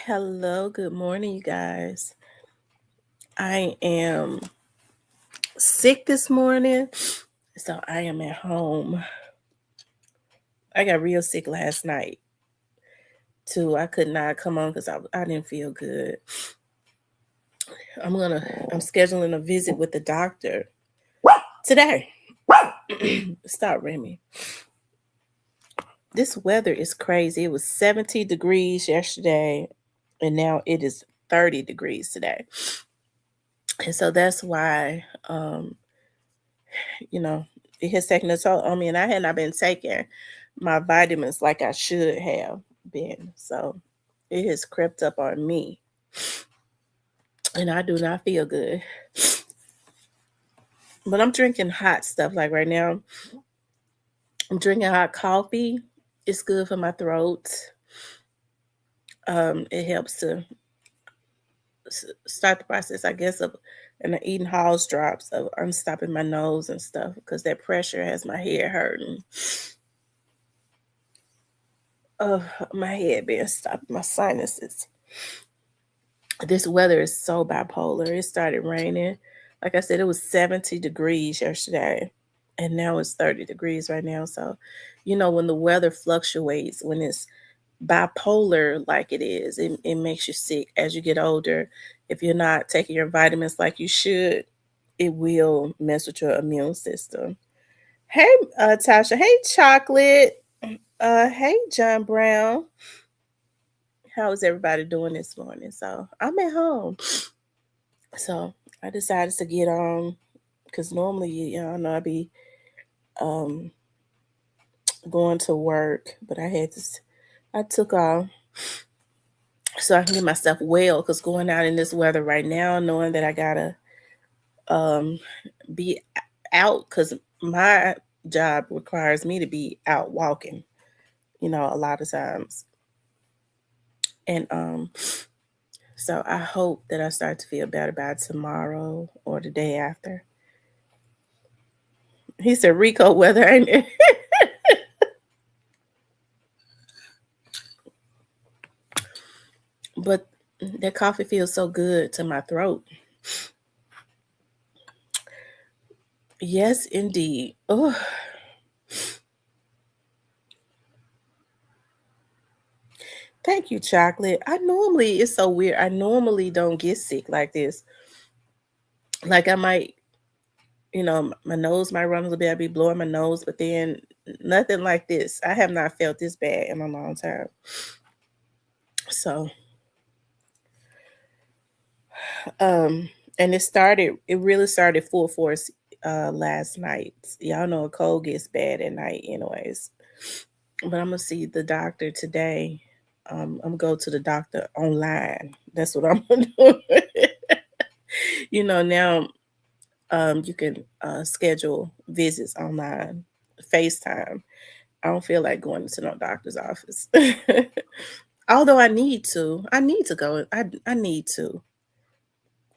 Hello, good morning, you guys. I am sick this morning, so I am at home. I got real sick last night too. I could not come on because I didn't feel good. I'm scheduling a visit with the doctor today. Stop, Remy. This weather is crazy. It was 70 degrees yesterday, and now it is 30 degrees today. And so that's why you know, it has taken a toll on me, and I had not been taking my vitamins like I should have been. So it has crept up on me, and I do not feel good. But I'm drinking hot stuff. Like right now, I'm drinking hot coffee. It's good for my throat. It helps to start the process, I guess, of and eating Halls drops of unstopping my nose and stuff because that pressure has my head hurting. My head being stopped, my sinuses. This weather is so bipolar. It started raining. Like I said, it was 70 degrees yesterday, and now it's 30 degrees right now. So, when the weather fluctuates, when it's bipolar like it is, it makes you sick as you get older. If you're not taking your vitamins like you should, it will mess with your immune system. Hey, Tasha. Hey, Chocolate. Hey, John Brown. How is everybody doing this morning? So I'm at home. So I decided to get on because normally, I know I'd be um, going to work, but I took off so I can get myself well because going out in this weather right now, knowing that I gotta um, be out because my job requires me to be out walking, a lot of times. And so I hope that I start to feel better by tomorrow or the day after. He said Rico weather, ain't it? But that coffee feels so good to my throat. Yes, indeed. Oh, thank you, chocolate. It's so weird. I normally don't get sick like this. Like I might, my nose might run a little bit. I'd be blowing my nose, but then nothing like this. I have not felt this bad in a long time. So, um, and it really started full force last night. Y'all know a cold gets bad at night anyways. But I'm gonna see the doctor today. I'm gonna go to the doctor online. That's what I'm gonna do. Now you can schedule visits online, FaceTime. I don't feel like going to no doctor's office. Although I need to go. I need to.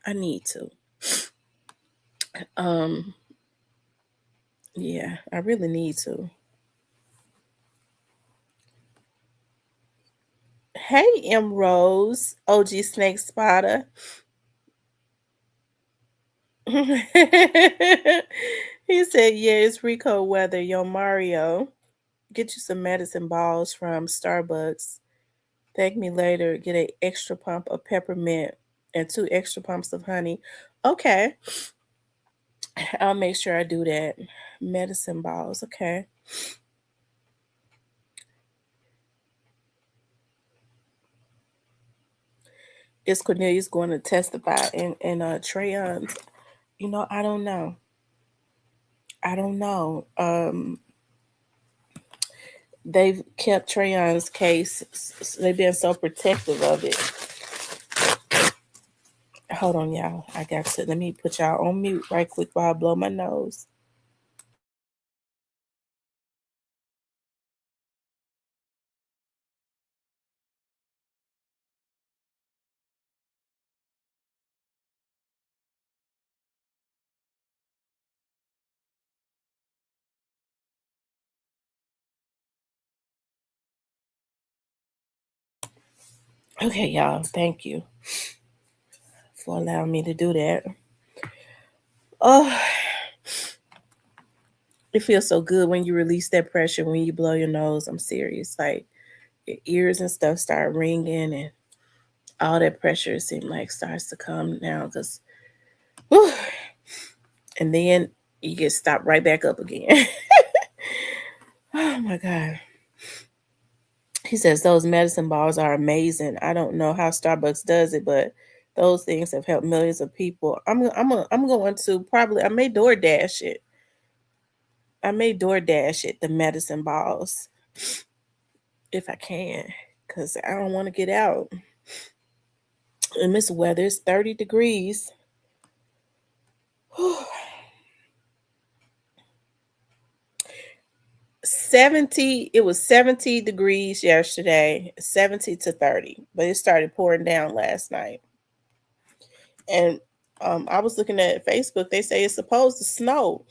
I need to. Um, yeah, I really need to. Hey, M Rose, OG Snake Spotter. He said, "Yeah, it's Rico weather. Yo, Mario, get you some medicine balls from Starbucks. Thank me later. Get an extra pump of peppermint and 2 extra pumps of honey. Okay, I'll make sure I do that. Medicine balls. Okay. Is Cornelius going to testify in Trayon's? I don't know. I don't know. They've kept Trayon's case. They've been so protective of it. Hold on, y'all. I got to let me put y'all on mute right quick while I blow my nose. Okay, y'all. Thank you for allowing me to do that. Oh, it feels so good when you release that pressure, when you blow your nose. I'm serious. Like your ears and stuff start ringing, and all that pressure seems like starts to come down. Cause, whew, and then you get stopped right back up again. Oh my god. He says those medicine balls are amazing. I don't know how Starbucks does it, but those things have helped millions of people. I'm going to probably I may DoorDash it. I may DoorDash it, the medicine balls, if I can, because I don't want to get out. And this weather is 30 degrees. 70, it was 70 degrees yesterday, 70 to 30, but it started pouring down last night. And I was looking at Facebook, they say it's supposed to snow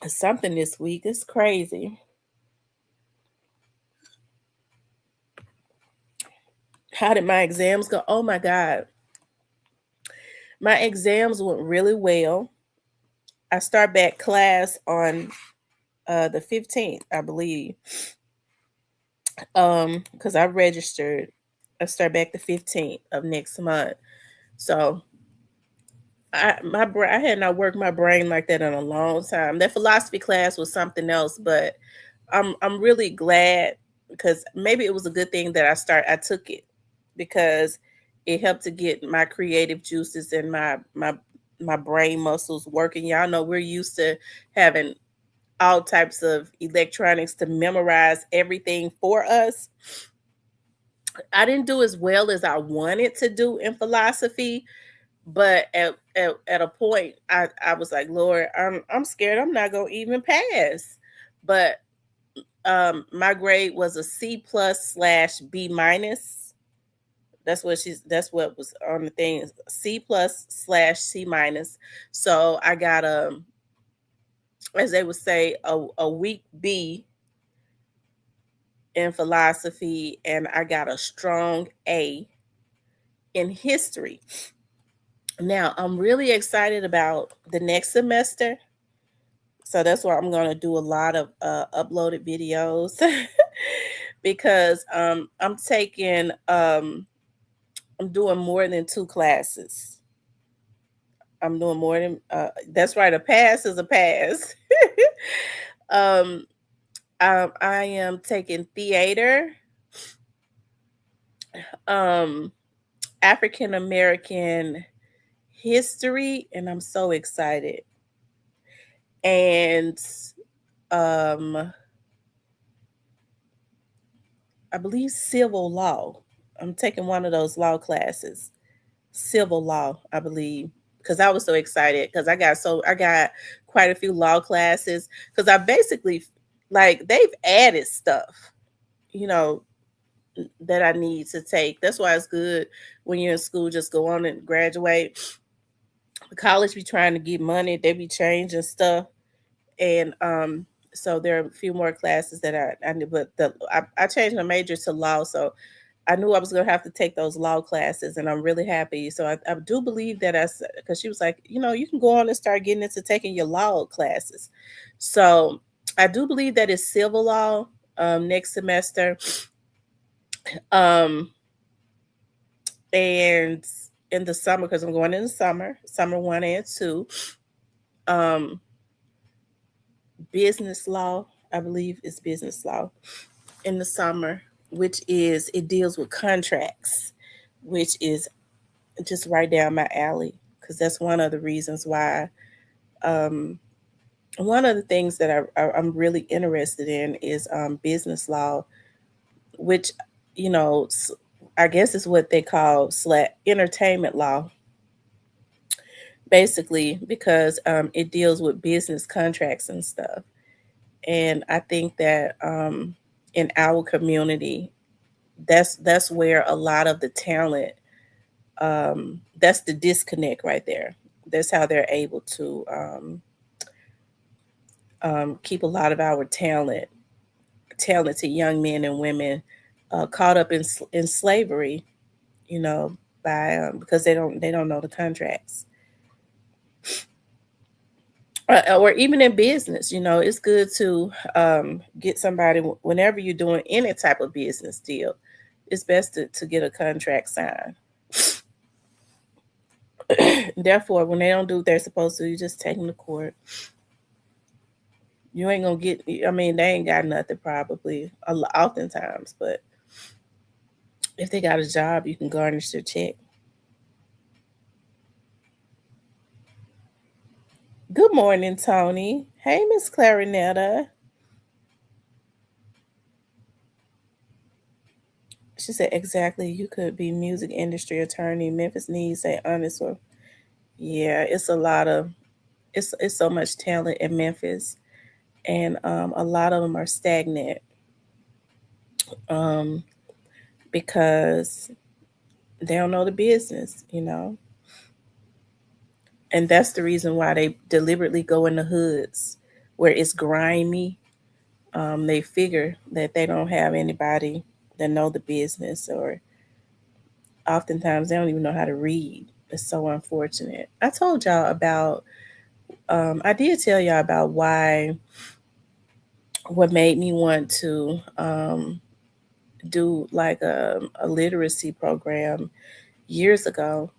something this week. It's crazy. How did my exams go? Oh my God. My exams went really well. I start back class on the 15th, I believe. Because I registered. I start back the 15th of next month. So I had not worked my brain like that in a long time. That philosophy class was something else, but I'm really glad because maybe it was a good thing that I took it because it helped to get my creative juices and my brain muscles working. Y'all know we're used to having all types of electronics to memorize everything for us. I didn't do as well as I wanted to do in philosophy, but at a point I was like, Lord, I'm scared I'm not gonna even pass. But my grade was a C plus slash B minus. That's what was on the thing, C plus slash C minus. So I got as they would say, a weak B in philosophy, and I got a strong A in history. Now I'm really excited about the next semester. So that's why I'm gonna do a lot of uploaded videos because I'm doing more than two classes. I'm doing more than that's right, a pass is a pass. um I am taking theater, um African American history, and I'm so excited. And um I believe civil law. I'm taking one of those law classes. Civil law, I believe, because I was so excited because I got quite a few law classes because I basically like they've added stuff, you know, that I need to take. That's why it's good when you're in school, just go on and graduate. College be trying to get money, they be changing stuff, and so there are a few more classes that I knew, but I changed my major to law, so I knew I was gonna have to take those law classes, and I'm really happy. So I do believe that because she was like, you can go on and start getting into taking your law classes. So I do believe that it's civil law next semester, um, and in the summer because I'm going in the summer 1 and 2. Um, business law, I believe, is business law in the summer, which is it deals with contracts, which is just right down my alley because that's one of the reasons why. Um, one of the things that I'm really interested in is business law, which you know I guess is what they call entertainment law, basically because it deals with business contracts and stuff. And I think that in our community, that's where a lot of the talent that's the disconnect right there. That's how they're able to keep a lot of our talented young men and women caught up in slavery, you know, by because they don't know the contracts. Or even in business, you know, it's good to get somebody whenever you're doing any type of business deal. It's best to get a contract signed. Therefore, when they don't do what they're supposed to, you just take them to court. You ain't gonna get. I mean, they ain't got nothing probably, oftentimes, but if they got a job, you can garnish their check. Good morning, Tony. Hey, Miss Clarinetta. She said exactly. You could be music industry attorney. Memphis needs a honest one. Yeah, it's a lot of it's so much talent in Memphis, and a lot of them are stagnant um, because they don't know the business, you know, and that's the reason why they deliberately go in the hoods where it's grimy. They figure that they don't have anybody that know the business, or oftentimes they don't even know how to read. It's so unfortunate. I told y'all about. I did tell y'all about why what made me want to do like a literacy program years ago.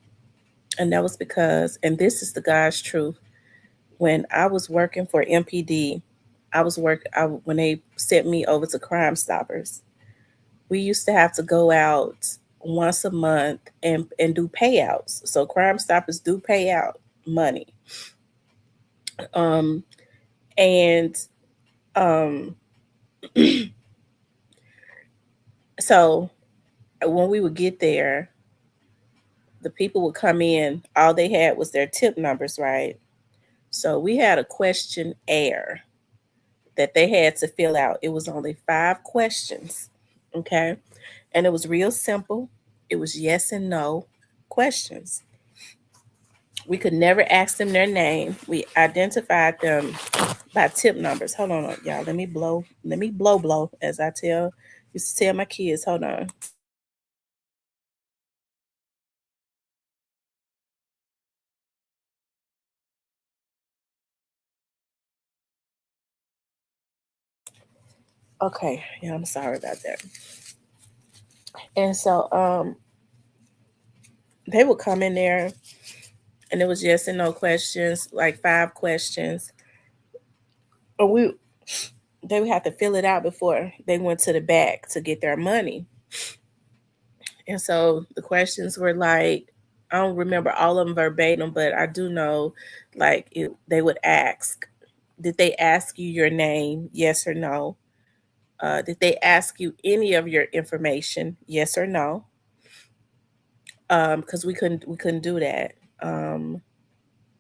And that was because, and this is the God's truth, when I was working for MPD, when they sent me over to Crime Stoppers, we used to have to go out once a month and do payouts. So Crime Stoppers do pay out money. Um, and um, so when we would get there, the people would come in, all they had was their tip numbers, right? So we had a questionnaire that they had to fill out. It was only 5 questions, okay? And it was real simple. It was yes and no questions. We could never ask them their name. We identified them by tip numbers. Hold on, y'all. Let me blow. Let me blow as I used to tell my kids. Hold on. Okay, yeah, I'm sorry about that. And so they would come in there and it was yes and no questions, like 5 questions. Or they would have to fill it out before they went to the back to get their money. And so the questions were like, I don't remember all of them verbatim, but I do know they would ask, did they ask you your name? Yes or no? Did they ask you any of your information? Yes or no? Because we couldn't do that.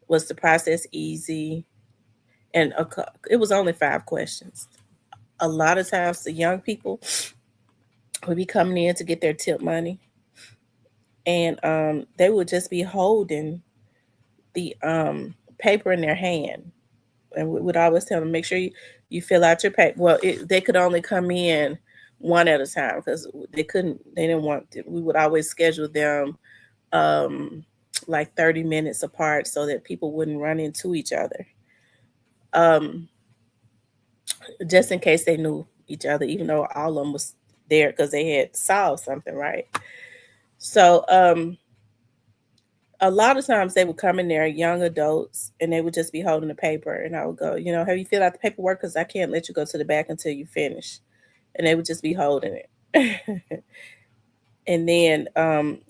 Was the process easy? And it was only 5 questions. A lot of times, the young people would be coming in to get their tip money, and they would just be holding the paper in their hand, and we would always tell them, make sure you fill out your paper. Well, they could only come in one at a time because they didn't want to. We would always schedule them um, like 30 minutes apart so that people wouldn't run into each other. Um, just in case they knew each other, even though all of them was there because they had solved something, right? So a lot of times they would come in there, young adults, and they would just be holding the paper, and I would go, have you filled out the paperwork? Because I can't let you go to the back until you finish, and they would just be holding it. And then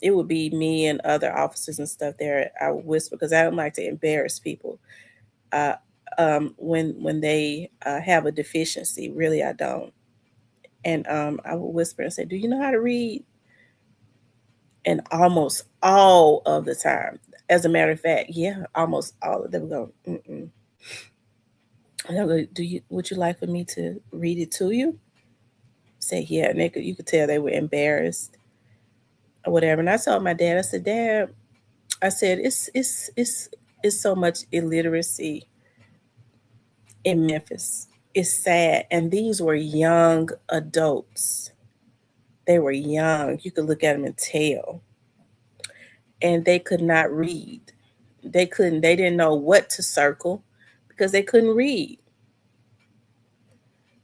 it would be me and other officers and stuff there. I would whisper because I don't like to embarrass people. Uh, when they have a deficiency, really, I don't. And I would whisper and say, "Do you know how to read?" And almost all of the time, as a matter of fact, yeah, almost all of them go, "Mm-mm." And I go, "Do you? Would you like for me to read it to you?" Say, "Yeah," and you could tell they were embarrassed or whatever. And I told my dad, I said, "Dad," I said, it's so much illiteracy in Memphis. It's sad, and these were young adults. They were young. You could look at them and tell. And they could not read. They didn't know what to circle because they couldn't read.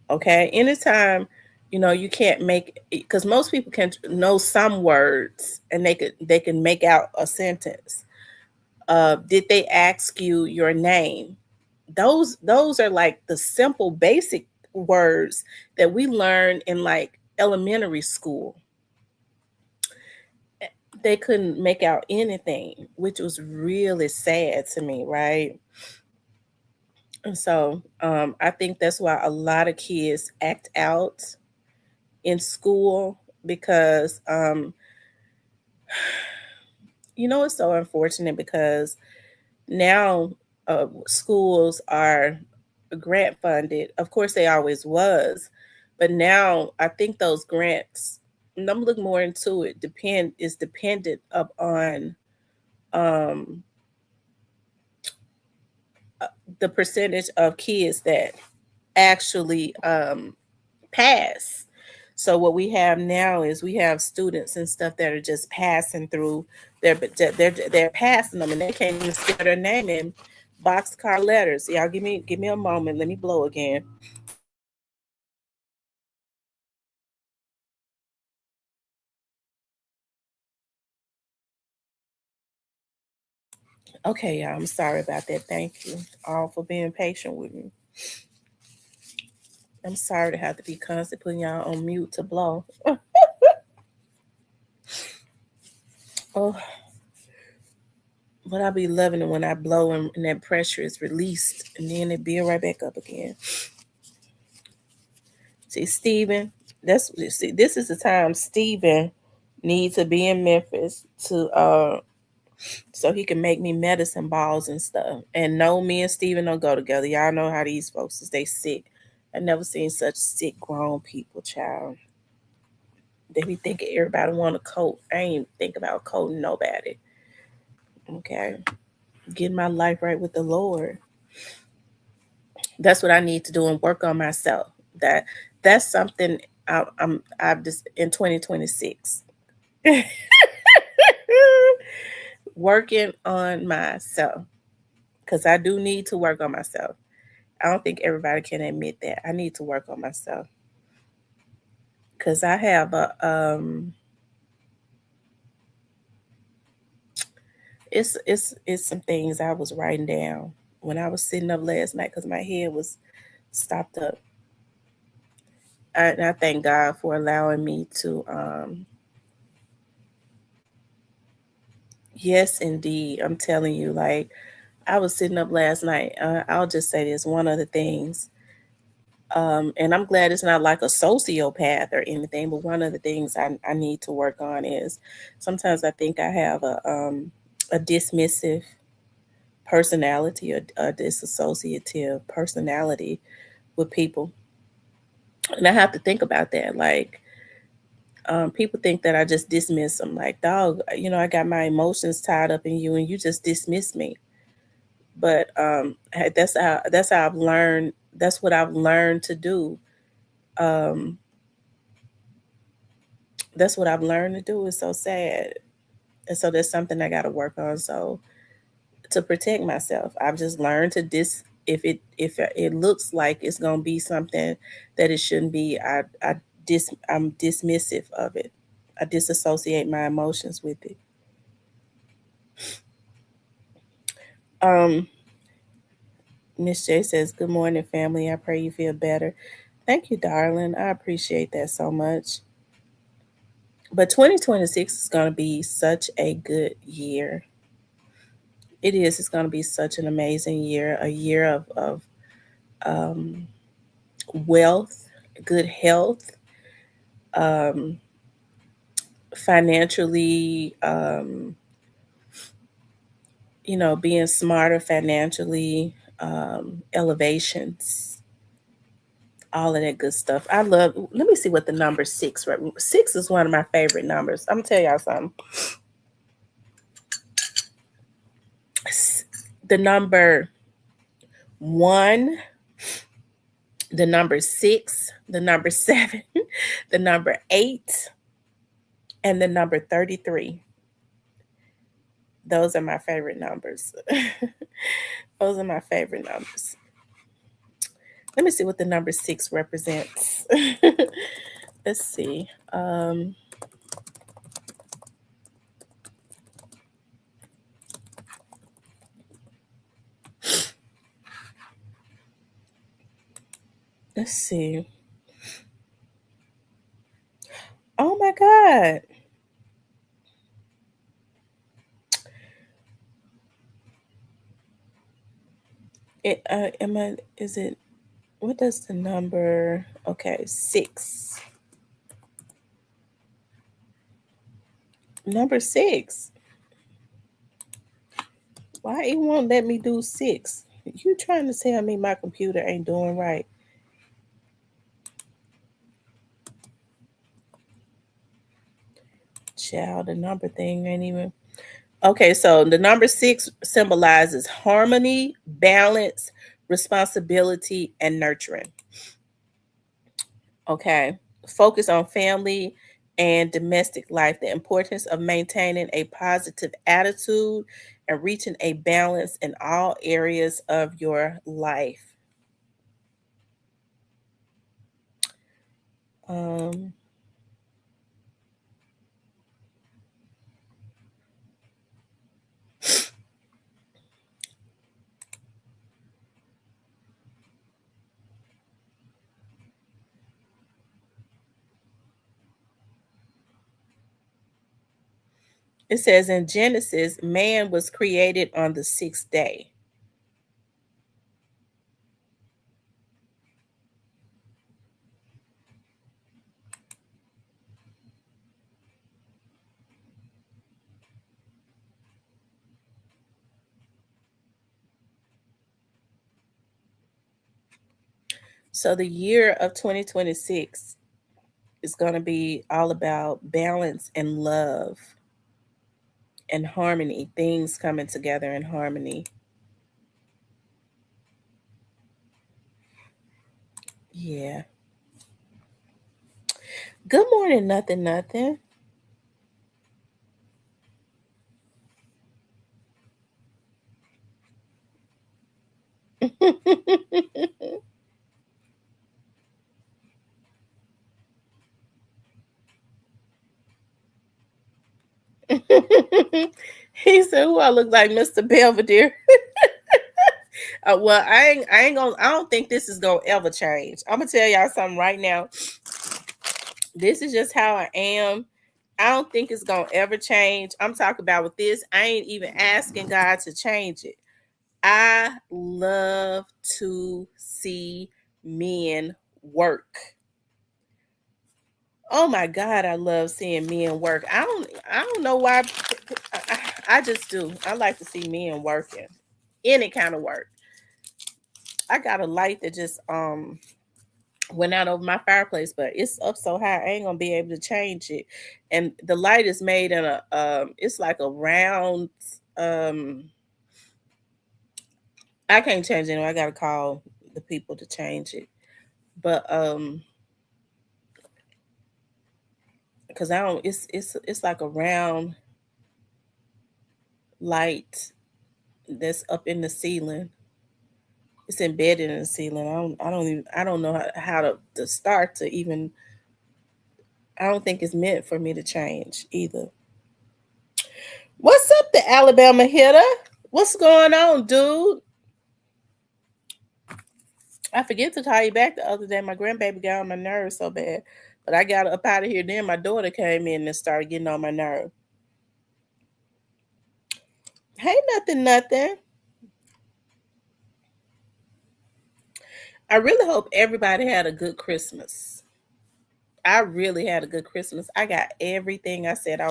Okay. Anytime, you can't make, because most people can know some words and they can make out a sentence. Did they ask you your name? Those are like the simple basic words that we learn in like elementary school. They couldn't make out anything, which was really sad to me, right? And so I think that's why a lot of kids act out in school because it's so unfortunate because now schools are grant funded. Of course, they always was, but now I think those grants. And I'm looking more into it. Is dependent upon um, the percentage of kids that actually pass. So what we have now is we have students and stuff that are just passing through. They're passing them and they can't even spell their name in boxcar letters. Y'all give me a moment. Let me blow again. Okay, y'all. I'm sorry about that. Thank you all for being patient with me. I'm sorry to have to be constantly putting y'all on mute to blow. Oh, but I'll be loving it when I blow and that pressure is released and then it be right back up again. See, Stephen, this is the time Stephen needs to be in Memphis to so he can make me medicine balls and stuff. And no, me and Stephen don't go together. Y'all know how these folks is, they sick. I never seen such sick grown people, child. They be thinking everybody want a coat. I ain't think about coating nobody. Okay. Getting my life right with the Lord. That's what I need to do and work on myself. That's something I'm just in 2026. Working on myself because I do need to work on myself. I don't think everybody can admit that. I need to work on myself because I have it's some things I was writing down when I was sitting up last night because my head was stopped up. And I thank God for allowing me to yes indeed. I'm telling you, like I was sitting up last night. I'll just say this one of the things. And I'm glad it's not like a sociopath or anything, but one of the things I need to work on is sometimes I think I have a dismissive personality or a disassociative personality with people. And I have to think about that. Like, people think that I just dismiss them. Like, dog, I got my emotions tied up in you and you just dismiss me. But that's how I've learned. That's what I've learned to do. Um, that's what I've learned to do. It's so sad. And so there's something I got to work on. So to protect myself, I've just learned to if it looks like it's gonna be something that it shouldn't be. I'm dismissive of it. I disassociate my emotions with it. Um, Miss J says, "Good morning, family. I pray you feel better." Thank you, darling. I appreciate that so much. But 2026 is going to be such a good year. It is. It's going to be such an amazing year. A year of um, wealth, good health, um, financially, being smarter financially, elevations, all of that good stuff. Let me see what the number six, right? Six is one of my favorite numbers. I'm gonna tell y'all something. The number one, the number six, the number seven, the number eight. and the number 33. Those are my favorite numbers. Those are my favorite numbers. Let me see what the number 6 represents. Let's see. Let's see. Oh my God. Is it, what does the number, okay, 6. Number 6. Why it won't let me do 6? You trying to tell me my computer ain't doing right? Child, the number thing ain't even. Okay, so the number 6 symbolizes harmony, balance, responsibility, and nurturing. Okay, focus on family and domestic life, the importance of maintaining a positive attitude and reaching a balance in all areas of your life. Um, it says in Genesis, man was created on the 6th day. So the year of 2026 is going to be all about balance and love and harmony, things coming together in harmony. Yeah. Good morning, nothing, nothing. He said, "Who I look like, Mr. Belvedere?" Well, I don't think this is gonna ever change. I'm gonna tell y'all something right now. This is just how I am. I don't think it's gonna ever change. I'm talking about with this. I ain't even asking God to change it. I love to see men work. Oh my God, I love seeing men work. I don't know why. I just do. I like to see men working. Any kind of work. I got a light that just went out over my fireplace, but it's up so high I ain't gonna be able to change it. And the light is made in a it's like a round I can't change it. I gotta call the people to change it. But because I don't it's like a round light that's up in the ceiling. It's embedded in the ceiling. I don't know how to start to even. I don't think it's meant for me to change either. What's up, the Alabama hitter? What's going on, dude? I forget to call you back the other day. My grandbaby got on my nerves so bad, but I got up out of here. Then my daughter came in and started getting on my nerve. Hey, nothing, nothing. I really hope everybody had a good Christmas. I really had a good Christmas. I got everything I said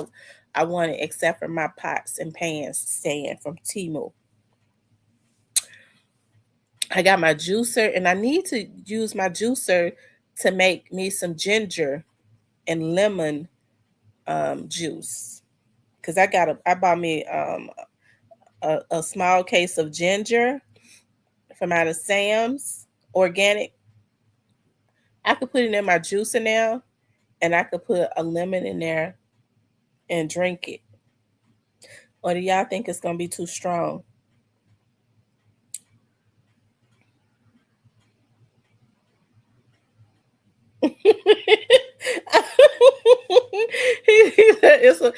I wanted except for my pots and pans stand from Temu. I got my juicer and I need to use my juicer to make me some ginger and lemon juice. Cause I bought me a small case of ginger from out of Sam's organic. I could put it in my juicer now and I could put a lemon in there and drink it? Or do y'all think it's gonna be too strong? He said it's a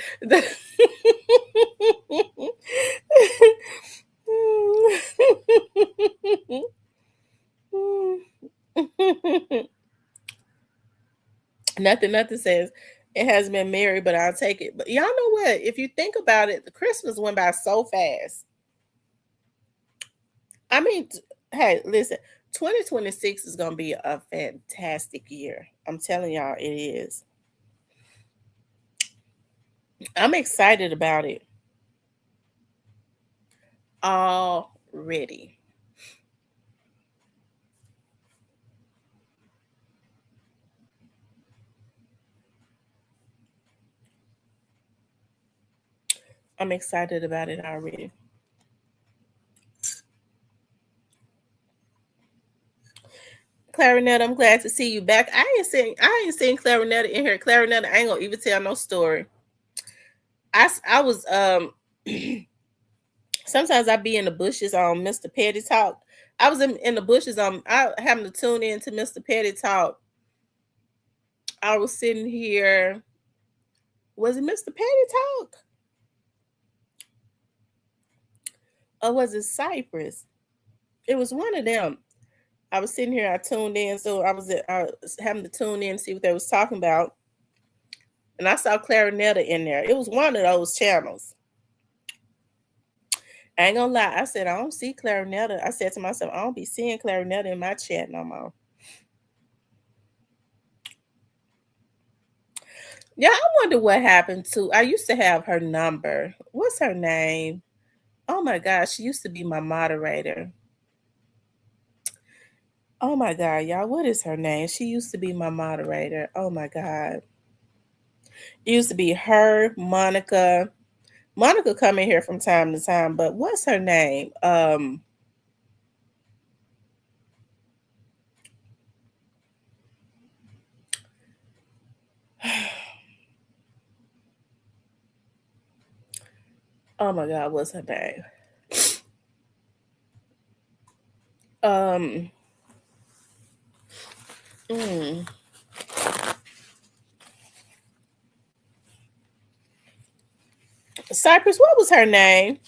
nothing says it has been married, but I'll take it. But y'all know what? If you think about it, the Christmas went by so fast. I mean, hey, listen, 2026 is gonna be a fantastic year. I'm telling y'all, it is. I'm excited about it already. I'm excited about it already. Clarinet, I'm glad to see you back. I ain't seen Clarinet in here. Clarinet, I ain't gonna even tell no story. I was sometimes I be in the bushes on Mr. Petty Talk. I was in the bushes I having to tune in to Mr. Petty Talk. I was sitting here. Was it Mr. Petty Talk? Or was it Cypress? It was one of them. I was sitting here, I tuned in, so I was having to tune in and see what they was talking about. And I saw Clarinetta in there. It was one of those channels. I ain't gonna lie. I said, I don't see Clarinetta. I said to myself, I don't be seeing Clarinetta in my chat no more. Yeah, I wonder what happened to. I used to have her number. What's her name? Oh my gosh, she used to be my moderator. Oh my god, y'all, what is her name? She used to be my moderator. Oh my god. It used to be her, Monica. Monica come in here from time to time, but what's her name? Oh my god, what's her name? Um mm, Cypress, what was her name?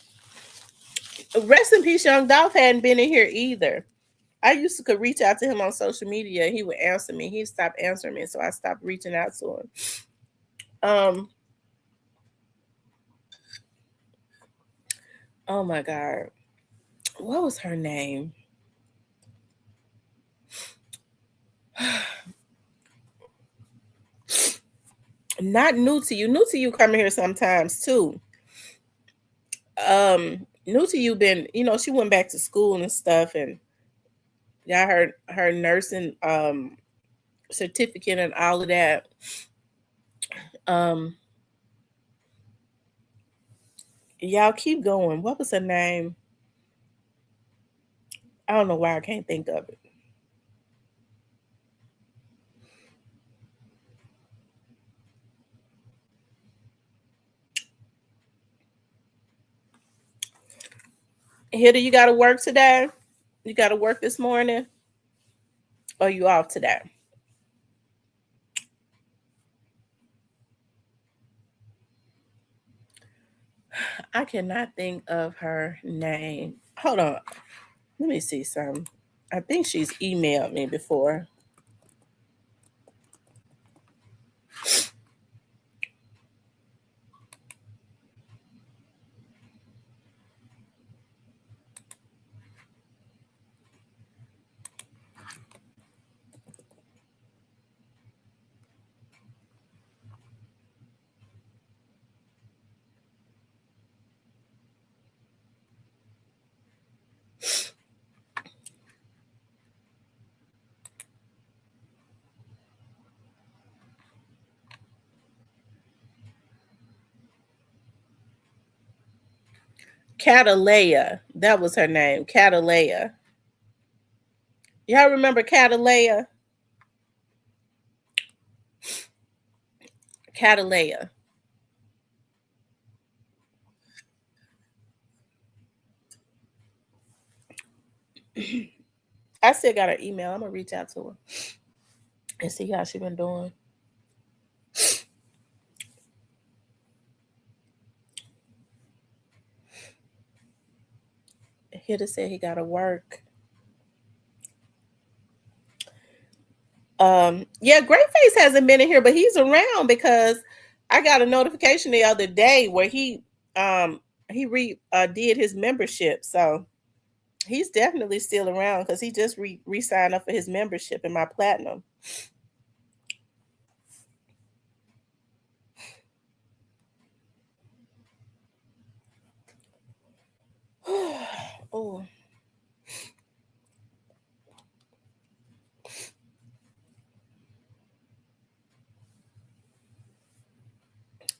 Rest in peace, Young Dolph hadn't been in here either. I used to could reach out to him on social media. He would answer me. He stopped answering me, so I stopped reaching out to him. Um, oh my god, what was her name? Not new to you. New to you coming here sometimes too. New to you been, she went back to school and stuff, and got her nursing certificate and all of that. Um, y'all keep going. What was her name? I don't know why I can't think of it. Hilda, you got to work today? You got to work this morning? Or you off today? I cannot think of her name. Hold on. Let me see some. I think she's emailed me before. Catalea. That was her name. Catalea. Y'all remember Catalea? Catalea. I still got her email. I'm gonna reach out to her and see how she been doing. Hitter said he gotta work. Yeah, Greatface hasn't been in here, but he's around because I got a notification the other day where he did his membership. So he's definitely still around because he just re-signed up for his membership in my platinum. Oh,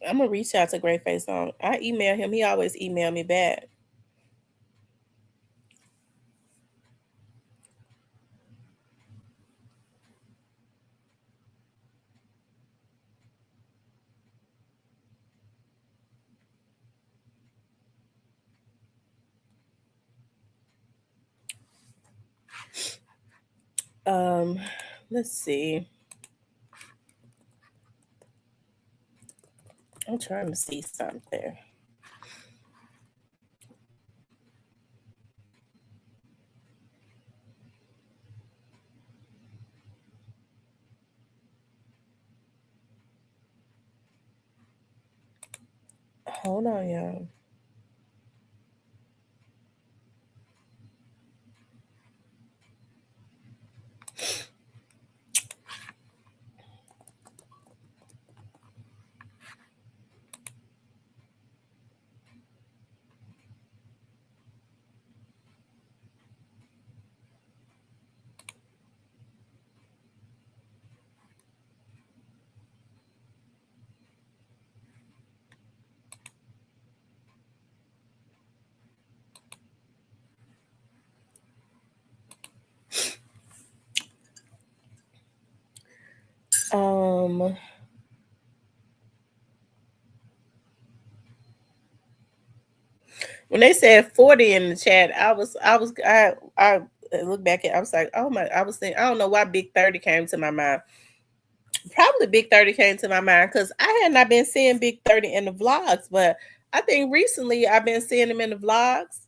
I'm gonna reach out to Greatface on. I email him. He always email me back. Um, let's see. I'm trying to see something. Hold on, y'all. Um, when they said 40 in the chat, I looked back at. I was like, oh my! I was thinking, I don't know why Big 30 came to my mind. Probably Big 30 came to my mind because I had not been seeing Big 30 in the vlogs, but I think recently I've been seeing him in the vlogs.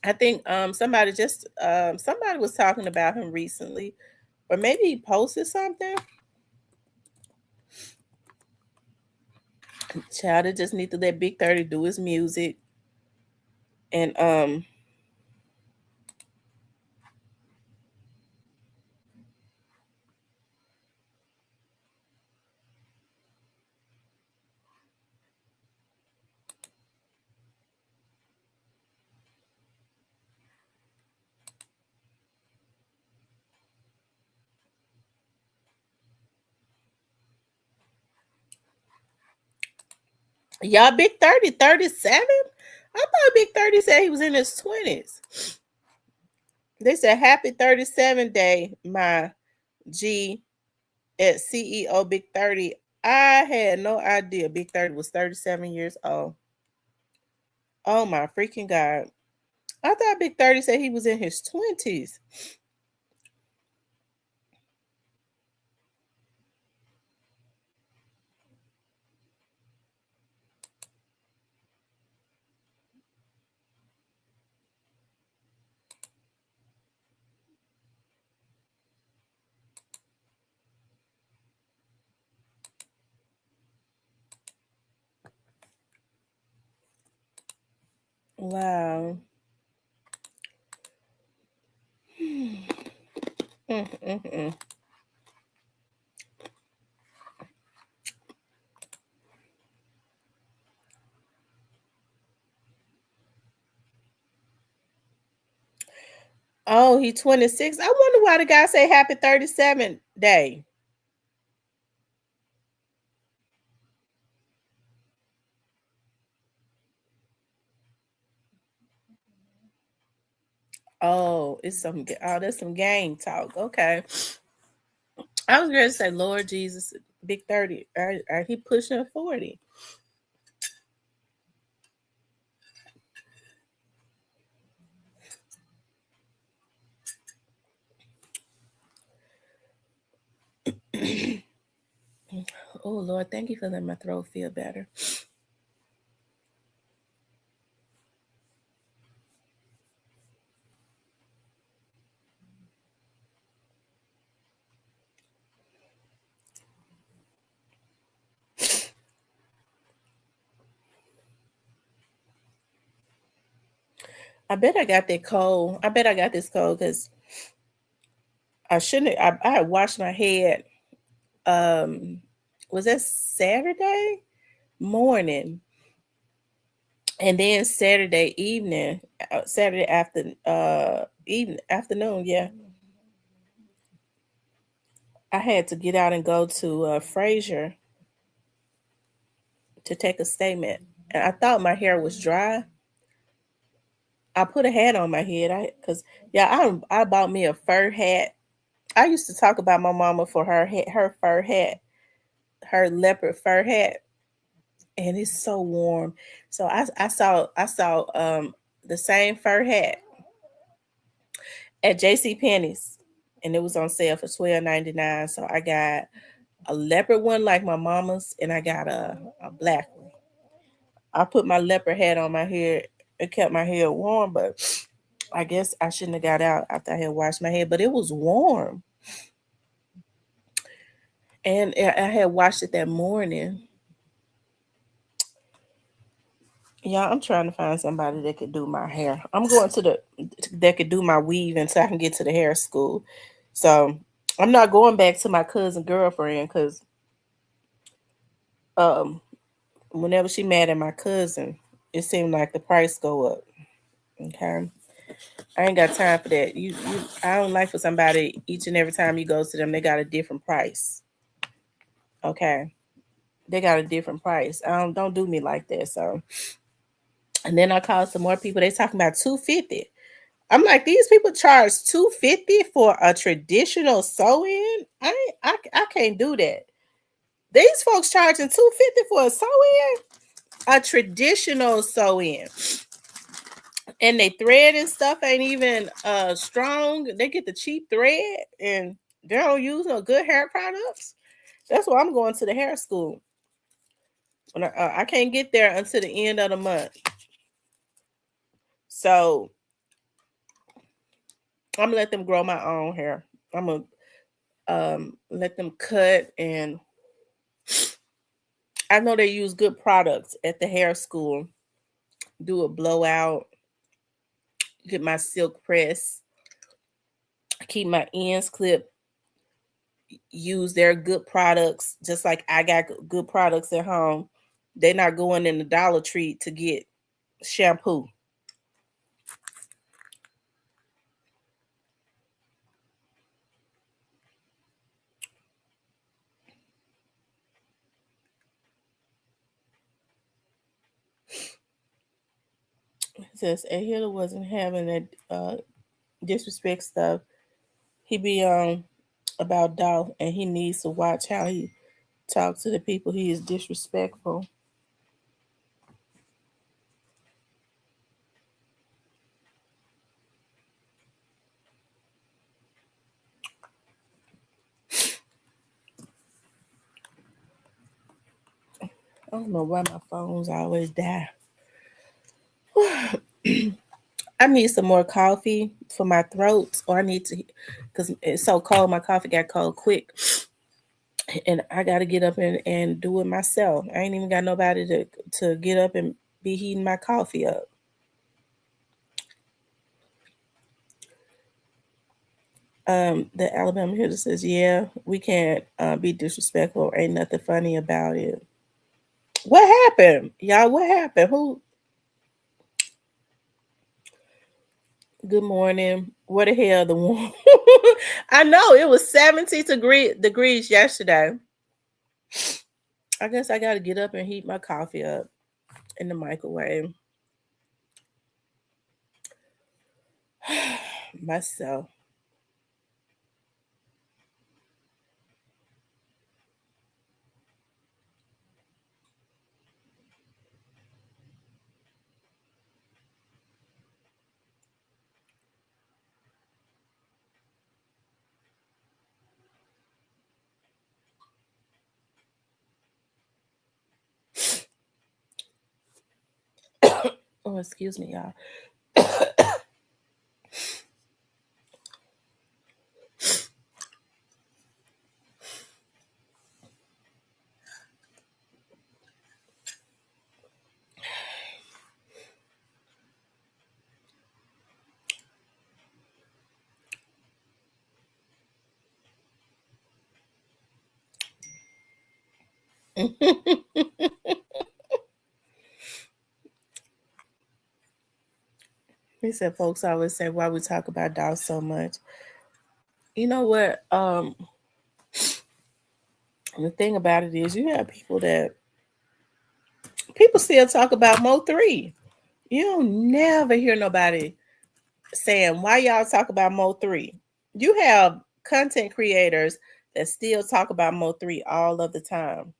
I think somebody was talking about him recently, or maybe he posted something. Child, it just need to let Big 30 do his music. And y'all, Big 30, 37? I thought Big 30 said he was in his 20s. They said happy 37 day, my G at CEO Big 30. I had no idea Big 30 was 37 years old. Oh my freaking God. I thought Big 30 said he was in his 20s. Wow. Mm-mm-mm. Oh, he 26. I wonder why the guy say happy 37 day. Oh, that's some gang talk. Okay. I was going to say, Lord Jesus, Big 30. Are he pushing 40? Oh Lord, thank you for letting my throat feel better. I bet I got that cold. I bet I got this cold because I shouldn't. I had washed my head. Um, was that Saturday morning, and then Saturday evening, Saturday after evening afternoon. Yeah, I had to get out and go to Fraser to take a statement, and I thought my hair was dry. I put a hat on my head. Cause yeah, I bought me a fur hat. I used to talk about my mama for her hat, her fur hat, her leopard fur hat, and it's so warm. So I saw the same fur hat at JC Penney's, and it was on sale for $12.99. So I got a leopard one like my mama's, and I got a black one. I put my leopard hat on my head. It kept my hair warm, but I guess I shouldn't have got out after I had washed my hair. But it was warm, and I had washed it that morning. Yeah, I'm trying to find somebody that could do my hair. I'm going to the that could do my weave until I can get to the hair school. So I'm not going back to my cousin girlfriend because um whenever she mad at my cousin, it seemed like the price go up. Okay. I ain't got time for that. You I don't like for somebody each and every time you go to them, they got a different price. Okay. They got a different price. Don't do me like that. So and then I called some more people. They talking about 250. I'm like, these people charge 250 for a traditional sew-in. I can't do that. These folks charging 250 for a sew-in, a traditional sew-in, and they thread and stuff ain't even strong. They get the cheap thread and they don't use no good hair products. That's why I'm going to the hair school. When I can't get there until the end of the month, so I'm gonna let them grow my own hair. I'm gonna let them cut, and I know they use good products at the hair school. Do a blowout, get my silk press, keep my ends clipped, use their good products, just like I got good products at home. They're not going in the Dollar Tree to get shampoo. It says A Hitter wasn't having that disrespect stuff. He be about Dolph, and he needs to watch how he talks to the people. He is disrespectful. I don't know why my phones always die. I need some more coffee for my throat, or I need to, because it's so cold. My coffee got cold quick, and I got to get up and do it myself. I ain't even got nobody to get up and be heating my coffee up. The Alabama Hitter says, "Yeah, we can't be disrespectful. Ain't nothing funny about it." What happened, y'all? What happened? Who? Good morning. What the hell? The one? I know it was 70 degrees yesterday. I guess I got to get up and heat my coffee up in the microwave myself. Oh, excuse me, y'all. He said, folks always say, why we talk about dogs so much. You know what? The thing about it is, you have people still talk about Mo3. You don't never hear nobody saying, why y'all talk about Mo3. You have content creators that still talk about Mo3 all of the time.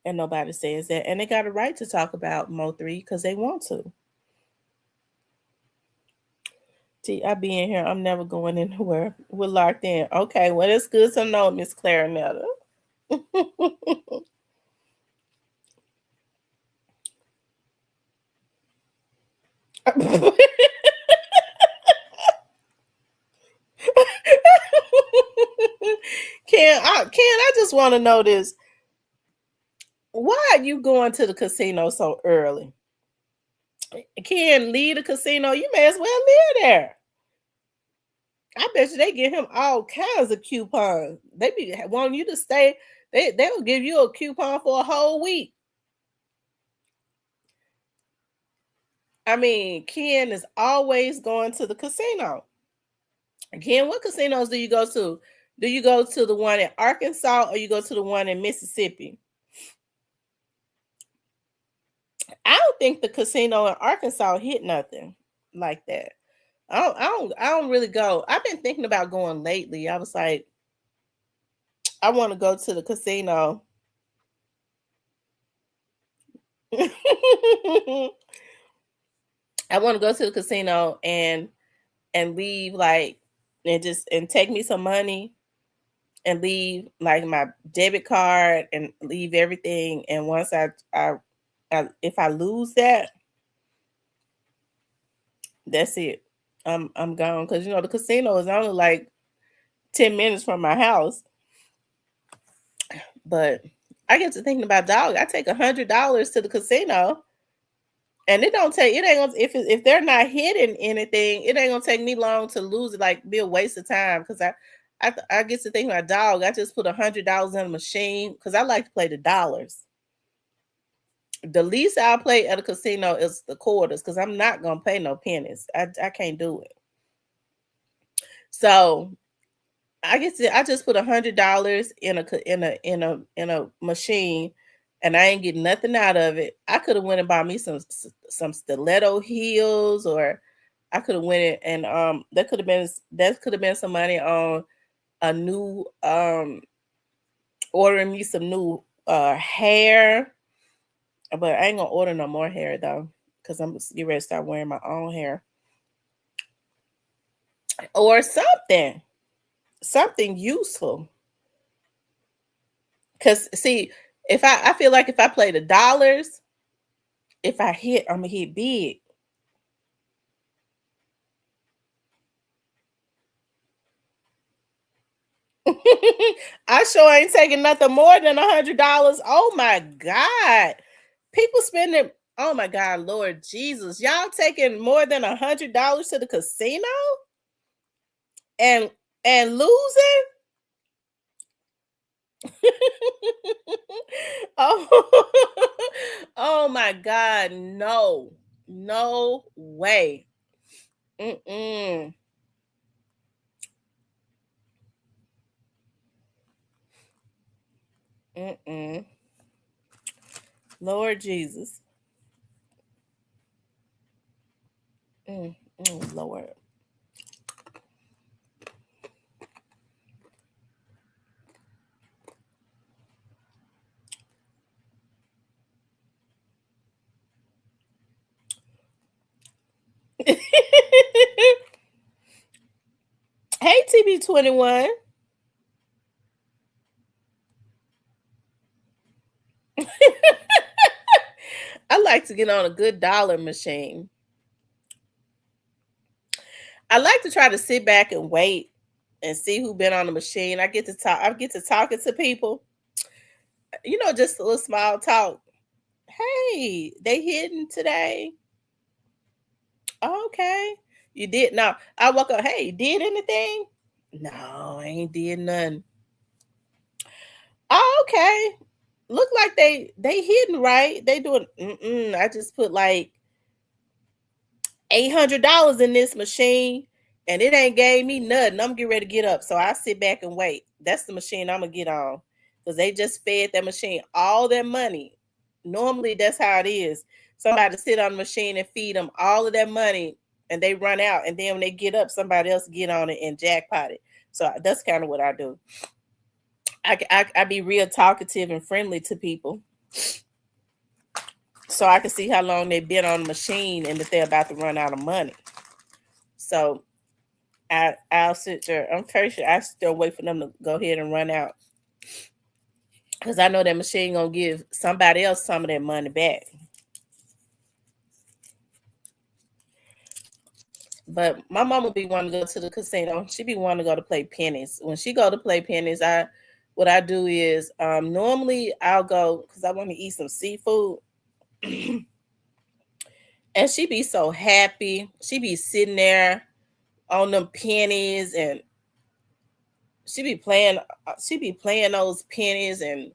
And nobody says that. And they got a right to talk about Mo3 because they want to. See, I be in here. I'm never going anywhere. We're locked in. Okay, well, it's good to know, Miss Clarinetta. I just want to know this. Why are you going to the casino so early? Ken, leave the casino. You may as well live there. I bet you they give him all kinds of coupons. They be wanting you to stay. They'll give you a coupon for a whole week. I mean, Ken is always going to the casino. Ken, what casinos do you go to? Do you go to the one in Arkansas or you go to the one in Mississippi? I don't think the casino in Arkansas hit nothing like that. I don't really go. I've been thinking about going lately. I was like, I want to go to the casino. I want to go to the casino and leave like and take me some money and leave like my debit card and leave everything. And once I if I lose that, that's it. I'm gone because the casino is only like 10 minutes from my house. But I get to thinking about dog. I take $100 to the casino, and it don't take. It ain't gonna if they're not hitting anything. It ain't gonna take me long to lose it. Like be a waste of time because I get to think about dog. I just put $100 in a machine because I like to play the dollars. The least I'll play at a casino is the quarters because I'm not gonna pay no pennies. I can't do it. So I just put $100 in a machine, and I ain't getting nothing out of it. I could have went and bought me some stiletto heels, or I could have went and that could have been some money on a new ordering me some new hair. But I ain't gonna order no more hair though, because I'm getting ready to start wearing my own hair or something useful. Because see, if I feel like if I play the dollars, if I hit, I'm gonna hit big. I sure ain't taking nothing more than $100. Oh my God. People spending, oh my God, Lord Jesus. Y'all taking more than $100 to the casino and losing? Oh, oh my God, no. No way. Mm-mm. Mm-mm. Lord Jesus. Lord. Hey, TB21. I like to get on a good dollar machine. I like to try to sit back and wait and see who been on the machine. I get to talk. I get to talking to people. Just a little small talk. Hey, they hitting today? Okay. You did now. I walk up. Hey, you did anything? No, I ain't did nothing. Oh, okay. Look like they hitting right. They doing. I just put like $800 in this machine, and it ain't gave me nothing. I'm getting ready to get up, so I sit back and wait. That's the machine I'm gonna get on because they just fed that machine all their money. Normally, that's how it is. Somebody sit on the machine and feed them all of their money, and they run out. And then when they get up, somebody else get on it and jackpot it. So that's kind of what I do. I be real talkative and friendly to people, so I can see how long they've been on the machine and that they're about to run out of money. So I'll sit there. I'm pretty sure I still wait for them to go ahead and run out because I know that machine gonna give somebody else some of their money back. But my mama be wanting to go to the casino. She be wanting to go to play pennies. When she go to play pennies, what I do is normally I'll go because I want to eat some seafood. And she be so happy. She be sitting there on them pennies and she be playing those pennies and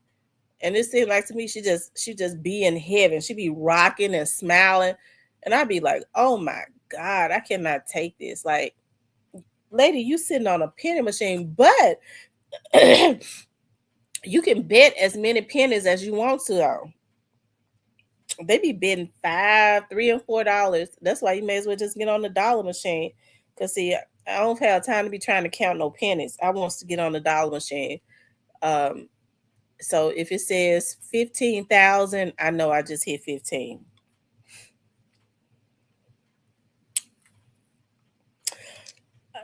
it seemed like to me she just be in heaven. She be rocking and smiling. And I'd be like, oh my God, I cannot take this. Like, lady, you sitting on a penny machine, but you can bet as many pennies as you want to though. They be betting $5, $3, and $4. That's why you may as well just get on the dollar machine. Cause see, I don't have time to be trying to count no pennies. I wants to get on the dollar machine. Um, so if it says 15,000, I know I just hit 15.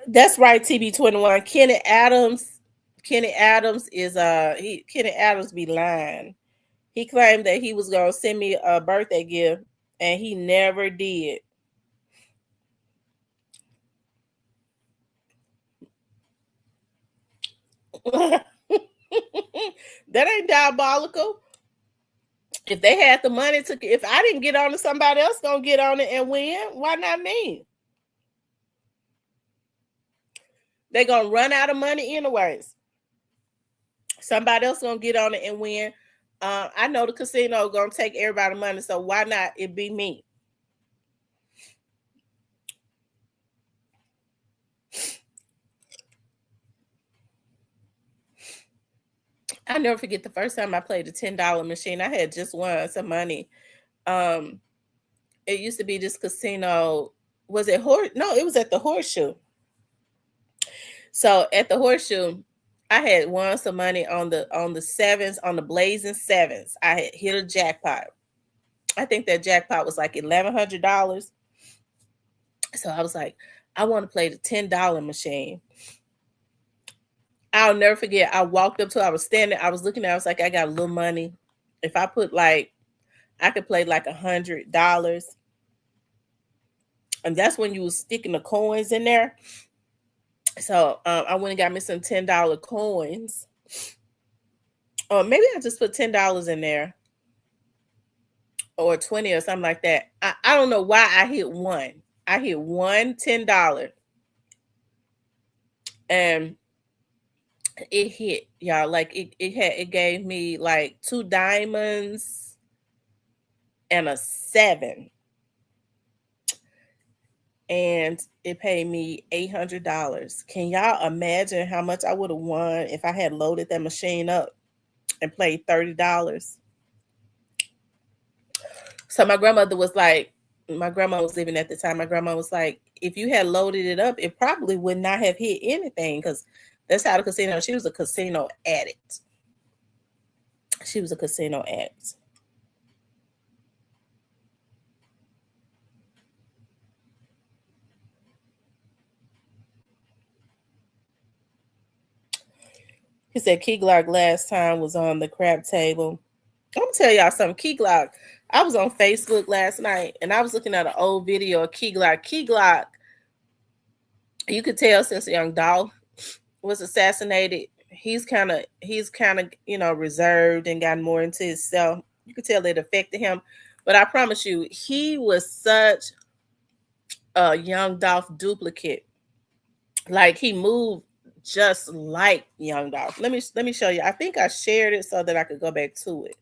That's right, TB21. Kenny Adams is Kenny Adams be lying. He claimed that he was gonna send me a birthday gift and he never did. That ain't diabolical. If they had the money to, if I didn't get on it, somebody else gonna get on it and win. Why not me? They gonna run out of money anyways. Somebody else gonna get on it and win. I know the casino gonna take everybody's money, so why not it be me? I never forget the first time I played a $10 machine. I had just won some money. Um, it used to be this casino. Was it horse? No, it was at the Horseshoe. So at the Horseshoe, I had won some money on the sevens, on the blazing sevens. I had hit a jackpot. I think that jackpot was like $1,100. So I was like, I want to play the $10 machine. I'll never forget. I walked up to, I was standing, I was looking at, I was like, I got a little money. If I put like, I could play like $100. And that's when you was sticking the coins in there. So I went and got me some $10 coins. Or maybe I just put $10 in there or 20 or something like that. I don't know why I hit one. I hit one $10 and it hit y'all like it gave me like two diamonds and a seven, and it paid me $800. Can y'all imagine how much I would have won if I had loaded that machine up and played $30? So my grandma was living at the time. My grandma was like, if you had loaded it up, it probably would not have hit anything because that's how the casino. She was a casino addict. She was a casino addict. He said Key Glock last time was on the crap table. I'm gonna tell y'all something. Key Glock. I was on Facebook last night and I was looking at an old video of Key Glock. Key Glock, you could tell since Young Dolph was assassinated, he's kind of reserved and gotten more into himself. You could tell it affected him. But I promise you, he was such a Young Dolph duplicate. Like he moved just like Young Dolph. Let me show you. I think I shared it so that I could go back to it.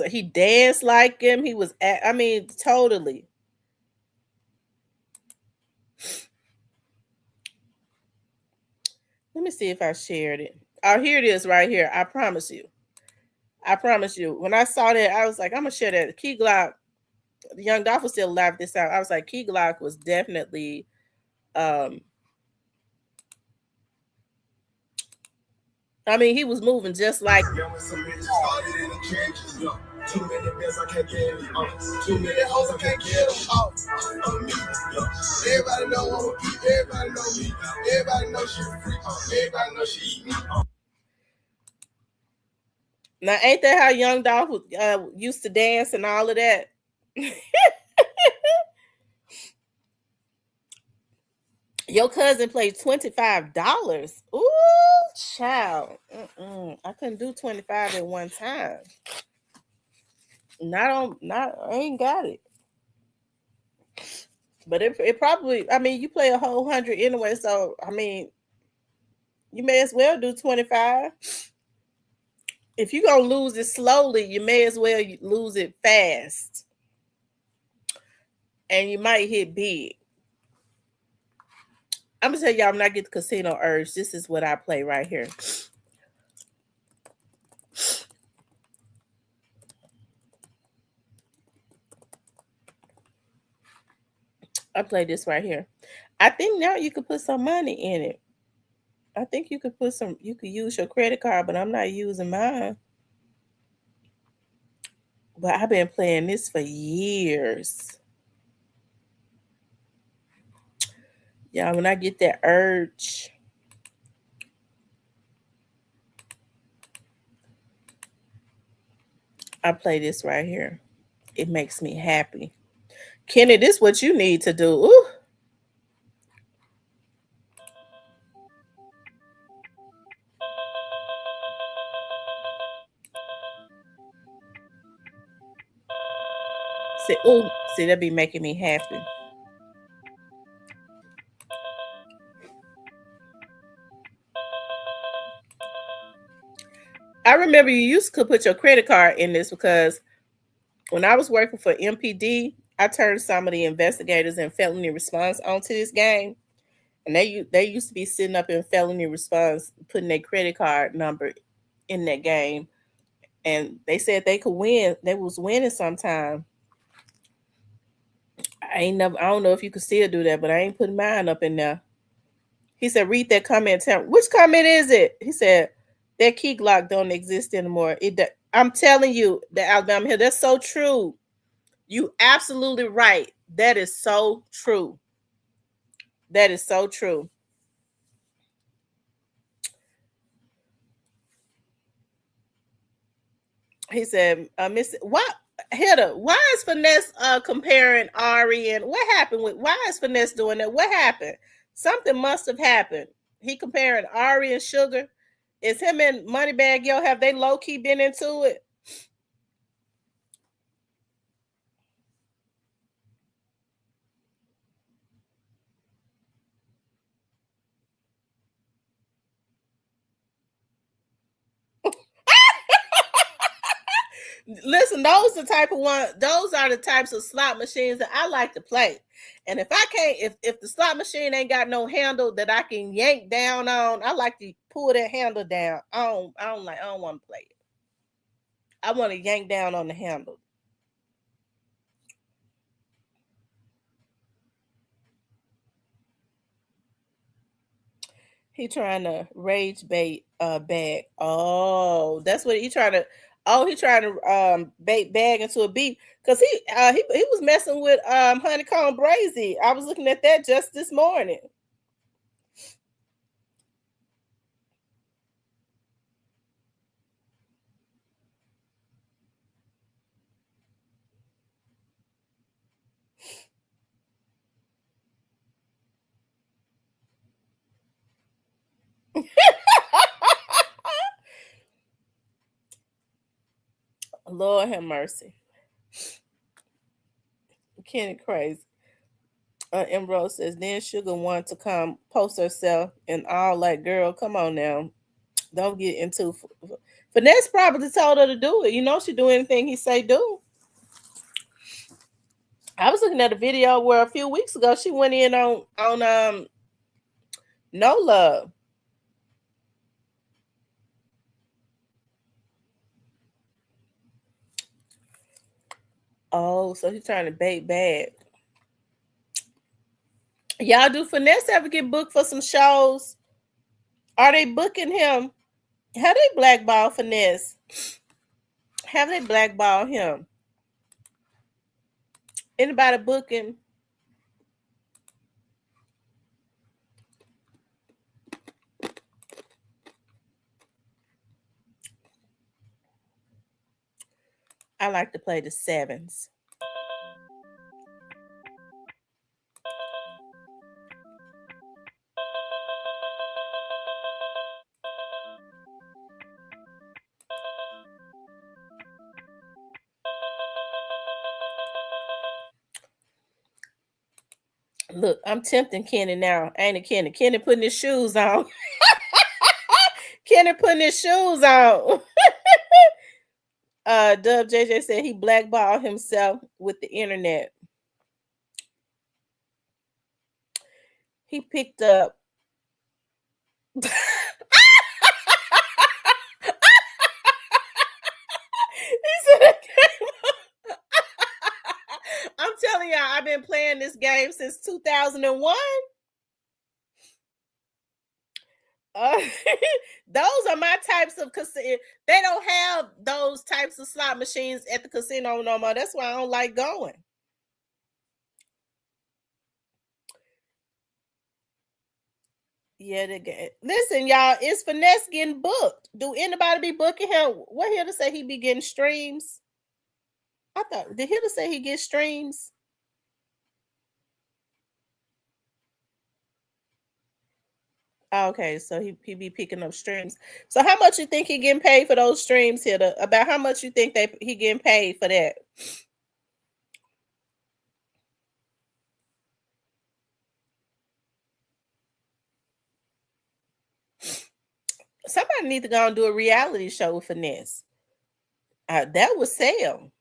He danced like him. He was I mean, totally. Let me see if I shared it. Oh, here it is right here. I promise you. I promise you. When I saw that, I was like, I'm gonna share that. Key Glock, Young Dolph was still alive this time. I was like, Key Glock was definitely um I mean, he was moving just like too many bills I can't get too many hoes I can't get everybody know everybody know me. Everybody know she free. Everybody know she eat me. Now, ain't that how Young Dolph used to dance and all of that? Your cousin played $25. Ooh, child. I couldn't do 25 at one time. I ain't got it. But it probably, I mean, you play a whole 100 anyway, so I mean, you may as well do 25. If you're gonna lose it slowly, you may as well lose it fast. And you might hit big. I'm gonna tell y'all when I get the casino urge, this is what I play right here. I play this right here. I think now you could put some money in it. I think you could use your credit card, but I'm not using mine. But I've been playing this for years. Yeah, when I get that urge, I play this right here. It makes me happy. Kenny, this is what you need to do. Ooh. See, that be making me happy. I remember you used to put your credit card in this because when I was working for MPD, I turned some of the investigators in felony response onto this game, and they used to be sitting up in felony response, putting their credit card number in that game, and they said they could win. They was winning sometime. I don't know if you could still do that, but I ain't putting mine up in there. He said, read that comment. Tell me, which comment is it? He said, that key Glock don't exist anymore. I'm telling you, the Alabama Hill, that's so true. You absolutely right. That is so true. That is so true. He said, Miss, what? Hilda, why is Finesse comparing Ari and what happened with why is Finesse doing that? What happened? Something must have happened. He comparing Ari and Sugar. Is him and Moneybag Yo, have they low key been into it? Listen, those are the types of slot machines that I like to play. And if I can't, if the slot machine ain't got no handle that I can yank down on, I like to pull that handle down. I don't want to play it. I want to yank down on the handle. He trying to rage bait bag. Oh, that's what he trying to. Oh, he trying to bait bag into a beat because he was messing with Honeycomb Brazy. I was looking at that just this morning. Lord have mercy. Kenny crazy. Emerald says, then Sugar wanted to come post herself and all like, girl, come on now. Don't get into Finesse probably told her to do it. You know she do anything he say do. I was looking at a video where a few weeks ago she went in on No Love. Oh, so he's trying to bait bad. Y'all, do Finesse ever get booked for some shows? Are they booking him? Have they blackball Finesse? Have they blackball him? Anybody booking? I like to play the sevens. Look, I'm tempting Kenny now. Ain't it, Kenny? Kenny putting his shoes on. Kenny putting his shoes on. Dub JJ said he blackballed himself with the internet. He picked up. He said, I'm telling y'all, I've been playing this game since 2001. Uh, those are my types of casino. They don't have those types of slot machines at the casino no more. That's why I don't like going. Yeah, they get. Listen, y'all, is Finesse getting booked? Do anybody be booking him? What here to say he be getting streams? I thought did he to say he gets streams? Okay, so he be picking up streams. So how much you think he getting paid for those streams here? About how much you think he getting paid for that? Somebody need to go and do a reality show with Finesse. That would sell.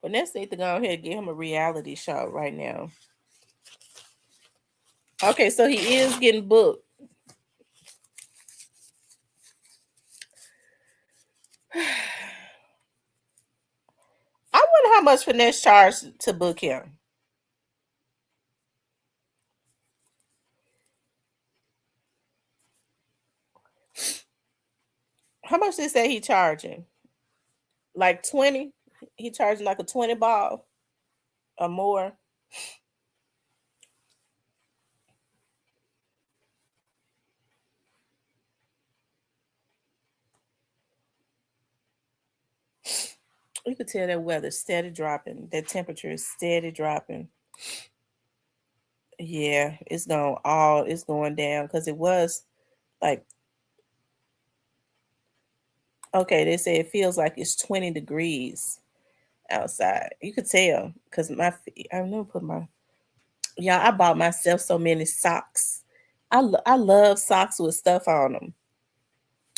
Finesse need to go ahead and get him a reality show right now. Okay, so he is getting booked. I wonder how much Finesse charged to book him. How much they say he charging? Like 20? He charging like a 20 ball or more. You could tell that weather's steady dropping. That temperature is steady dropping. Yeah, it's going down because it was like okay, they say it feels like it's 20 degrees outside. You could tell because my feet, I never put my yeah, I bought myself so many socks. I love socks with stuff on them.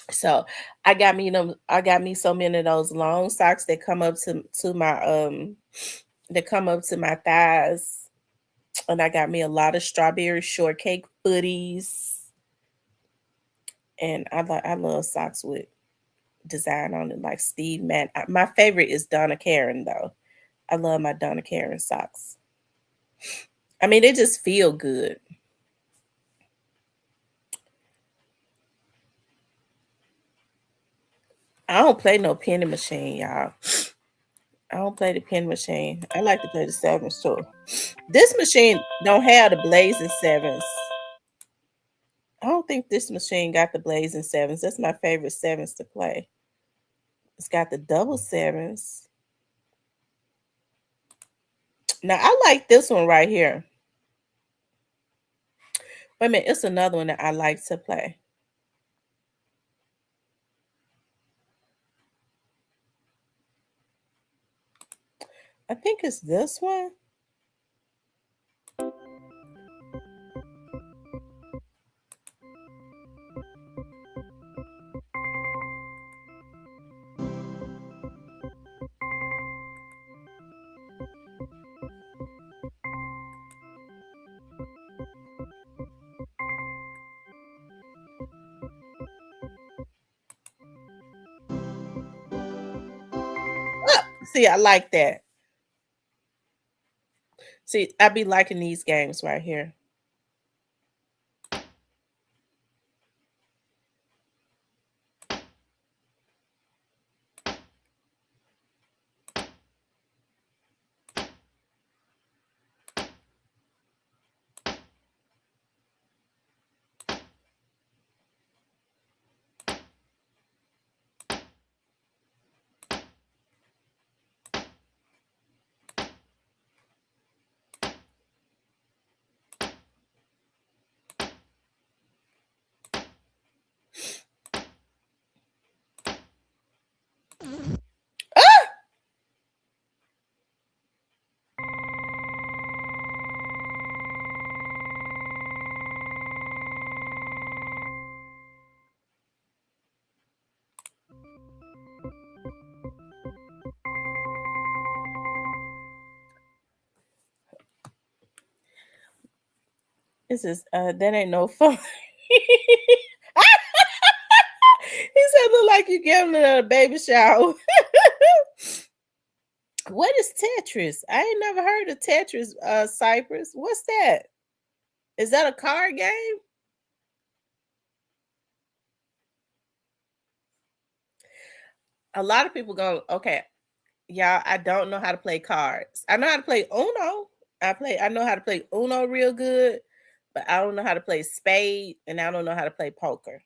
So I got me so many of those long socks that come up to my that come up to my thighs. And I got me a lot of strawberry shortcake footies. And I love socks with design on it like Steve Madden. My favorite is Donna Karen though. I love my Donna Karen socks. I mean, they just feel good. I don't play no penny machine, y'all. I don't play the penny machine. I like to play the sevens too. This machine don't have the blazing sevens. I don't think this machine got the blazing sevens. That's my favorite sevens to play. It's got the double sevens. Now I like this one right here. Wait a minute, it's another one that I like to play. I think it's this one. See, I like that. See, I be liking these games right here. Ah! This is that ain't no fun. He said, "Look like you giving it a baby shower." What is Tetris? I ain't never heard of Tetris. Cypress. What's that? Is that a card game? A lot of people go, okay, y'all. I don't know how to play cards. I know how to play Uno. I know how to play Uno real good, but I don't know how to play spade, and I don't know how to play poker.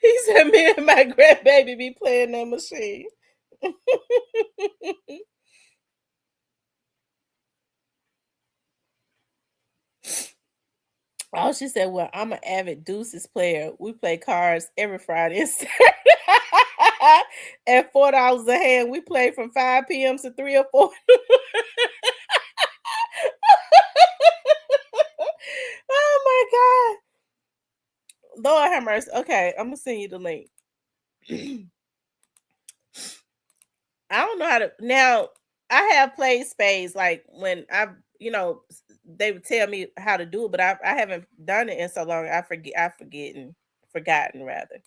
He said, "Me and my grandbaby be playing that machine." Oh, she said, "Well, I'm an avid deuces player. We play cards every Friday and Saturday at $4 a hand. We play from 5 p.m. to 3 or 4." Oh my God. Lord have mercy. Okay, I'm gonna send you the link. I don't know how to now. I have played spades like when they would tell me how to do it, but I haven't done it in so long. Forgotten rather.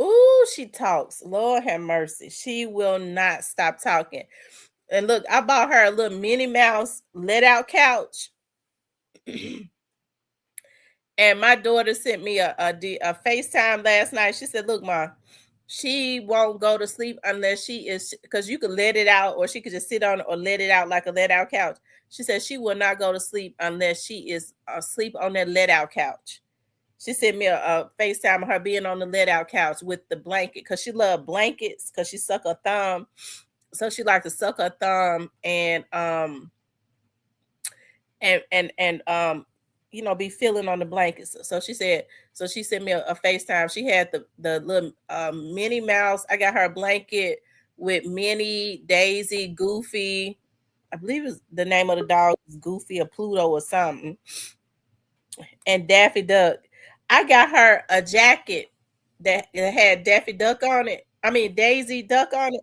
Ooh, she talks. Lord have mercy. She will not stop talking. And look, I bought her a little Minnie Mouse let out couch. And my daughter sent me a FaceTime last night. She said, "Look, Ma, she won't go to sleep unless she is because you could let it out, or she could just sit on it or let it out like a let out couch." She said she will not go to sleep unless she is asleep on that let out couch. She sent me a FaceTime of her being on the let out couch with the blanket because she loved blankets because she suck her thumb. So she liked to suck her thumb and be feeling on the blankets. So she said, so she sent me a FaceTime. She had the little Minnie Mouse. I got her a blanket with Minnie, Daisy, Goofy. I believe it's the name of the dog is Goofy or Pluto or something. And Daffy Duck. I got her a jacket that had Daffy Duck on it. I mean Daisy Duck on it.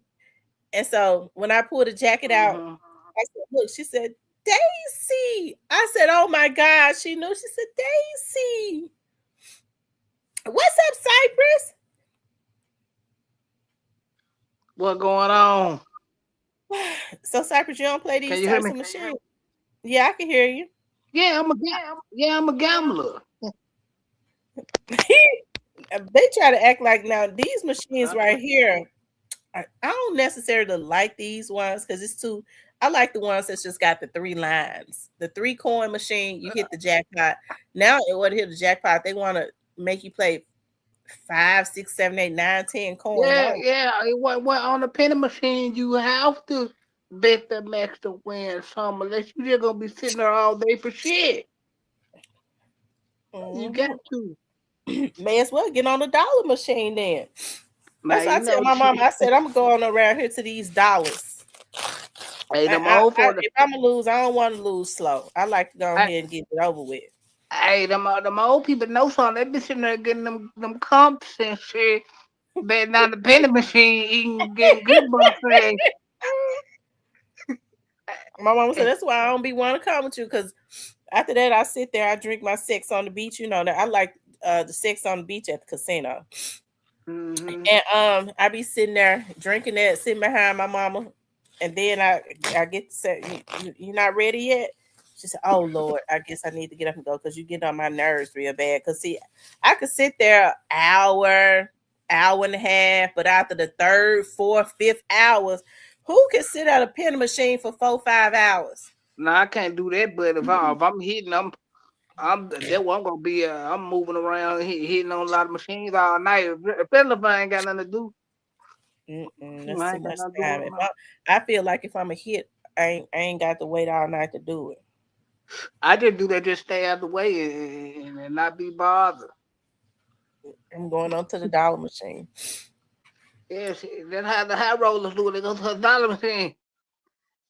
And so when I pulled the jacket out, Mm-hmm. I said, "Look," she said, "Daisy." I said, "Oh my God." She knew. She said, "Daisy." What's up, Cypress? What going on? So, Cypress, you don't play Can these you hear types me? of machines? Yeah, I can hear you. Yeah, I'm a gambler. They try to act like now these machines I right play. here. I don't necessarily like these ones because it's too. I like the ones that's just got the three lines. The three coin machine, you hit the jackpot. Now, in order to hit the jackpot, they want to make you play 5, 6, 7, 8, 9, 10 coins. I Yeah, don't. yeah. What on the penny machine you have to bet the max to win some, unless you just gonna be sitting there all day for shit. You got Mhm. to. May as well get on the dollar machine then. That's Man, what I you tell know my mom. shit. I said I'm going around here to these dollars. Hey, them old for If I'm gonna lose, I don't want to lose slow. I like to go I, ahead and get it over with. hey, them old people know something. They be sitting there getting them comps and shit. Betting on the penny machine, eating getting good buffet. My mama said that's why I don't be want to come with you because after that I sit there, I drink my sex on the beach. You know that I like the sex on the beach at the casino, Mm-hmm. and I be sitting there drinking that, sitting behind my mama, and then I get to say, you not ready yet? She said, "Oh Lord, I guess I need to get up and go because you get on my nerves real bad." Cause see, I could sit there hour and a half, but after the third, fourth, fifth hours, who can sit at a penny machine for 4, 5 hours? No, I can't do that. But if I'm hitting, I'm that's what I'm gonna be. I'm moving around, hitting on a lot of machines all night. If anything, I ain't got nothing to do. That's I too ain't got much nothing to do time. with my. I feel like if I'm a hit, I ain't got to wait all night to do it. I just do that, just stay out the way and not be bothered. I'm going on to the dollar machine. Yes, that's how the high rollers do it. They go to a dollar machine.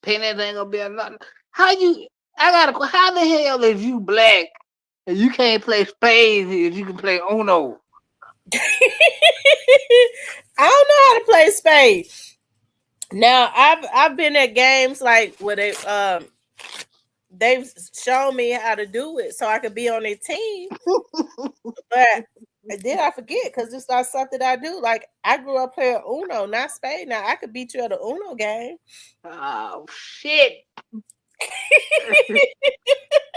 Pennies ain't gonna be enough. How you? I got a. How the hell is you black and you can't play spades if you can play Uno? I don't know how to play spade. Now I've been at games like where they've shown me how to do it so I could be on their team, but then I forget because it's not something I do. Like I grew up playing Uno, not spade. Now I could beat you at an Uno game. Oh shit!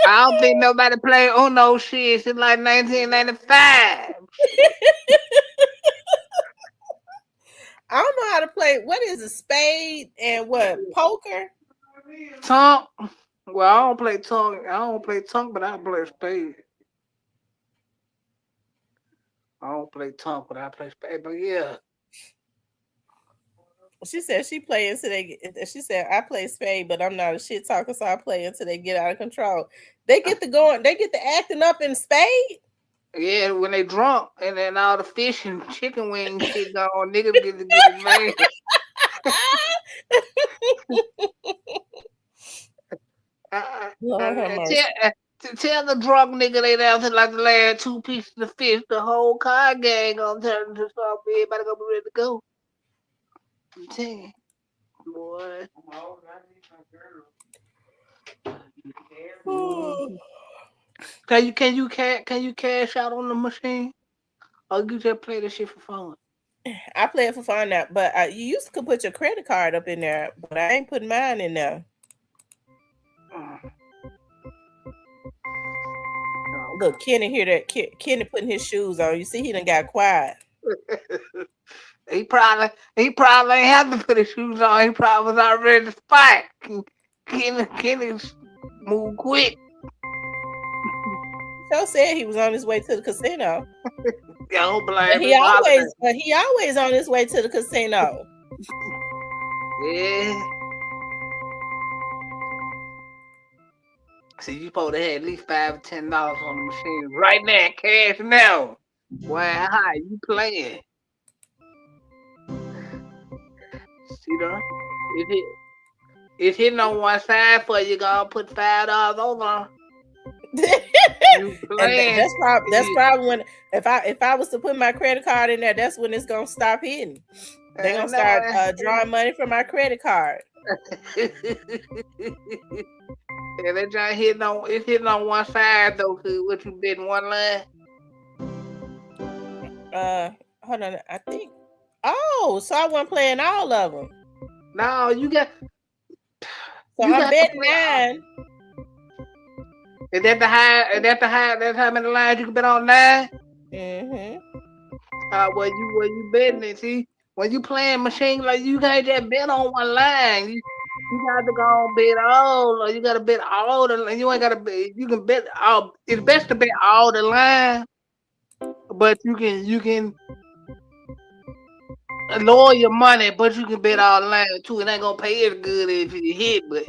I don't think nobody played Uno shit since like 1995. I don't know how to play. What is a spade and what poker? Tonk. Well, I don't play tongue. I don't play tongue, but I play spade. I don't play tongue, but I play spade. But yeah, She said she play until they. She said I play spade, but I'm not a shit talker, so I play until they get out of control. They get to going. They get to acting up in spade. yeah. When they drunk and then all the fish and chicken wing shit gone, niggas get to get mad. Lord have mercy. Tell the drunk nigga they down to like the last two pieces of fish. The whole car gang gonna turn into something. Everybody gonna be ready to go. I'm telling you, boy. Mhm. Can you cash out on the machine? Or you just play this shit for fun? I play it for fun now, but you used to put your credit card up in there, but I ain't putting mine in there. Mm, Look, Kenny here. That Kenny putting his shoes on. You see, he done got quiet. okay. he probably ain't have to put his shoes on. He probably was already the spot. Kenny's move quick. Joe said he was on his way to the casino, Yeah, don't blame him. Holiday. but he always on his way to the casino. Yeah. See, you supposed to have at least $5 or $10 on the machine right now, cash now. Boy, how you playing? See that? If it it's hitting on one side for you, gonna put $5 over. You And playing? that's probably when if I was to put my credit card in there, that's when it's gonna stop hitting. They're gonna No. start drawing money from my credit card. Yeah, they trying hitting on one side though. Cause what you did in one line. Hold on. I think. Oh, so I wasn't playing all of them. No, you So I'm got to betting play all. 9. Is that the high? Is that the high? That's how many lines you can bet on 9? Mm-hmm. Where you betting it? See, when you playing machine, like you can't just bet on one line. You got to go on bet all, or you got to bet all the. You ain't got to bet. You can bet all. It's best to bet all the line, but you can lower your money, but you can bet all the line too. It ain't gonna pay as good if you hit, but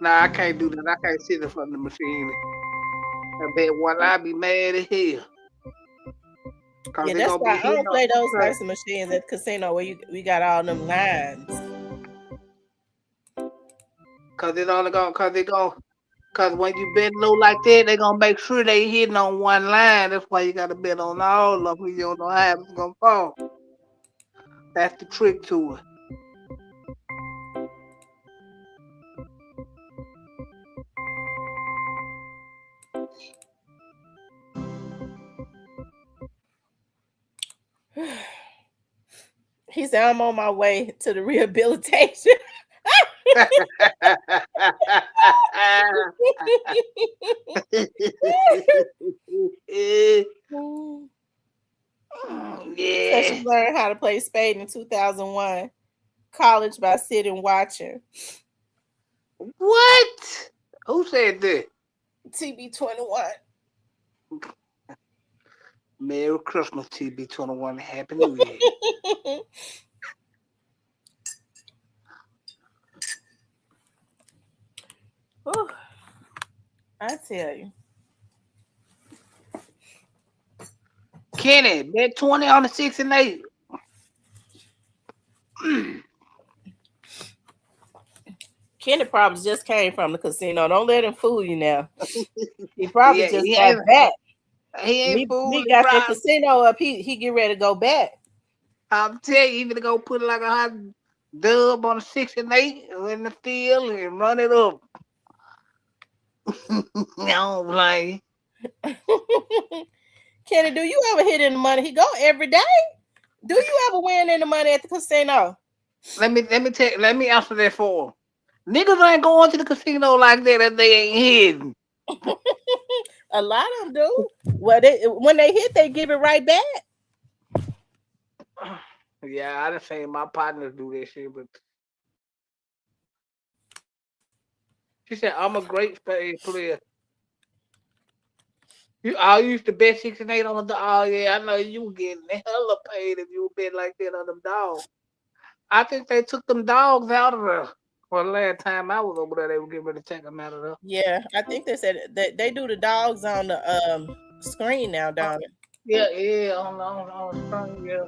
nah, I can't do that. I can't sit in front of the machine. I bet one line, I be mad as hell. Cause Yeah, they that's gonna why be I hitting don't play those on. types of machines at the casino where we got all them lines. Cause it's only gonna, cause when you bet low like that, they gonna make sure they hitting on one line. That's why you gotta bet on all of them. You don't know how it's gonna fall. That's the trick to it. He said I'm on my way to the rehabilitation. Said she Yeah. learned how to play spade in 2001. College by sitting watching. What? Who said that? TB21. Merry Christmas, TB21. Happy New Year. Whew, I tell you. Kenny, bet 20 on the 6 and 8. Kenny probably just came from the casino. Don't let him fool you now. He probably Yeah, just got back. he ain't Me fooling, got that probably. casino up. He get ready to go back. I'm telling you, even to go put like a hot dub on the 6 and 8 in the field and run it up. I don't blame Kenny, do you ever hit in the money? He go every day. Do you ever win in the money at the casino? Let me answer that for him. Niggas ain't going to the casino like that if they ain't hidden. A lot of them do. Well, when they hit, they give it right back. Yeah, I done seen my partners do that shit, but she said I'm a great spade player. I used to bet 6 and 8 on the. Oh yeah, I know you were getting hella paid if you bet like that on them dogs. I think they took them dogs out of there. Well, last time I was over there, they were getting ready to take them out of there. Yeah, I think they said that they do the dogs on the screen now, don't it? Yeah, on the screen, yeah.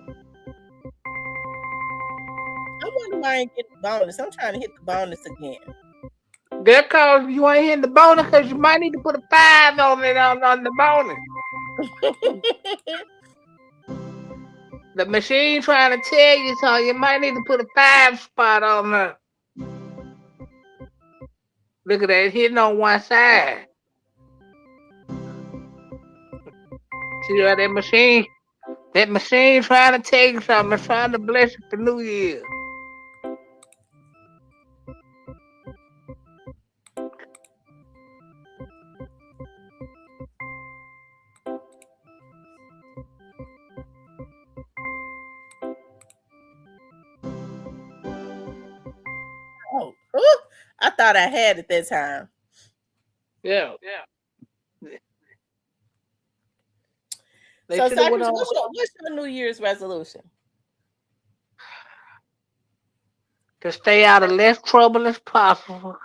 I wonder why I ain't get the bonus. I'm trying to hit the bonus again. That cause you ain't hitting the bonus because you might need to put a 5 on it on the bonus. The machine trying to tell you so you might need to put a 5 spot on there. Look at that, hitting on one side. See how that machine trying to tell you something, it's trying to bless you for New Year. Oh, ooh, I thought I had it that time. Yeah. They So, should have went Cypress, on what's your New Year's resolution? to stay out of less trouble as possible.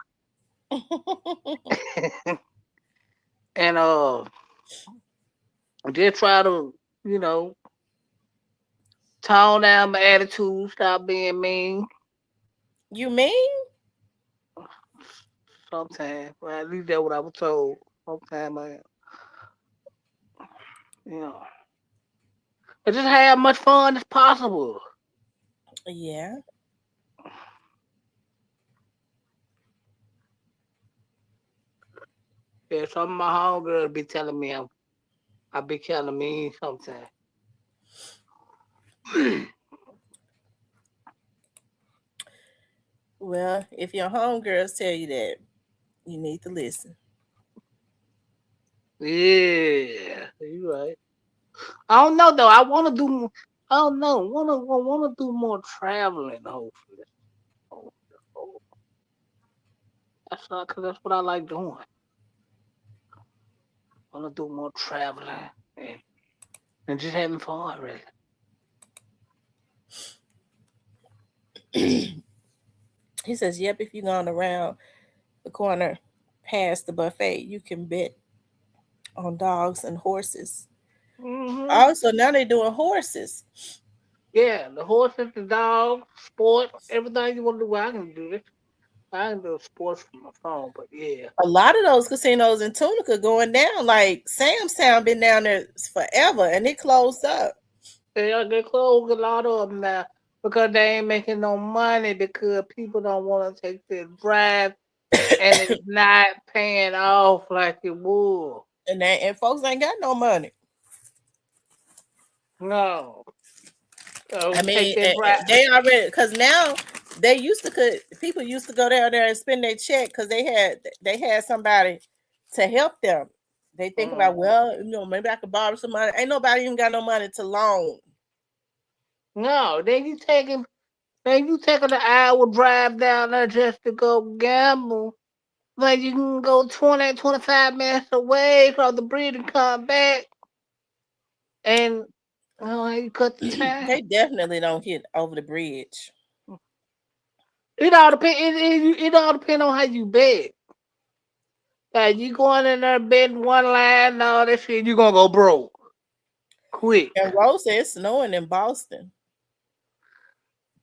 And just try to, you know, tone down my attitude, stop being mean. You mean? Sometimes, well, at least that's what I was told. Sometimes I, you know, and just have much fun as possible. Yeah. Yeah, some of my homegirls be telling me I be kind of mean sometimes. Well, if your homegirls tell you that, you need to listen. Yeah, you right. I don't know though. I want to do. I don't know. Want to do more traveling. Hopefully, oh, oh, that's not because that's what I like doing. Want to do more traveling and just having fun, really. He says, "Yep, if you're going around the corner past the buffet, you can bet on dogs and horses." Hmm. Also, now they're doing horses. Yeah, the horses, the dogs, sports, everything you want to do. I can do this. I can do sports from my phone, but yeah. A lot of those casinos in Tunica going down. Like Sam's Town been down there forever, and it closed up. They close a lot of them now because they ain't making no money because people don't want to take the drive and it's not paying off like it would. And folks ain't got no money. No. I So take mean, that drive. they already because now they used to could people used to go down there and spend their check because they had somebody to help them. They think about, Mm. well, maybe I could borrow some money. Ain't nobody even got no money to loan. No, then you taking an hour drive down there just to go gamble. But you can go 20, 25 minutes away from the bridge and come back and you cut the time. They definitely don't hit over the bridge. It all depend. It all depend on how you bet. Like you going in there betting one line and all that shit, you gonna go broke quick. And Rose said it's snowing in Boston.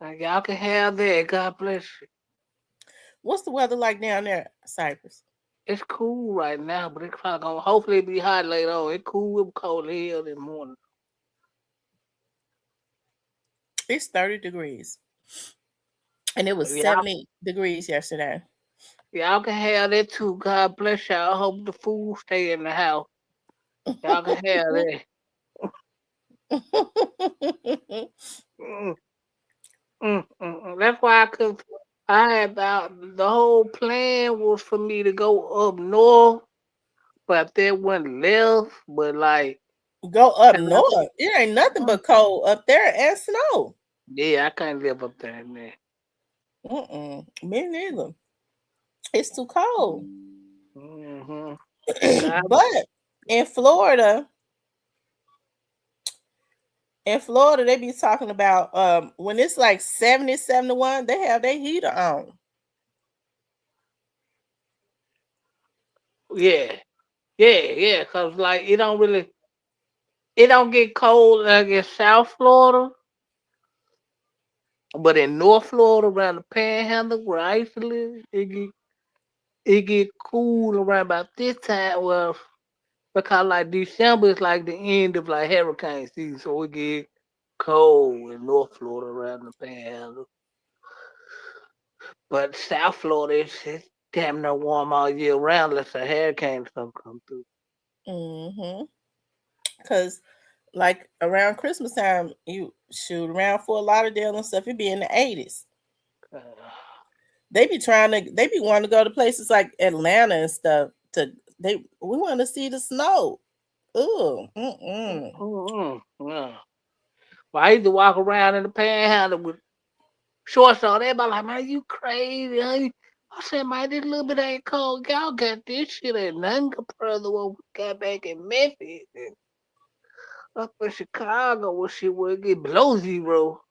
Like y'all can have that. God bless you. What's the weather like down there, Cypress? It's cool right now, but it's probably gonna hopefully be hot later on. It's cool, it's cold here in the morning. It's 30 degrees. And it was Y'all, 70 degrees yesterday. y'all can have that too. God bless y'all. I hope the food stay in the house. Y'all can have that. Mm, That's why I could. I had about the whole plan was for me to go up north, but that went left. But like, Go up 'cause north. It ain't nothing but cold up there and snow. yeah, I can't live up there, man. Me neither. It's too cold. Mm-hmm. God, But in Florida, they be talking about when it's like 70, 71, they have their heater on. yeah, yeah. Cause like it don't get cold like in South Florida, but in North Florida around the Panhandle where I used to live, it get cool around about this time. Well, because like December is like the end of like hurricane season, so it get cold in North Florida around the Panhandle. But South Florida it's damn near warm all year round unless a hurricane or something come through. Mm-hmm. Cause like around Christmas time, you shoot around Fort Lauderdale and stuff, it be in the 80s. Uh, They be wanting to go to places like Atlanta and stuff we want to see the snow. Ooh, yeah. Well, I used to walk around in the Panhandle with shorts on. Everybody like, man, you crazy? Huh? I said, man, this little bit ain't cold. Y'all got this shit ain't nothing compared to what we got back in Memphis and up in Chicago where shit would get below zero.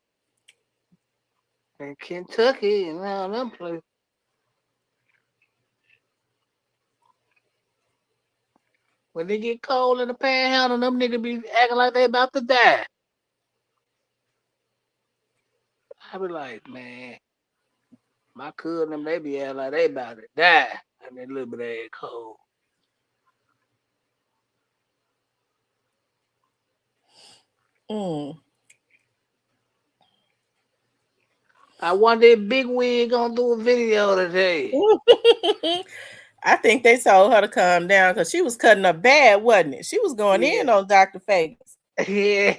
And Kentucky and all them places. When they get cold in the Panhandle, them niggas be acting like they about to die. I be like, man, my cousin them they be acting like they about to die. And that little bit of that cold. mm. I wonder if Big Wig gonna do a video today. I think they told her to calm down because she was cutting up bad, wasn't it? She was going Yeah. in on Dr. Fagans. Yeah.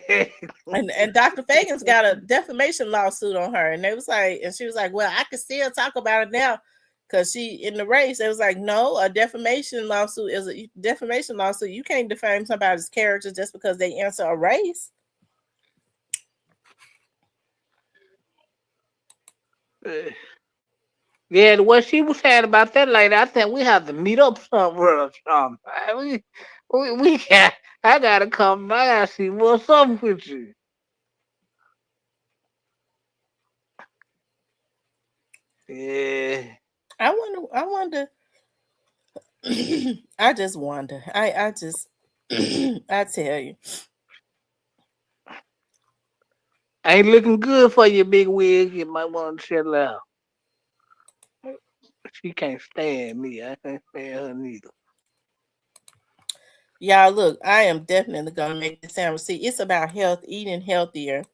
And Dr. Fagans got a defamation lawsuit on her. And they was like, and she was like, well, I can still talk about it now because she in the race. It was like, no, a defamation lawsuit is a defamation lawsuit. You can't defame somebody's character just because they answer a race. Yeah, what she was saying about that lady, I think we have to meet up somewhere or something. We got, I gotta come. I gotta see what's up with you. Yeah. I wonder. I just wonder. I just, I tell you. Ain't looking good for you, big wig. You might want to chill out. She can't stand me. I can't stand her neither. Y'all, look, I am definitely gonna make this sandwich. See, it's about health, eating healthier.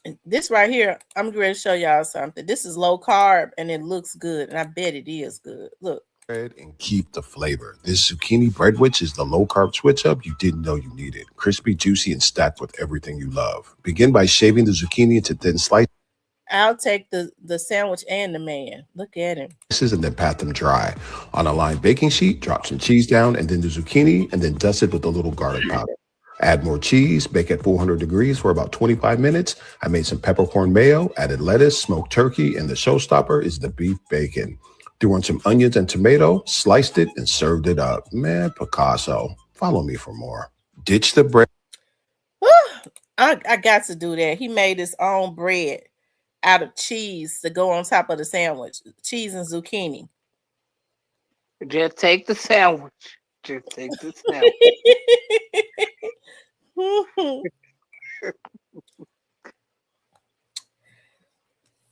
And this right here, I'm ready to show y'all something. This is low carb and it looks good, and I bet it is good. Look. And keep the flavor. This zucchini breadwich is the low carb switch up you didn't know you needed. Crispy, juicy, and stacked with everything you love. Begin by shaving the zucchini into thin slices. I'll take the sandwich and the man. Look at him. And then pat them dry. On a lined baking sheet, drop some cheese down and then the zucchini and then dust it with a little garlic powder. Add more cheese, bake at 400 degrees for about 25 minutes. I made some peppercorn mayo, added lettuce, smoked turkey, and the showstopper is the beef bacon. Threw on some onions and tomato, sliced it, and served it up. Man, Picasso, follow me for more. Ditch the bread. I got to do that. He made his own bread out of cheese to go on top of the sandwich. Cheese and zucchini. Just take the sandwich. Just take the sandwich.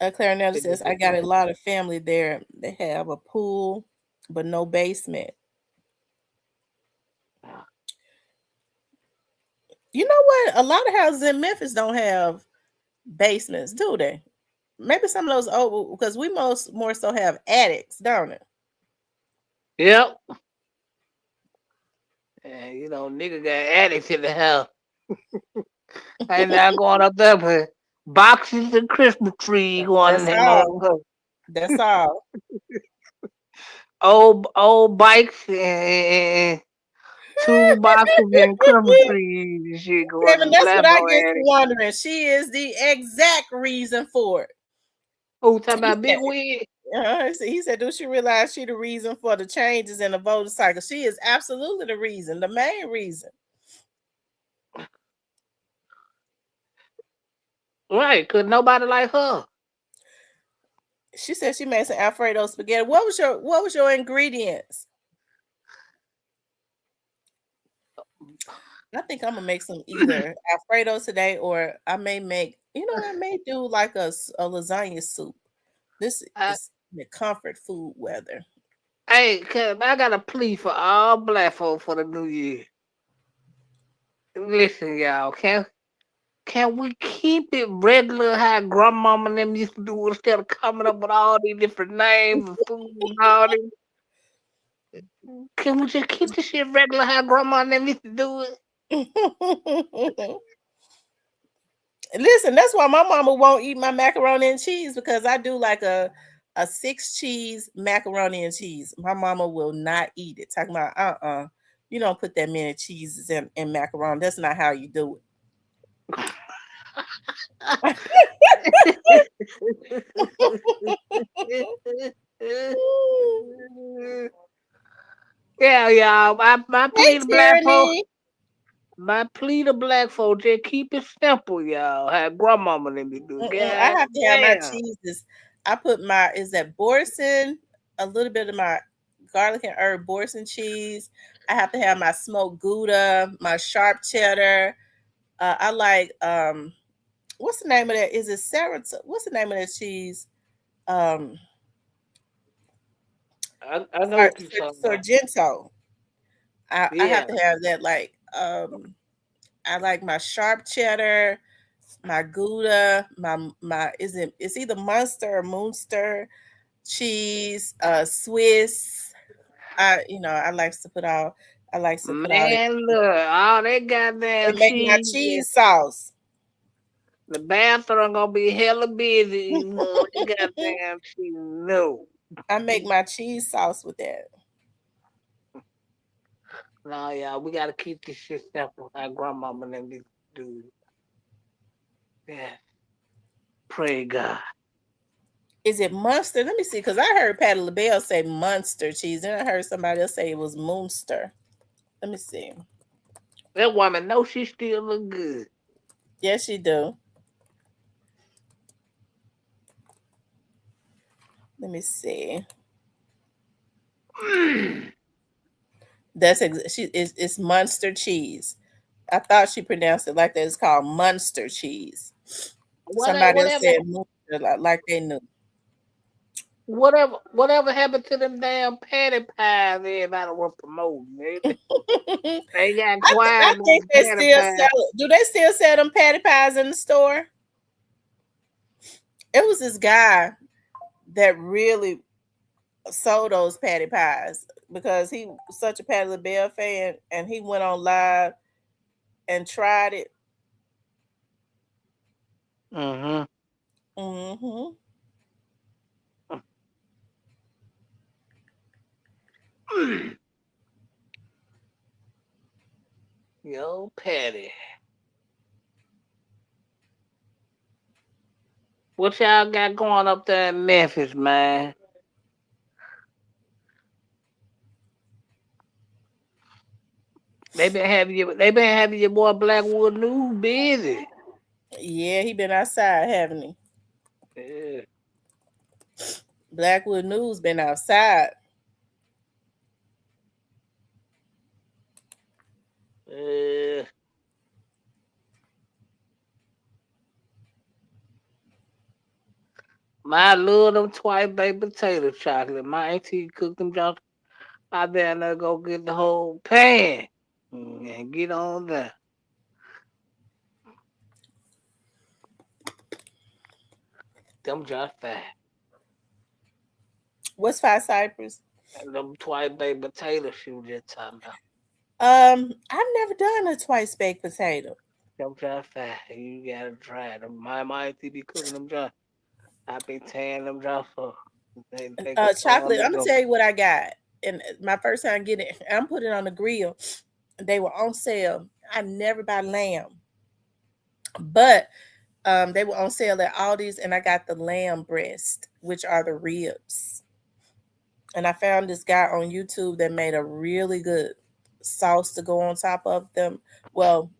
Clarinetta says, I got a lot of family there. They have a pool, but no basement. You know what? A lot of houses in Memphis don't have basements, do they? Maybe some of those old, because we more so have attics, don't it? Yep. And you know, nigga got addicts in the house. Ain't not going up there with boxes and Christmas tree going in That's there. all. That's all. Old bikes and two boxes and Christmas trees and shit going Kevin, in the that's what I Flatboy get to attic. wondering. She is the exact reason for it. Oh, talking He about big said, wig? he said, do she realize she the reason for the changes in the voting cycle? She is absolutely the reason, the main reason. Right, cause nobody like her. She said she made some Alfredo spaghetti. What was your ingredients? I think I'm gonna make some either Alfredo today, or I may make, I may do like a lasagna soup. This is the comfort food weather. Hey, cause I got a plea for all black folk for the new year. Listen, y'all, can we keep it regular how grandmama and them used to do instead of coming up with all these different names and food and all this? Can we just keep this shit regular how grandma and them used to do it? Listen, that's why my mama won't eat my macaroni and cheese, because I do like a 6 cheese macaroni and cheese. My mama will not eat it. Talking about you don't put that many cheeses in macaroni. That's not how you do it. Yeah, y'all. My plea Hey, to black folk. Tierney. My plea to black folk, just keep it simple, y'all. How grandmama let me do. I God have to have my damn. cheeses. I put is that Boursin, a little bit of my garlic and herb Boursin cheese. I have to have my smoked Gouda, my sharp cheddar. I like what's the name of that? Is it Sarah? What's the name of that cheese? Um, I know what you're talking about. Sargento. I have Yeah. to have that. Like I like my sharp cheddar, my Gouda, my it's either Munster or Moonster. cheese, Swiss. I like to put all. I like to put all. Man, look, all that They goddamn make my cheese. cheese sauce. The bathroom gonna be hella busy. You know, the goddamn cheese. No. I make my cheese sauce with that. No, y'all, we gotta keep this shit simple. Our grandmama and them do. Yeah. Pray God. Is it Munster? Let me see, because I heard Patty LaBelle say Munster cheese, and I heard somebody else say it was Moonster. Let me see. That woman know she still look good. Yes, she do. Let me see. It's Munster cheese. I thought she pronounced it like that. It's called Munster cheese. Somebody else said Munster, like they knew. Whatever happened to them damn patty pies everybody was promoting? They got quiet. I think they still sell it. Do they still sell them patty pies in the store? It was this guy that really sold those patty pies because he was such a Patty LaBelle fan, and he went on live and tried it. Mm-hmm. Mm-hmm. Yo, Patty. What y'all got going up there in Memphis, man? They been having your boy Blackwood News busy. Yeah, he been outside, haven't he? Yeah. Blackwood News been outside. I love them twice baked potato chocolate. My auntie cooked them just out there and they go get the whole pan and get on there. Them just fat. What's Five Cypress? And them twice baked potato she was just talking about. I've never done a twice baked potato. Them just fat. You gotta try them. My auntie be cooking them just. I be tearing them just for. Chocolate. I'm gonna tell you what I got. And my first time getting it, I'm putting it on the grill. They were on sale. I never buy lamb, but they were on sale at Aldi's, and I got the lamb breast, which are the ribs. And I found this guy on YouTube that made a really good sauce to go on top of them. Well,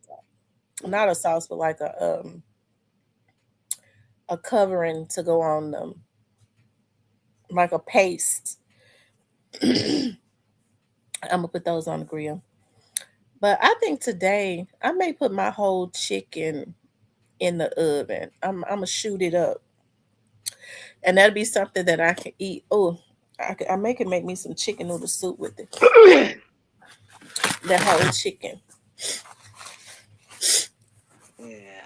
not a sauce, but like a covering to go on them, like a paste. I'm gonna put those on the grill. But I think today I may put my whole chicken in the oven. I'm gonna shoot it up, and that'll be something that I can eat. Oh, I make me some chicken noodle soup with it. That whole chicken. Yeah.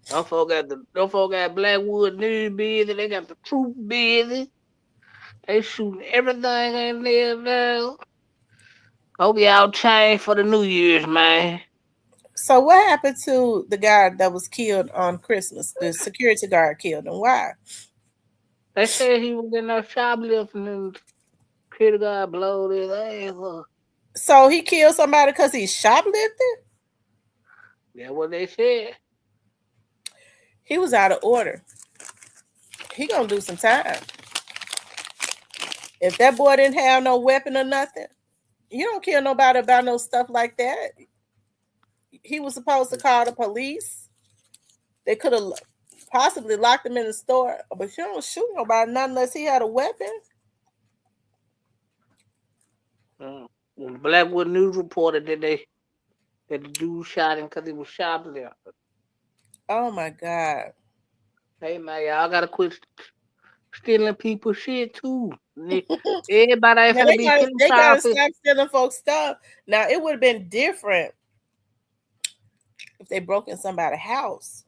Don't forget Blackwood News busy. They got the truth busy. They shooting everything in there now. Hope y'all change for the New Year's, man. So what happened to the guy that was killed on Christmas? The security guard killed him. Why? They said he was in there shoplifting and security guard blowed his ass up. So he killed somebody because he's shoplifting? That's what they said. He was out of order. He gonna do some time. If that boy didn't have no weapon or nothing, you don't kill nobody about no stuff like that. He was supposed to call the police. They could have possibly locked him in the store, but you don't shoot nobody not unless he had a weapon. Blackwood News reported that the dude shot him because he was shoplifting. Oh my God. Hey man, y'all gotta quit stealing people's shit too. Everybody ain't finna be they gotta stop stealing folks' stuff. Now it would have been different if they broke in somebody's house.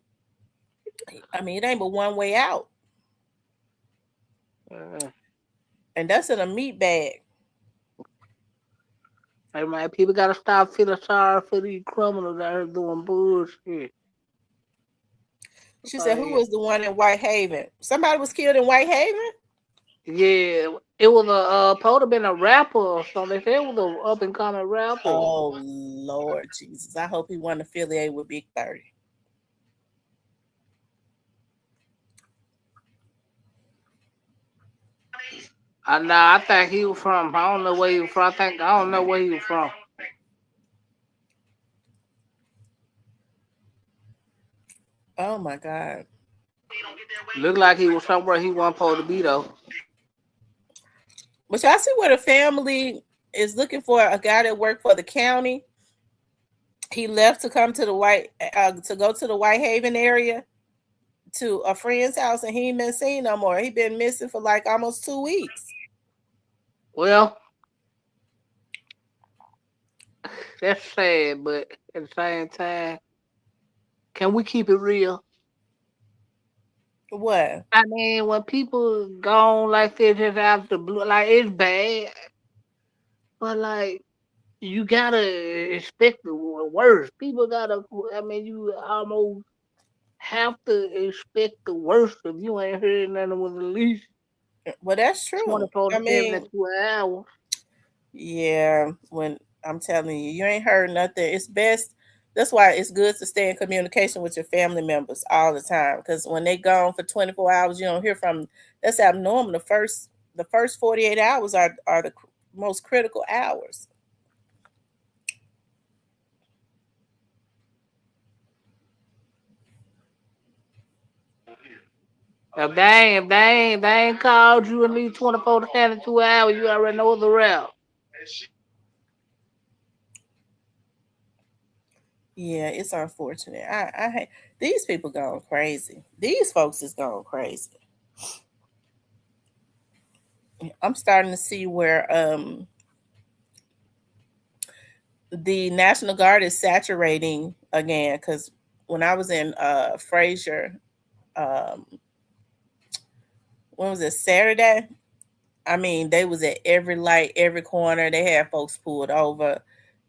I mean, it ain't but one way out, Uh, and that's in a meat bag. Hey man, people gotta stop feeling sorry for these criminals that are doing bullshit. She said, "Who Like, was the one in Whitehaven? Somebody was killed in Whitehaven." yeah, it was a supposed to been a rapper or something. They said it was an up and coming rapper. Oh Lord Jesus! I hope he wasn't affiliated with Big 30. I think he was from. I don't know where he was from. I don't know where he was from. Oh my God! Looked like he was somewhere he wasn't supposed to be though. But y'all see where the family is looking for a guy that worked for the county. He left to come to to go to the Whitehaven area to a friend's house, and he ain't been seen no more. He been missing for like almost 2 weeks. Well, that's sad, but at the same time, can we keep it real? What? I mean, when people gone like this just out the blue, like it's bad, but like you gotta expect the worst. People gotta. I mean, you almost have to expect the worst if you ain't heard nothing with at least Well, that's true. 24 I to mean, 72 hours. yeah, when I'm telling you, you ain't heard nothing. It's best. That's why it's good to stay in communication with your family members all the time. Because when they gone for 24 hours, you don't hear from them. That's abnormal. The first 48 hours are the most critical hours. If they ain't called you at least 24 to 72 hours, you already know the route. Yeah, it's unfortunate. I hate these people going crazy. These folks is going crazy. I'm starting to see where the National Guard is saturating again, because when I was in Fraser, um, when was it, Saturday? I mean, they was at every light, every corner. They had folks pulled over.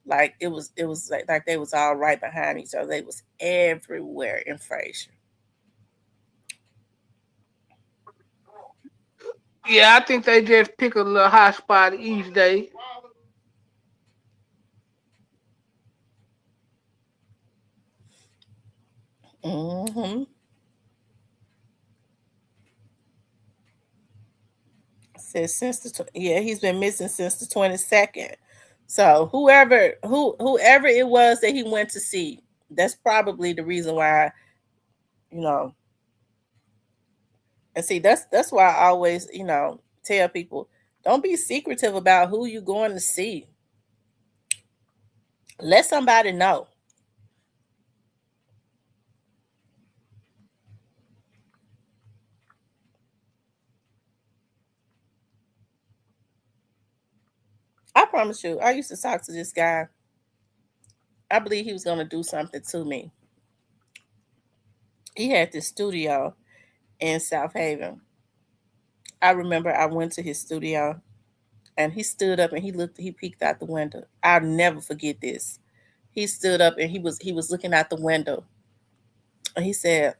Like it was like they was all right behind each other. They was everywhere in Fraser. Yeah, I think they just pick a little hot spot each day. Hmm. Says since yeah, he's been missing since the 22nd. So whoever it was that he went to see, that's probably the reason why, you know. And see, that's why I always, tell people, don't be secretive about who you going to see. Let somebody know. I promise you, I used to talk to this guy. I believe he was gonna do something to me. He had this studio in South Haven. I remember I went to his studio, and he stood up and he peeked out the window. I'll never forget this. He stood up and he was looking out the window, and he said,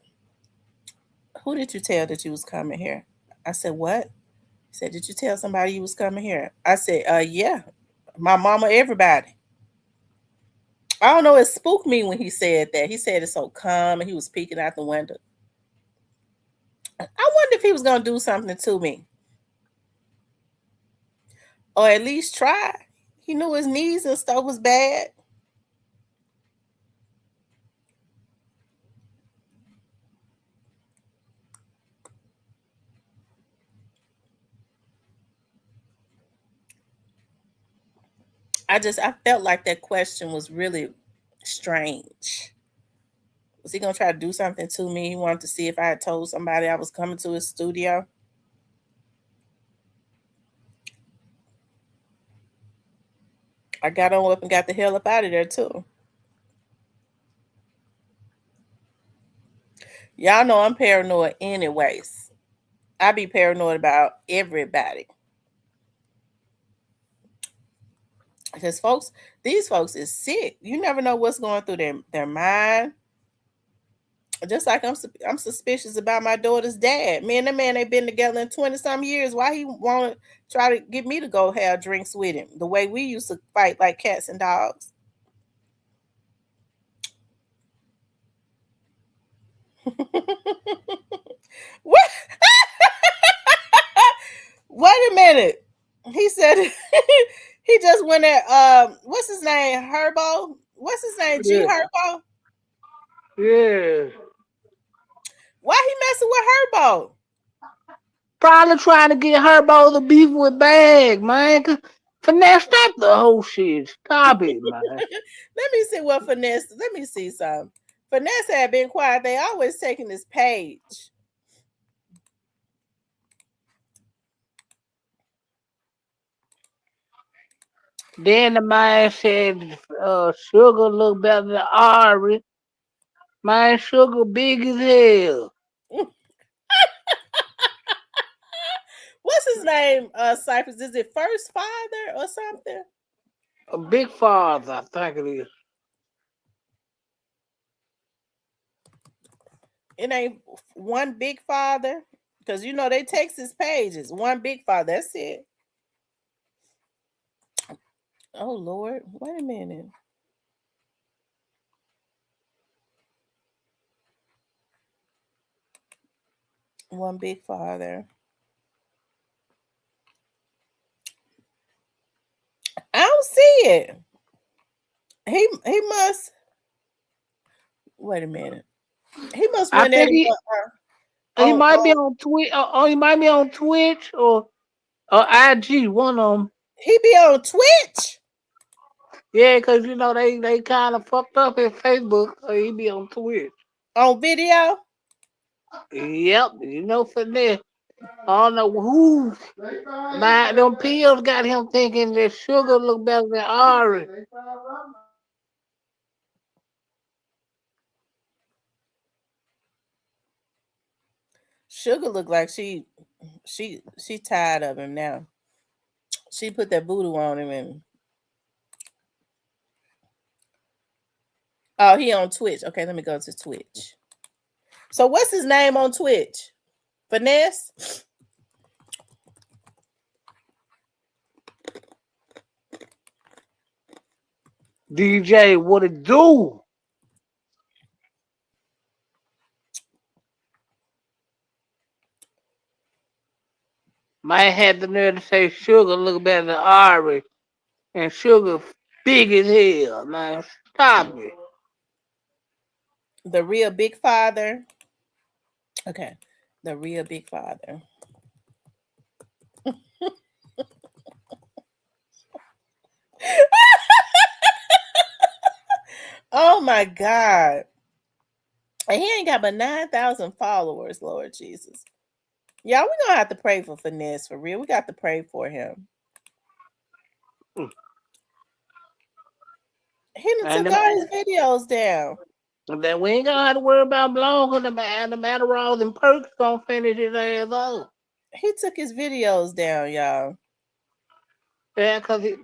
"Who did you tell that you was coming here?" I said, "What?" He said, "Did you tell somebody you was coming here?" I said, yeah. My mama, everybody." I don't know, it spooked me when he said that. He said it so calm and he was peeking out the window. I wonder if he was gonna do something to me. Or at least try. He knew his knees and stuff was bad. I felt like that question was really strange. Was he gonna try to do something to me? He wanted to see if I had told somebody I was coming to his studio. I got on up and got the hell up out of there too. Y'all know I'm paranoid anyways. I be paranoid about everybody. Because these folks is sick. You never know what's going through their mind. Just like I'm suspicious about my daughter's dad. Me and that man, they've been together in 20 some years. Why he want to try to get me to go have drinks with him? The way we used to fight like cats and dogs. What? Wait a minute. He said he just went at what's his name? Herbo? What's his name? G Yeah. Herbo? Yeah. Why he messing with Herbo? Probably trying to get Herbo the beef with Bag, man. Finesse, stop the whole shit. Stop it, man. Let me see what Finesse. Let me see some. Finesse had been quiet. They always taking this page. Then the man said, Sugar look better than Ari. Man, Sugar big as hell. What's his name? Cypress. Is it First Father or something? A big father, I think it is. It ain't One Big Father. Because you know they text his pages. One Big Father. That's it. Oh Lord. Wait a minute. One Big Father. I don't see it. He must wait a minute. He must I went at think him he on might be on Twitch, or he might be on Twitch or IG, one of them. he be on Twitch Yeah, because you know they kind of fucked up his Facebook, so he be on Twitch. on video. Yep, you know Finesse. I don't know who. Man, them pills got him thinking that Sugar look better than Ari. Sugar look like she tired of him now. She put that voodoo on him and oh, he on Twitch. Okay, let me go to Twitch. So what's his name on Twitch? Finesse? DJ, what it do? Man had the nerve to say Sugar look better than Ari, and Sugar big as hell. Man, stop it. The real Big Father. Okay. The real Big Father. Oh my God. And he ain't got but 9,000 followers, Lord Jesus. Y'all, we gonna have to pray for Finesse for real. We got to pray for him. He done And took all his videos down. then we ain't gonna have to worry about Blonde, because the Adderalls and Perks gonna finish his ass off. He took his videos down, y'all. Yeah, because he.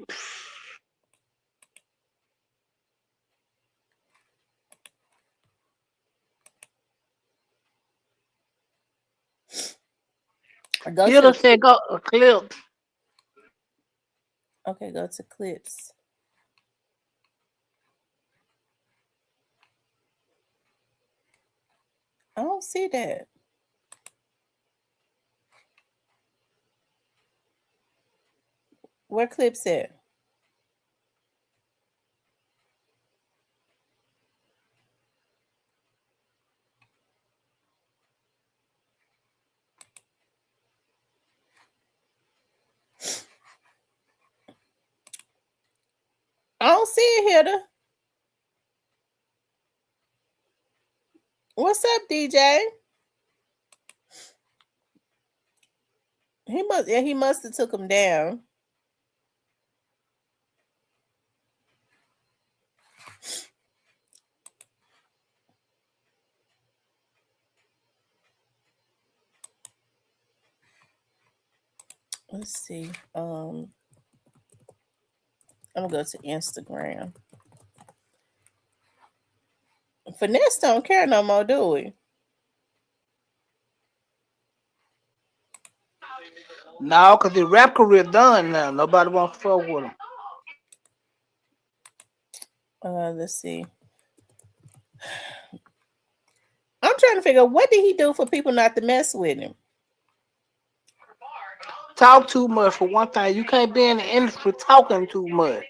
Go He'll to have said go clips. okay, go to clips. I don't see that. Where clips at? I don't see it, Hilda. What's up, DJ? He must have took him down. Let's see. I'm gonna go to Instagram. Finesse don't care no more, do we? No, cause the rap career done now. Nobody wants to fuck with him. Let's see. I'm trying to figure out what did he do for people not to mess with him. Talk too much for one thing. You can't be in the industry talking too much.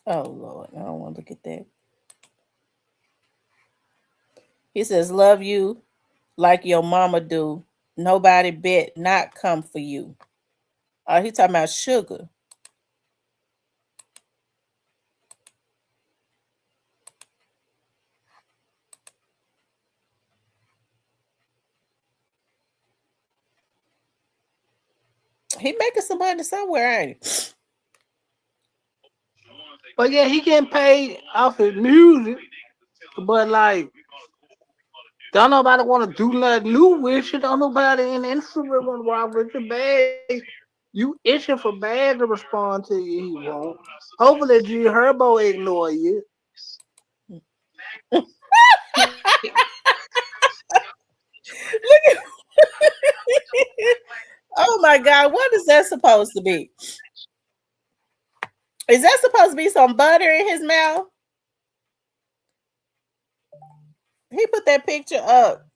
Oh Lord, I don't want to look at that. He says, "Love you like your mama do. Nobody bet not come for you." He talking about Sugar. He making some money somewhere, ain't he? But yeah, he getting paid off his music. But like, don't nobody want to do nothing new with you. Don't nobody in the industry want to rock with your bag. You itching for bad to respond to you. He won't. Hopefully, G Herbo ignore you. Look at oh my God, what is that supposed to be? Is that supposed to be some butter in his mouth? He put that picture up.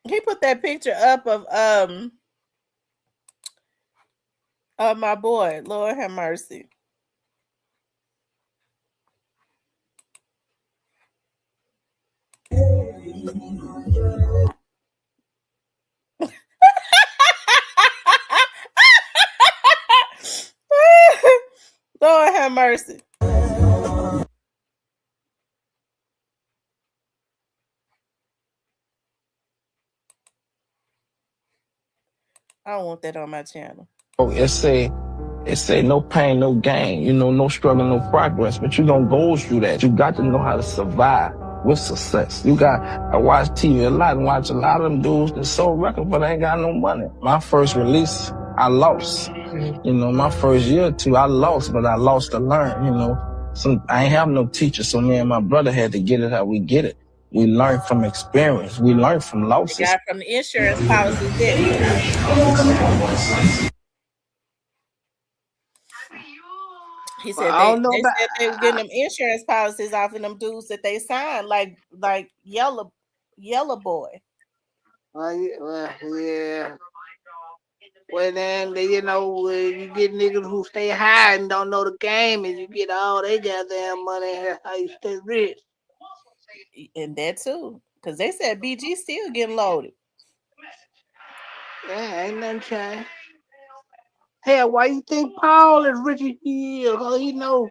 He put that picture up of my boy. Lord have mercy. Lord have mercy. I don't want that on my channel. Oh, it say no pain, no gain, no struggle, no progress. But you don't go through that. You got to know how to survive with success. I watch TV a lot and watch a lot of them dudes that sold records, but I ain't got no money. My first release, I lost. My first year or two, I lost, but I lost to learn, So I ain't have no teacher, so me and my brother had to get it how we get it. We learned from experience. We learned from They losses. got from the insurance policies, didn't he? He But said I they don't know they about. said they were getting them insurance policies off of them dudes that they signed, like Yellow Boy. Yeah. Well, then you get niggas who stay high and don't know the game, and you get all they goddamn money. That's how you stay rich. And that too. Because they said BG still getting loaded. Yeah, ain't nothing changed. Hell, why you think Paul is rich as he is? Cause he know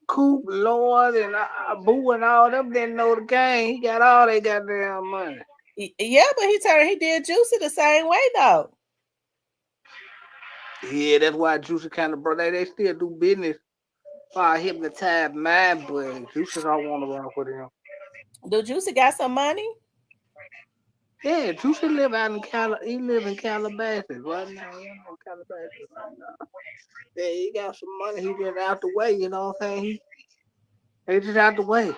Coop, Lord, and Boo and all them didn't know the game. He got all they goddamn money. Yeah, but he did Juicy the same way though. Yeah, that's why Juicy kind of bro. They still do business. I hypnotized mind, but Juicy don't want to rock with him. Do Juicy got some money? Yeah, Juicy live out in He live in Calabasas right now. He in Calabasas right now. Yeah, he got some money. He just out the way. You know what I'm saying? He just out the way.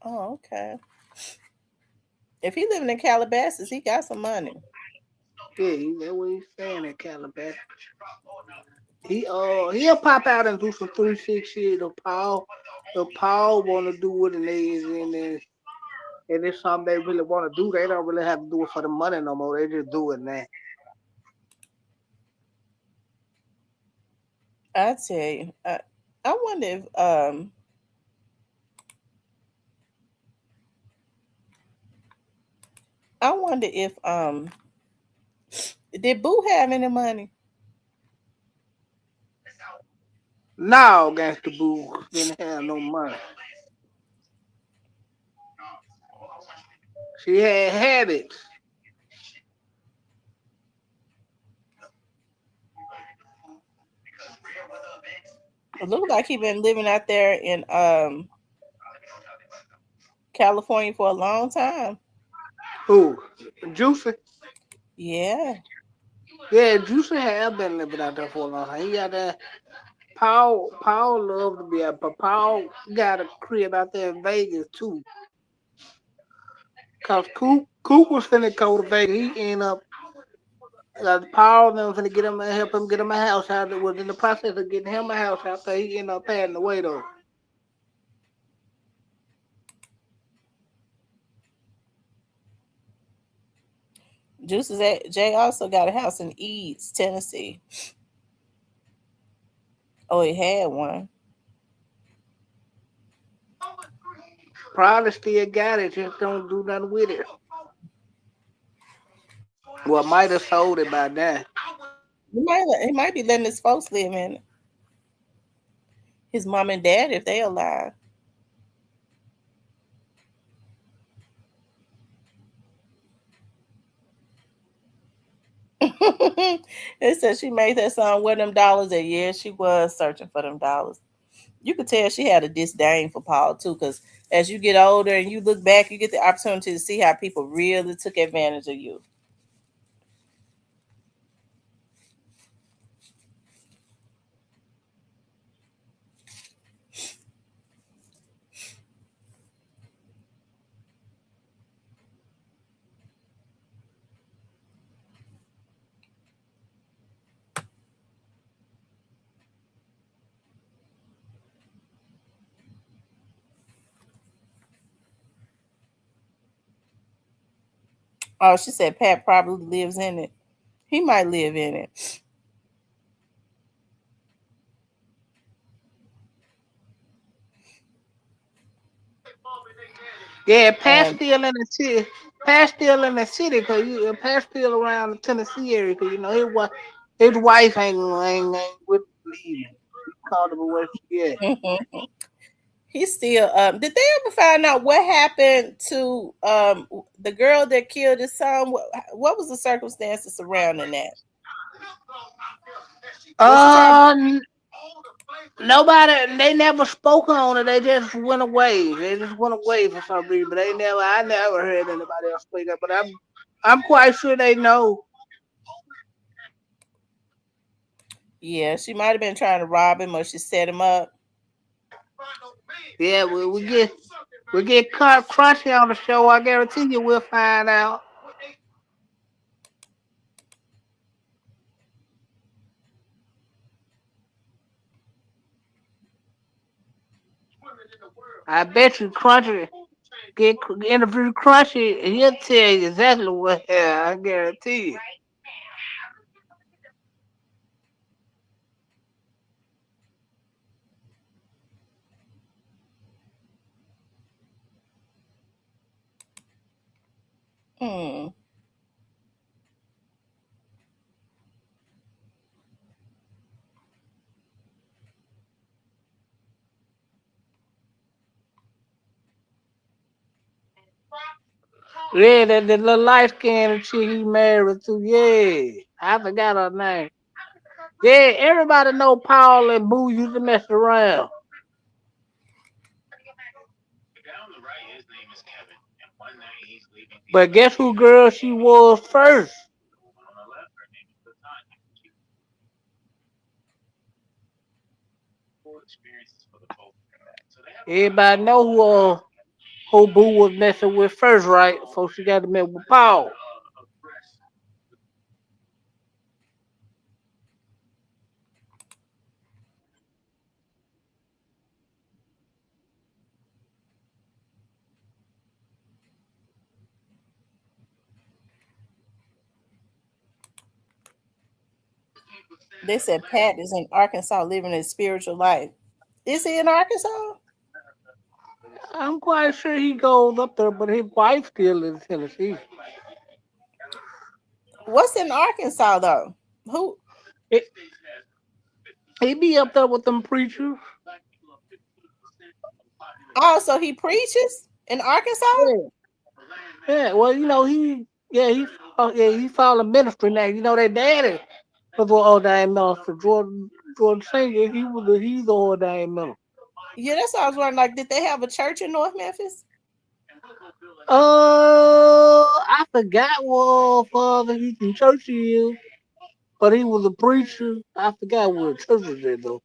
Oh, okay. If he living in Calabasas, he got some money. Yeah, that's what he's saying in Calabasas. He'll pop out and do some 360. If Paul want to do it and it's something they really want to do, they don't really have to do it for the money no more. They just do it now. I tell you, I wonder if did Boo have any money? No, Gangsta Boo didn't have no money. She had habits. It looked like he been living out there in California for a long time. Who? Juicy? Yeah. Yeah, Juicy have been living out there for a long time. He got that. Paul loved to be out, but Paul got a crib out there in Vegas too. Cause Coop was finna go to Vegas. He ended up Paul and them finna get him help him get him a house out there. Was in the process of getting him a house out there. He ended up passing away though. Juice's Jay also got a house in Eads, Tennessee. Oh, he had one. Probably still got it, just don't do nothing with it. Well, might have sold it by now. He might be letting his folks live in it. His mom and dad, if they alive. It said she made that song with them dollars, and yeah, she was searching for them dollars. You could tell she had a disdain for Paul too, because as you get older and you look back, you get the opportunity to see how people really took advantage of you. Oh, she said Pat probably lives in it. He might live in it. Yeah, Pat's Um, still in the city. Pat's still in the city because Pat's still around the Tennessee area because his wife ain't with leaving. He called her where she at. he's still. Did they ever find out what happened to the girl that killed his son? What was the circumstances surrounding that? Was she trying? Uh, Nobody. They never spoke on it. They just went away. They just went away for some reason. But they never. I never heard anybody else speak up. But I'm quite sure they know. Yeah, she might have been trying to rob him, or she set him up. Yeah, we get caught crunchy on the show. I guarantee you, we'll find out. I bet you Crunchy get interview Crunchy, and he'll tell you exactly what. Yeah, I guarantee you. Hmm. Yeah, that little light skinned chick he married to. Yeah, I forgot her name. Yeah, everybody know Paul and Boo used to mess around. But guess who girl she was first? Everybody know who Boo was messing with first, right? Before she got to mess with Paul. They said Pat is in Arkansas living his spiritual life. Is he in Arkansas? I'm quite sure he goes up there, but his wife still in Tennessee. What's in Arkansas though? Who? It, He be up there with them preachers. Oh, so he preaches in Arkansas? Yeah. Yeah. Well, he followed ministry now. You know, their daddy was an ordained minister. Jordan Senior, he's the ordained minister. Yeah, that's what I was wondering. Like, did they have a church in North Memphis? I forgot what Father Houston Church he is, but he was a preacher. I forgot what church is it though.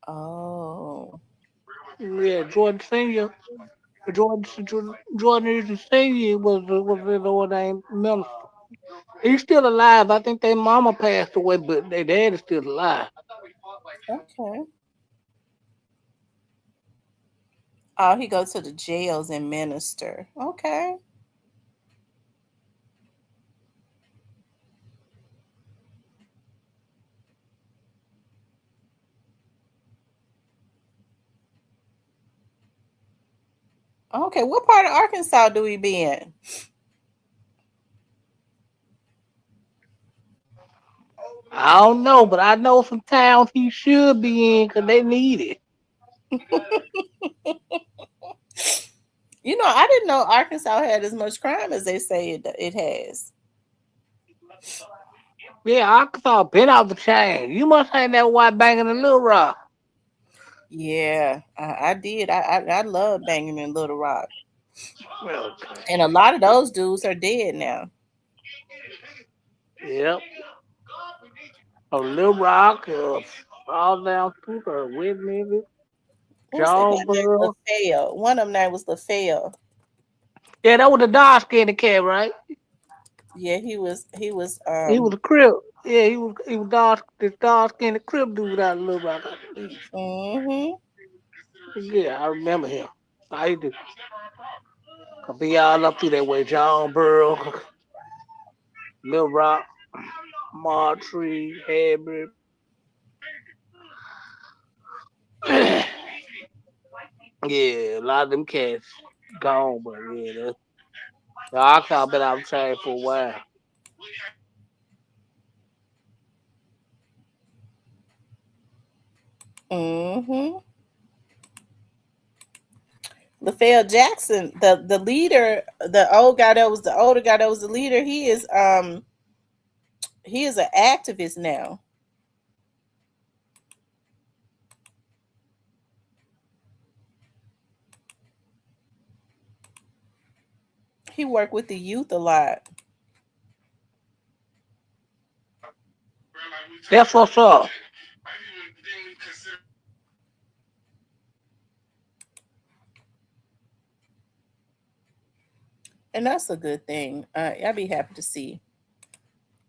Oh, Yeah, Jordan Senior, Jordan Houston Senior was his ordained minister. He's still alive. I think their mama passed away, but their dad is still alive. okay. Oh, he goes to the jails and minister. Okay. Okay. What part of Arkansas do we be in? I don't know, but I know some towns he should be in because they need it. You know, I didn't know Arkansas had as much crime as they say it has. Yeah, Arkansas been out the chain. You must have that white banging in Little Rock. Yeah, I did. I love banging in Little Rock, Well, and a lot of those dudes are dead now. yep. Little Rock, all down through the West Memphis, What's that guy named Jonesboro. LaFell? One of them name was LaFell. Yeah, that was the dark skinned cat, right? Yeah, he was. He was a crib. Yeah, he was this dark skinned crib dude out of Little Rock, I believe. Mm-hmm. Yeah, I remember him. I used to be all up through that way, Jonesboro, Little Rock, Martree, Hebron. Yeah, a lot of them cats gone, but yeah, I have been outside for a while. Mm-hmm. LaFell Jackson, the leader, the old guy that was the older guy that was the leader, he is an activist now. He worked with the youth a lot. That's what's up. And that's a good thing. I'd be happy to see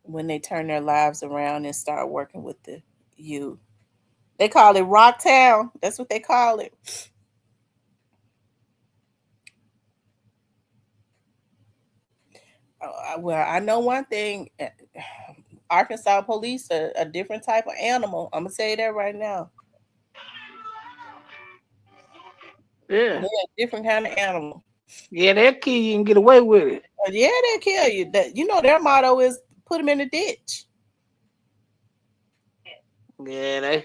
when they turn their lives around and start working with the youth. They call it Rocktown. That's what they call it. Well, I know one thing. Arkansas police are a different type of animal. I'm gonna say that right now. Yeah. They're a different kind of animal. Yeah, they'll kill you and get away with it. But yeah, they'll kill you. That their motto is put them in the ditch. Yeah,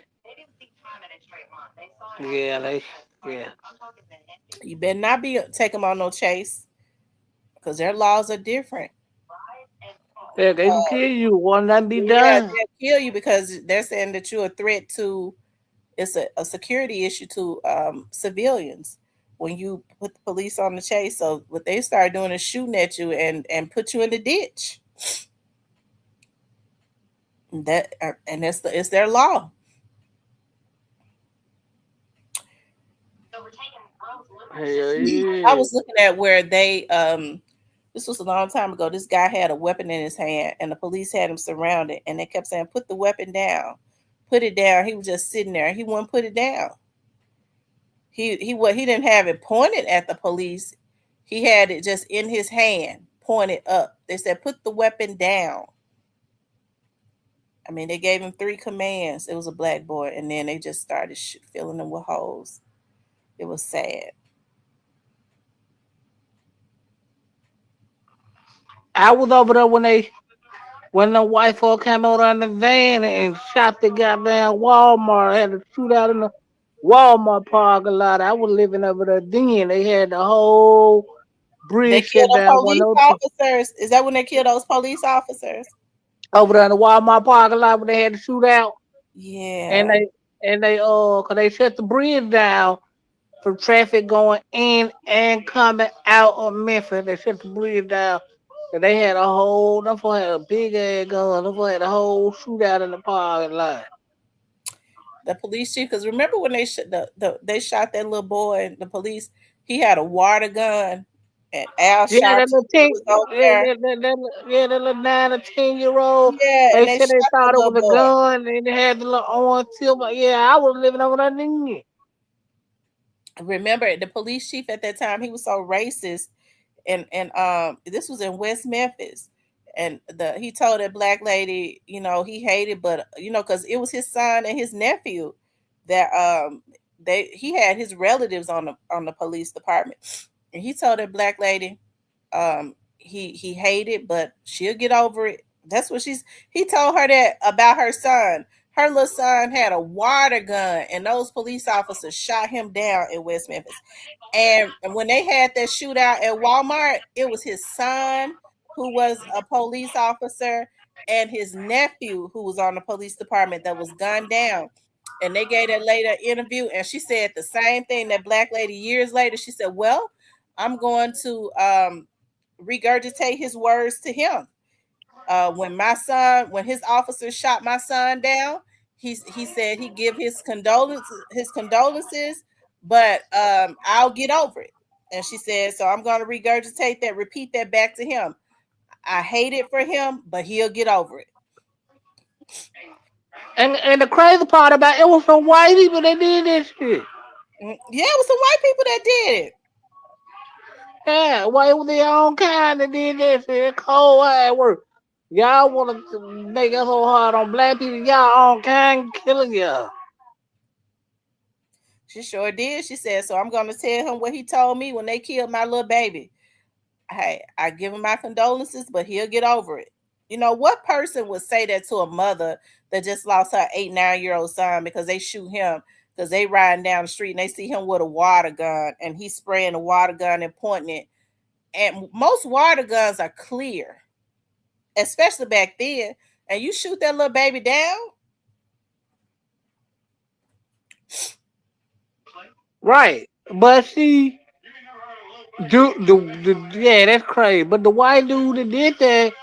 yeah. You better not take them on no chase because their laws are different. Yeah, they can kill you. One that be Yeah, done. they'll kill you because they're saying that you're a threat to. It's a security issue to civilians when you put the police on the chase. So what they start doing is shooting at you and put you in the ditch. And it's their law. Hell I yeah. was looking at where they this was a long time ago. This guy had a weapon in his hand and the police had him surrounded and they kept saying, put the weapon down, put it down. He was just sitting there. He wouldn't put it down. He didn't have it pointed at the police. He had it just in his hand, pointed up. They said, put the weapon down. I mean, they gave him 3 commands. It was a black boy, and then they just started filling them with holes. It was sad. I was over there when when the white folk came out on the van and shot the goddamn Walmart, had a shootout in the Walmart parking lot. I was living over there then. They had the whole They bridge killed shut them down. One police of those officers. Is that when they killed those police officers? over there in the Walmart parking lot when they had the shootout, and Yeah. cause they shut the bridge down for traffic going in and coming out of Memphis. They shut the bridge down. And they had them for had a big ass gun. Them for had a whole shootout in the parking lot. The police chief, because remember when they shot that little boy, the police, he had a water gun, and Al Yeah, that Sharpton little 10, was over there. that little 9 or 10 year old. Yeah, and They they said they shot that thought it little was a boy. gun and they had the little orange tip. Yeah, I was living over there then. Remember the police chief at that time, he was so racist, and this was in West Memphis, and he told that black lady, he hated, but because it was his son and his nephew that he had his relatives on the police department, and he told that black lady, he hated, but she'll get over it. That's what he told her that about her son. Her little son had a water gun, and those police officers shot him down in West Memphis. And when they had that shootout at Walmart, it was his son who was a police officer and his nephew who was on the police department that was gunned down. And they gave that lady an interview, and she said the same thing. That black lady years later, she said, "Well, I'm going to regurgitate his words to him. When his officer shot my son down, he said he give his condolences, but I'll get over it." And she said, "So I'm going to regurgitate that, repeat that back to him. I hate it for him, but he'll get over it." And the crazy part about it was some white people that did this shit. Yeah, it was some white people that did it. Yeah, white with their own kind that did this shit. Cold hard work. Y'all want to make us so hard on black people? Y'all own kind killing y'all. She sure did. She said, "So I'm going to tell him what he told me when they killed my little baby. Hey, I give him my condolences, but he'll get over it." What person would say that to a mother that just lost her 8, 9 year old son because they shoot him because they riding down the street and they see him with a water gun and he's spraying the water gun and pointing it. And most water guns are clear, especially back then. And you shoot that little baby down. Right. But see, yeah, that's crazy. But the white dude that did that,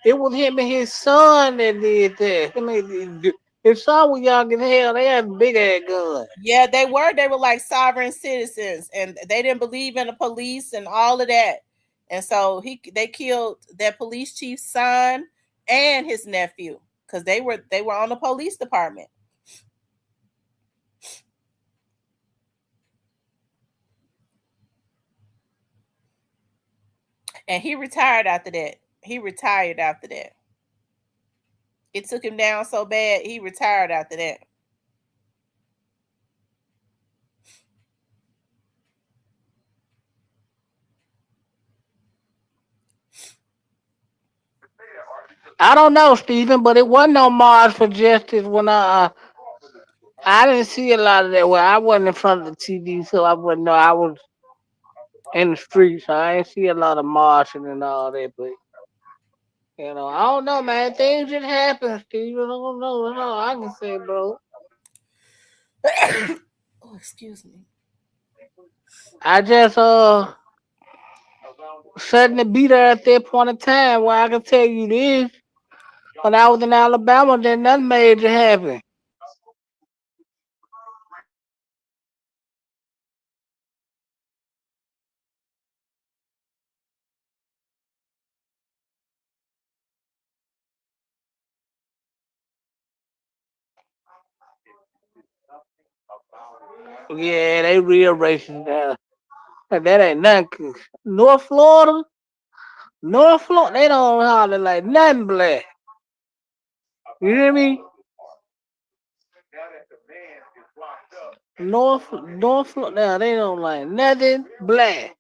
it was him and his son that did that. I mean, his son was young as hell. They had a big ass gun. Yeah, they were. They were like sovereign citizens, and they didn't believe in the police and all of that. And so they killed that police chief's son and his nephew because they were on the police department. And he retired after that. He retired after that. It took him down so bad, he retired after that. I don't know, Stephen, but it wasn't no March for Justice when I didn't see a lot of that. Well, I wasn't in front of the TV, so I wouldn't know. I was in the streets, so I didn't see a lot of marching and all that. But I don't know, man. Things just happen, Stephen. I don't know. That's all I can say, bro. Oh, excuse me. I just suddenly be there at that point in time where I can tell you this. When I was in Alabama, then nothing major happened. Yeah, they real racist now. That ain't nothing. North Florida, they don't holler like nothing black. You hear me? North Florida, they don't like nothing black.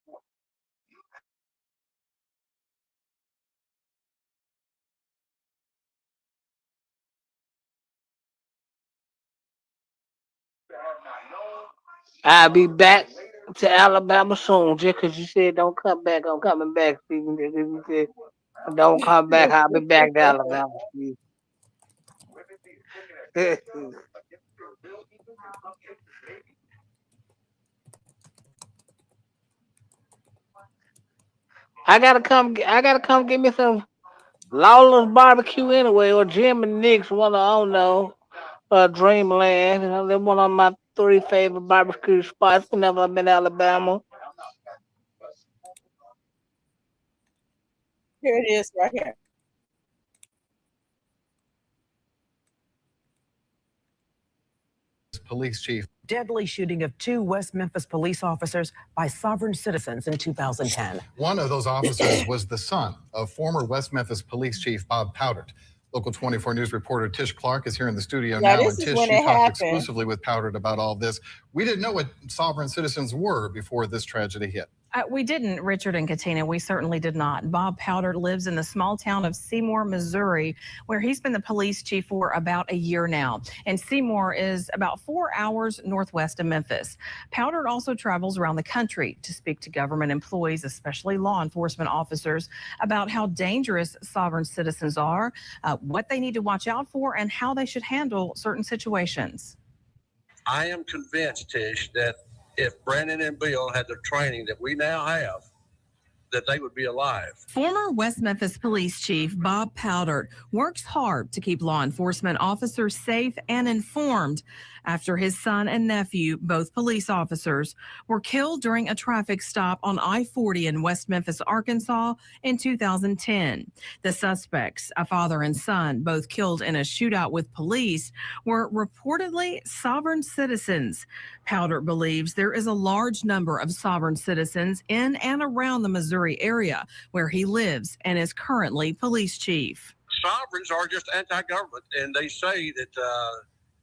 I'll be back to Alabama soon. Just 'cause you said don't come back, I'm coming back. Stephen. If you said don't come back, I'll be back to Alabama. I gotta come get me some Lawless barbecue anyway, or Jim and Nick's one I don't know. Dreamland. They're one of my three favorite barbecue spots whenever I've been to Alabama. Here it is right here. Police chief. Deadly shooting of 2 West Memphis police officers by sovereign citizens in 2010. One of those officers was the son of former West Memphis police chief Bob Powdert. Local 24 News reporter Tish Clark is here in the studio now. This And is Tish, when you it talked happened. exclusively with Powdert about all this. We didn't know what sovereign citizens were before this tragedy hit. We didn't, Richard and Katina. We certainly did not. Bob Powdert lives in the small town of Seymour, Missouri, where he's been the police chief for about a year now. And Seymour is about 4 hours northwest of Memphis. Powdert also travels around the country to speak to government employees, especially law enforcement officers, about how dangerous sovereign citizens are, what they need to watch out for, and how they should handle certain situations. I am convinced, Tish, that if Brandon and Bill had the training that we now have, that they would be alive. Former West Memphis Police Chief Bob Powdert works hard to keep law enforcement officers safe and informed after his son and nephew, both police officers, were killed during a traffic stop on I-40 in West Memphis, Arkansas in 2010. The suspects, a father and son, both killed in a shootout with police, were reportedly sovereign citizens. Powdert believes there is a large number of sovereign citizens in and around the Missouri area where he lives and is currently police chief. Sovereigns are just anti-government, and they say that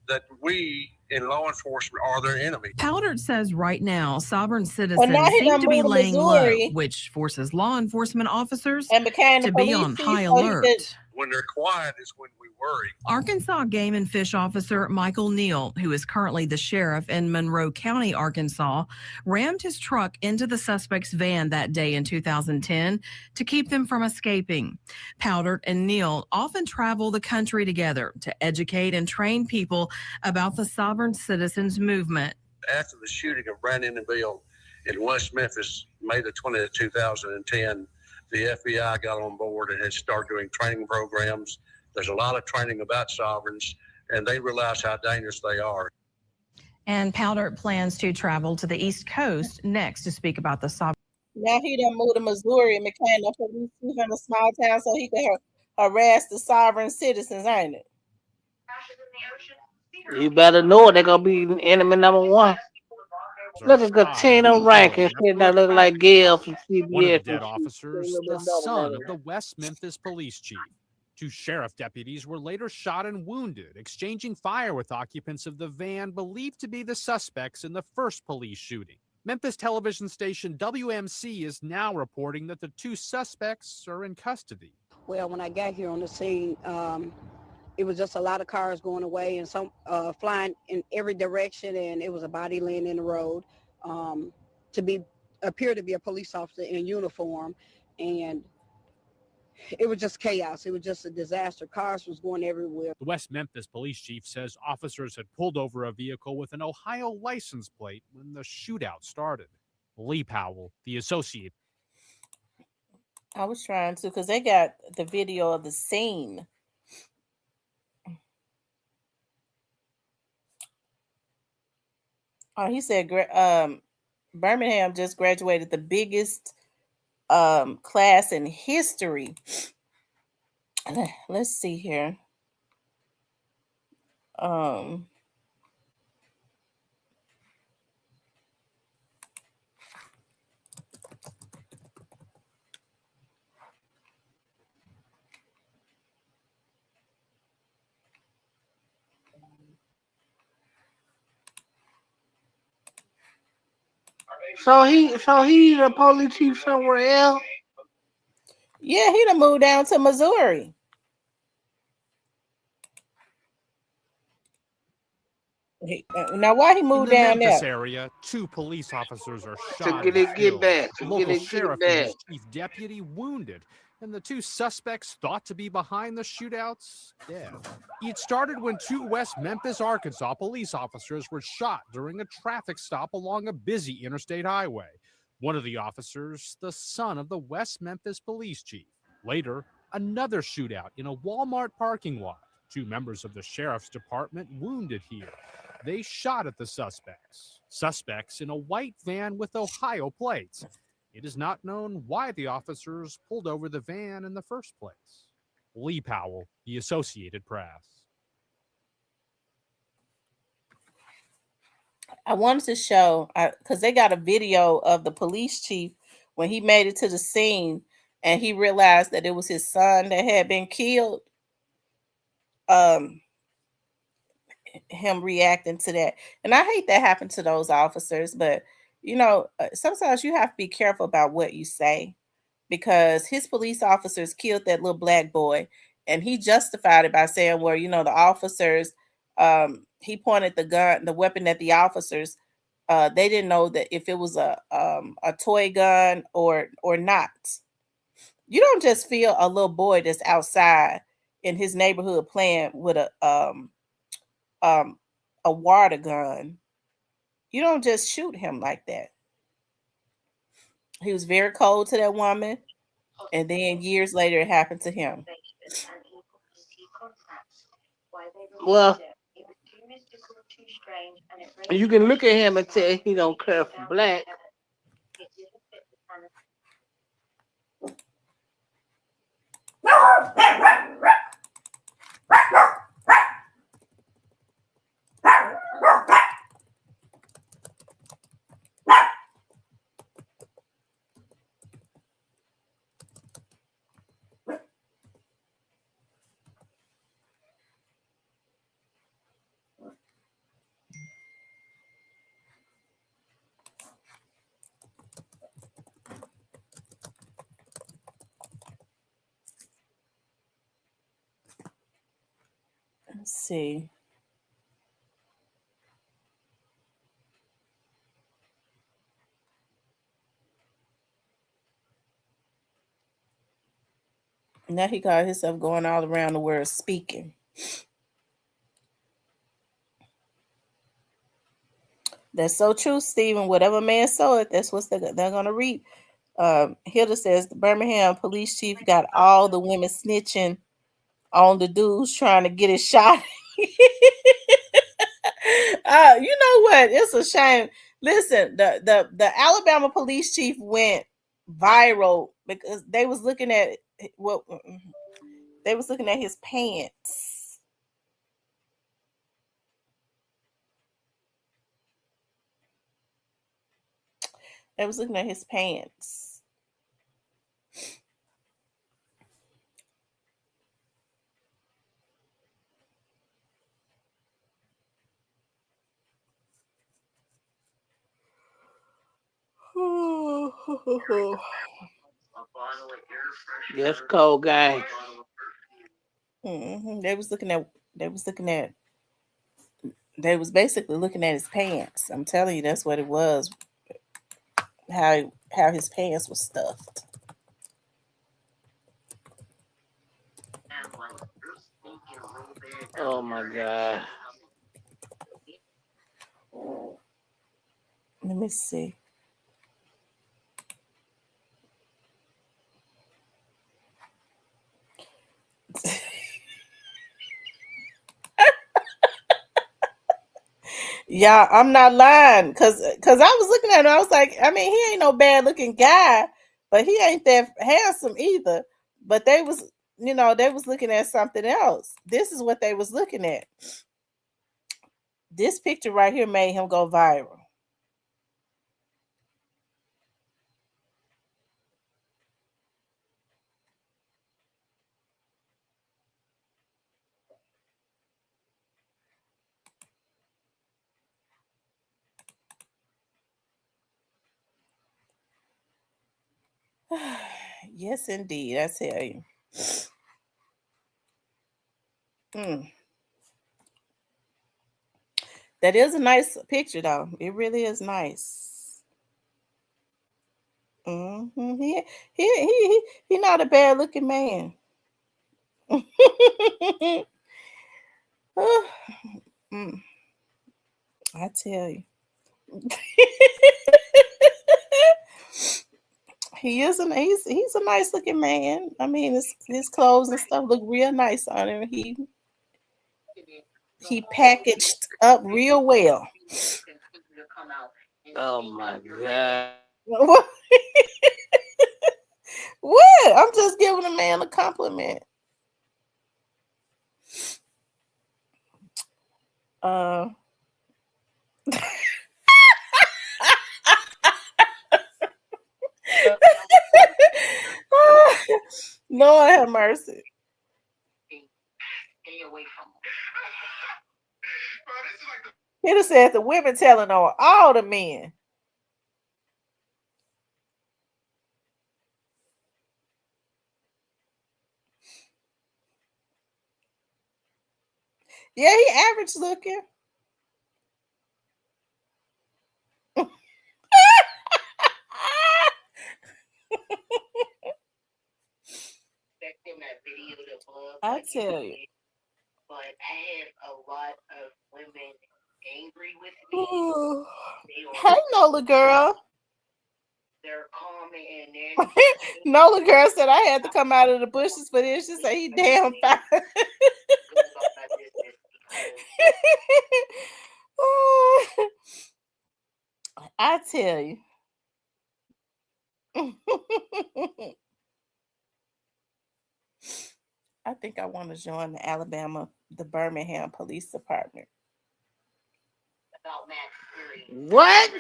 that we in law enforcement are their enemy. Powdert says right now, sovereign citizens now he seem done to be moved to laying low, Missouri which forces law enforcement officers and became the to be police on chief, high so he alert. could- When they're quiet is when we worry. Arkansas Game and Fish Officer Michael Neal, who is currently the sheriff in Monroe County, Arkansas, rammed his truck into the suspect's van that day in 2010 to keep them from escaping. Powdert and Neal often travel the country together to educate and train people about the sovereign citizens movement. After the shooting of Brandon and Bill in West Memphis, May the 20th, 2010, the FBI got on board and had started doing training programs. There's a lot of training about sovereigns, and they realize how dangerous they are. And Powdert plans to travel to the East Coast next to speak about the sovereign. Now he done moved to Missouri and became the police chief in a small town so he could harass the sovereign citizens, ain't it? You better know it. They're gonna be enemy number one. Look at Katina Rankin. She not looking like Gail from CBS. One of the dead officers, the son of the West Memphis police chief. 2 sheriff deputies were later shot and wounded, exchanging fire with occupants of the van believed to be the suspects in the first police shooting. Memphis television station WMC is now reporting that the 2 suspects are in custody. Well, when I got here on the scene, it was just a lot of cars going away and some flying in every direction, and it was a body laying in the road. Appeared to be a police officer in uniform, and it was just chaos. It was just a disaster. Cars was going everywhere. The West Memphis police chief says officers had pulled over a vehicle with an Ohio license plate when the shootout started. Lee Powell, The Associated. I was trying to because they got the video of the scene. Oh, he said Birmingham just graduated the biggest class in history. Let's see here. So he's a police chief somewhere else. Yeah, he done moved down to Missouri. Now, why he In moved the down Memphis there? area, 2 police officers are To shot get and it get killed. back. The To local get it sheriff get and back. his chief deputy wounded, and the 2 suspects thought to be behind the shootouts dead. It started when 2 West Memphis, Arkansas police officers were shot during a traffic stop along a busy interstate highway. One of the officers, the son of the West Memphis police chief. Later, another shootout in a Walmart parking lot. 2 members of the sheriff's department wounded here. They shot at the suspects in a white van with Ohio plates. It is not known why the officers pulled over the van in the first place. Lee Powell, The Associated Press. I wanted to show, because they got a video of the police chief when he made it to the scene and he realized that it was his son that had been killed. Him reacting to that. And I hate that happened to those officers, but sometimes you have to be careful about what you say, because his police officers killed that little black boy and he justified it by saying, well, the officers, he pointed the weapon at the officers. They didn't know that if it was a toy gun or not. You don't just feel a little boy that's outside in his neighborhood playing with a water gun. You don't just shoot him like that. He was very cold to that woman, and then years later it happened to him. Well, you can look at him and tell he don't care for black. Let's see. Now he got himself going all around the world speaking. That's so true, Stephen. Whatever man sow it, that's what they're going to reap. Hilda says the Birmingham police chief got all the women snitching on the dudes trying to get his shot. You know what? It's a shame. Listen, the Alabama police chief went viral because they was looking at his pants. They was looking at his pants. Yes, cold guy. They was basically looking at his pants. I'm telling you, that's what it was. How his pants was stuffed. Oh my God. Let me see. Yeah, I'm not lying, because I was looking at him. I was like, I mean, he ain't no bad looking guy, but he ain't that handsome either. But they was looking at something else. This is what they was looking at. This picture right here made him go viral. Yes, indeed. I tell you. That is a nice picture, though. It really is nice. He not a bad looking man. I tell you. He's a nice looking man. I mean, his clothes and stuff look real nice on him. He packaged up real well. Oh my God. What? I'm just giving a man a compliment. Lord have mercy. He'd have said the women telling on all the men. Yeah, he average looking. I tell you. But I have a lot of women angry with me. Hey, Nola girl. They're calling and they're Nola girl said I had to come out of the bushes for this. She said he damn fine. I tell you. I think I want to join the Birmingham Police Department. What?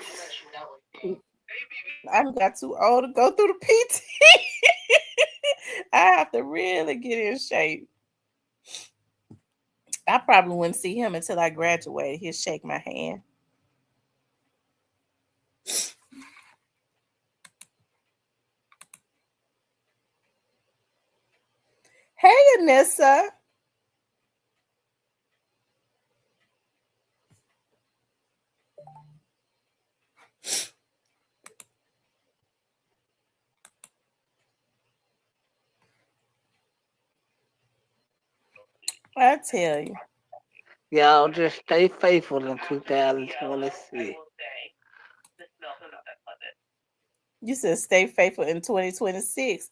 I got too old to go through the PT. I have to really get in shape. I probably wouldn't see him until I graduated. He'll shake my hand. Hey, Anissa. I tell you. Y'all just stay faithful in 2026. You said stay faithful in 2026.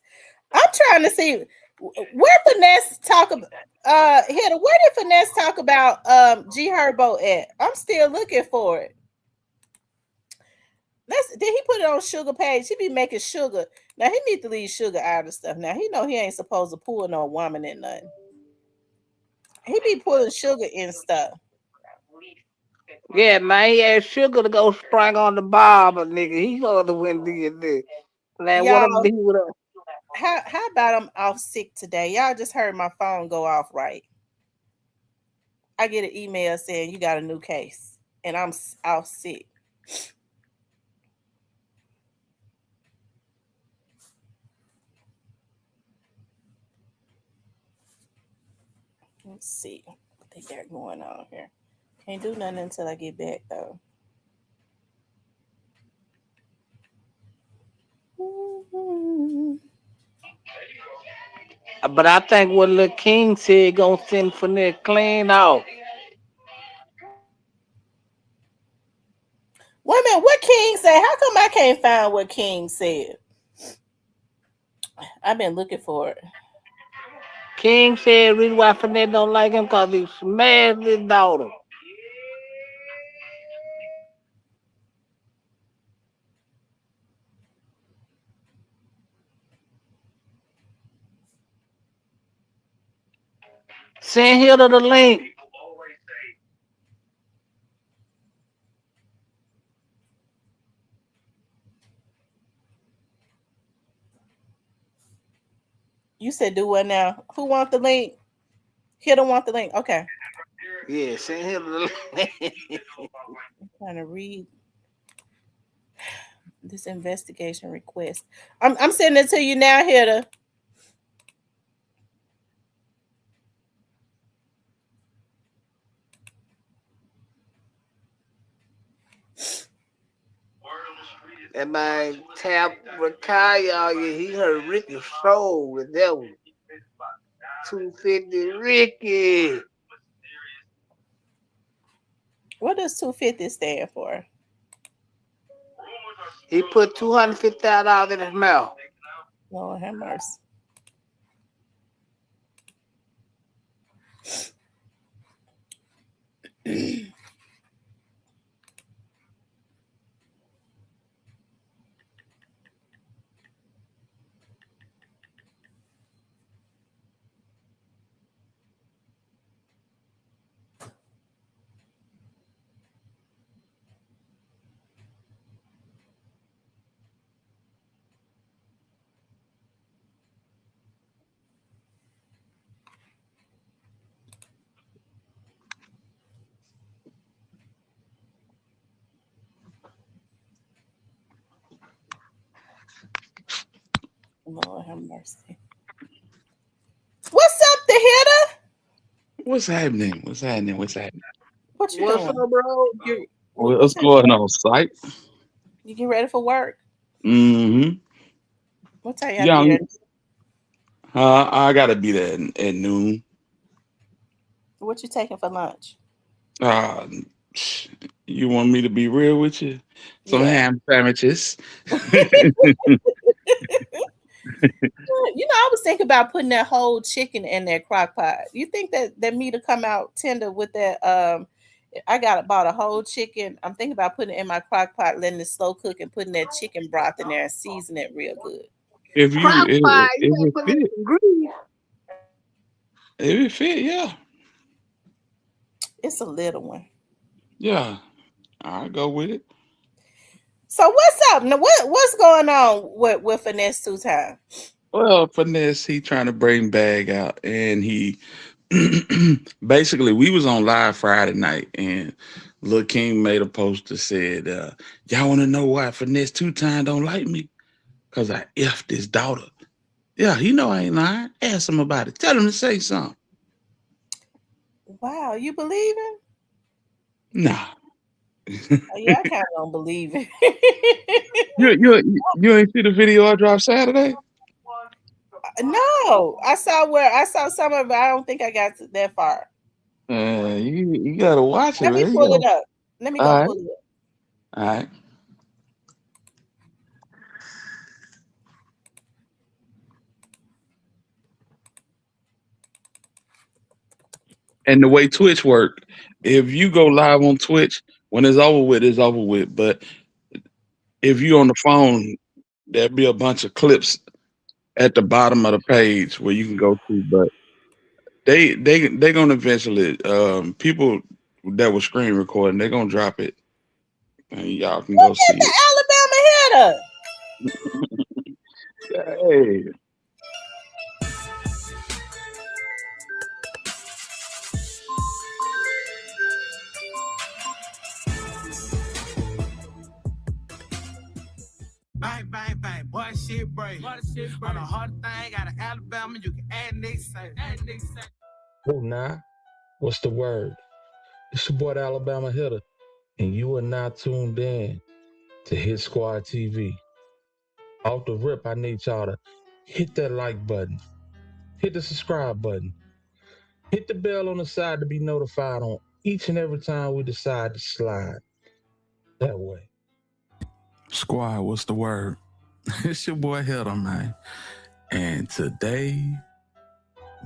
I'm trying to see where Finesse talk about Hitter, where did Finesse talk about G Herbo at? I'm still looking for it. Did he put it on Sugar page? He be making Sugar. Now he need to leave Sugar out of stuff. Now he know he ain't supposed to pull no woman in nothing. He be pulling Sugar in stuff. Yeah, man, he asked Sugar to go sprang on the barber, nigga. He ought to win this. Man, what I'm doing with him? How about I'm off sick today? Y'all just heard my phone go off, right? I get an email saying you got a new case, and I'm off sick. Let's see what they got going on here. Can't do nothing until I get back, though. But I think what Lil King said gonna send Finesse clean out. Wait a minute, what King said? How come I can't find what King said? I've been looking for it. King said reason why Finesse don't like him because he smashed his daughter. Send here to the link. You said do what now? Who want the link? He don't want the link. Okay. Yeah, send here to the link. I'm trying to read this investigation request. I'm sending it to you now, Hitter. That man Tap Rakai out here, he heard Ricky soul with that one. 250 Ricky. What does 250 stand for? He put $250,000 in his mouth. Lord have mercy. Lord have mercy. What's up, the hitter? What's happening? What's happening? What's happening? What you What's doing? up, bro? What's going on, Sight? You get ready for work? Mm-hmm. What time you have to be Young, there? I gotta be there at noon. What you taking for lunch? You want me to be real with you? Some Yeah. ham sandwiches. You know, I was thinking about putting that whole chicken in that crock pot. You think that meat will come out tender with that? I bought a whole chicken. I'm thinking about putting it in my crock pot, letting it slow cook, and putting that chicken broth in there and season it real good. If you Crock pot, if you ain't it putting fit, some grease. if it fit, yeah, It's a little one. yeah, I'll go with it. So what's up? Now what's going on with Finesse 2 Times? Well, Finesse, he trying to bring bag out, and he basically we was on live Friday night, and Lil King made a post that said, "Y'all want to know why Finesse 2 Times don't like me? Cause I effed his daughter." Yeah, he know I ain't lying. Ask him about it. Tell him to say something. Wow, you believe him? Nah. Oh, yeah, I kind of don't believe it. You ain't see the video I dropped Saturday? No, I saw some of it. I don't think I got that far. You gotta watch it, Let me man. pull it up. Let me go All right. pull it up. All right. And the way Twitch work, if you go live on Twitch, when it's over with, it's over with. But if you on the phone, there'll be a bunch of clips at the bottom of the page where you can go to. But they gonna eventually people that were screen recording, they're gonna drop it. And y'all can go see Look at the Alabama hitter. Hey. Bang, bang, bang, boy, shit break. On the hard thing, out of Alabama, you can add next say. Oh, nah. What's the word? It's your boy, the Alabama Hitter, and you are now tuned in to Hit Squad TV. Off the rip, I need y'all to hit that like button, hit the subscribe button, hit the bell on the side to be notified on each and every time we decide to slide that way. Squad, what's the word? It's your boy Hitter, man. And today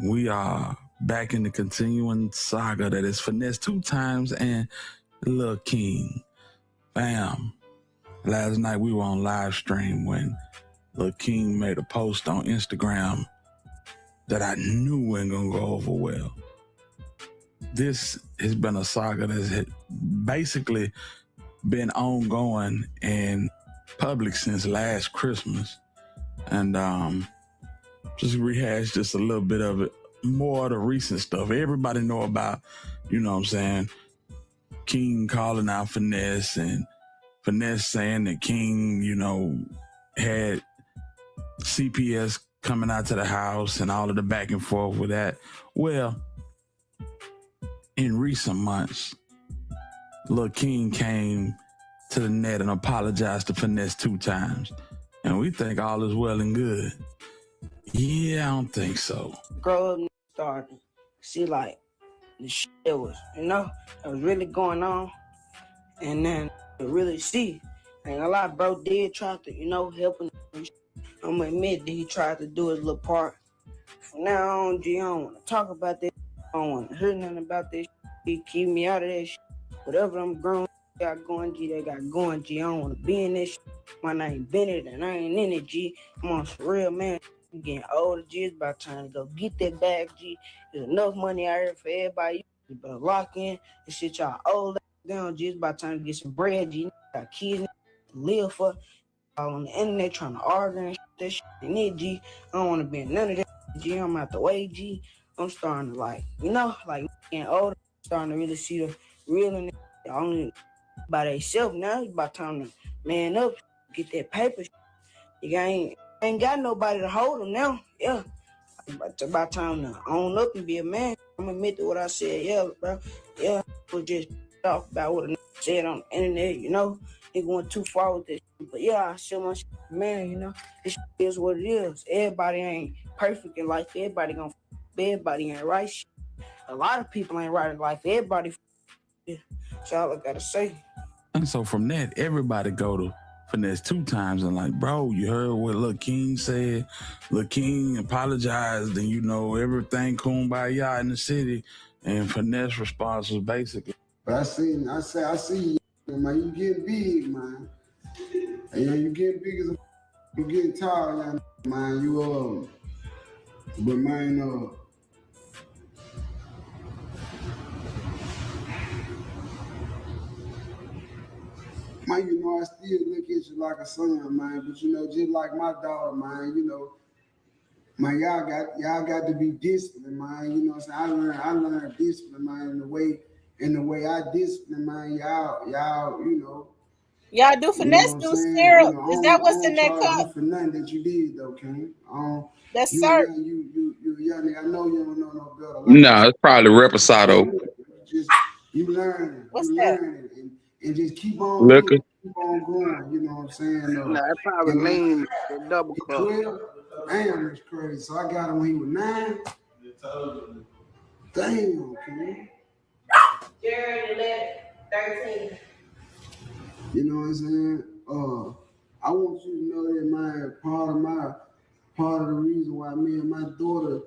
we are back in the continuing saga that is Finesse 2 Times and Lil King. Bam. Last night we were on live stream when Lil King made a post on Instagram that I knew wasn't gonna go over well. This has been a saga that's basically been ongoing in public since last Christmas. And just rehash just a little bit of it, more of the recent stuff. Everybody know about, you know what I'm saying, King calling out Finesse and Finesse saying that King, you know, had CPS coming out to the house and all of the back and forth with that. Well, in recent months, Lil King came to the net and apologized to Finesse 2 times. And we think all is well and good. Yeah, I don't think so. Grow up and start to see like the shit that was, that was really going on. And then to really see. And a lot, bro did try to, help him. I'm gonna admit that he tried to do his little part. From now on, G, I don't want to talk about this. I don't want to hear nothing about this. He keep me out of that shit. Whatever I'm grown got going, G, they got going, G. I don't want to be in this shit. My name Bennett, and I ain't in it, G. I'm on some real, man. I'm getting older, G. It's about time to go get that bag, G. There's enough money out here for everybody. You better lock in and shit y'all old down, G. It's about time to get some bread, G. Got kids to live for. All on the internet trying to argue and that shit in it, G. I don't want to be in none of that, G. I'm out the way, G. I'm starting to getting older, starting to really see the real in it. Only by themselves now. It's about time to man up, get that paper. You ain't got nobody to hold them now. Yeah. It's about time to own up and be a man. I'm admit to what I said. Yeah, bro. Yeah. I was just talk about what I said on the internet, Ain't going too far with this. But yeah, I show my man, this is what it is. Everybody ain't perfect in life. Everybody ain't right. A lot of people ain't right in life. Everybody. That's all I gotta say. And so from that, everybody go to Finesse 2 times and like, bro, you heard what Lil King said. Lil King apologized and everything kumbaya in the city. And Finesse response was basically. But I see, man, you getting big, man. And you getting big as you getting tired, man. But man, I still look at you like a son, man. But just like my daughter, man, man, y'all got to be disciplined, man. I learned discipline, man, in the way I discipline, man. Y'all, Y'all do Finesse do syrup. Is that what's in that cup? For nothing that you did though, King. That's syrup. You young nigga. I know you don't know no better. No, it's probably Reposado. You learn it. What's that? And just keep on Liquor. keep on going. You know what I'm saying? Nah, it probably lean the double cup. 12, damn, that's crazy. So I got him when he was 9. Damn, King. Jared 11, 13. You know what I'm saying? I want you to know that part of the reason why me and my daughter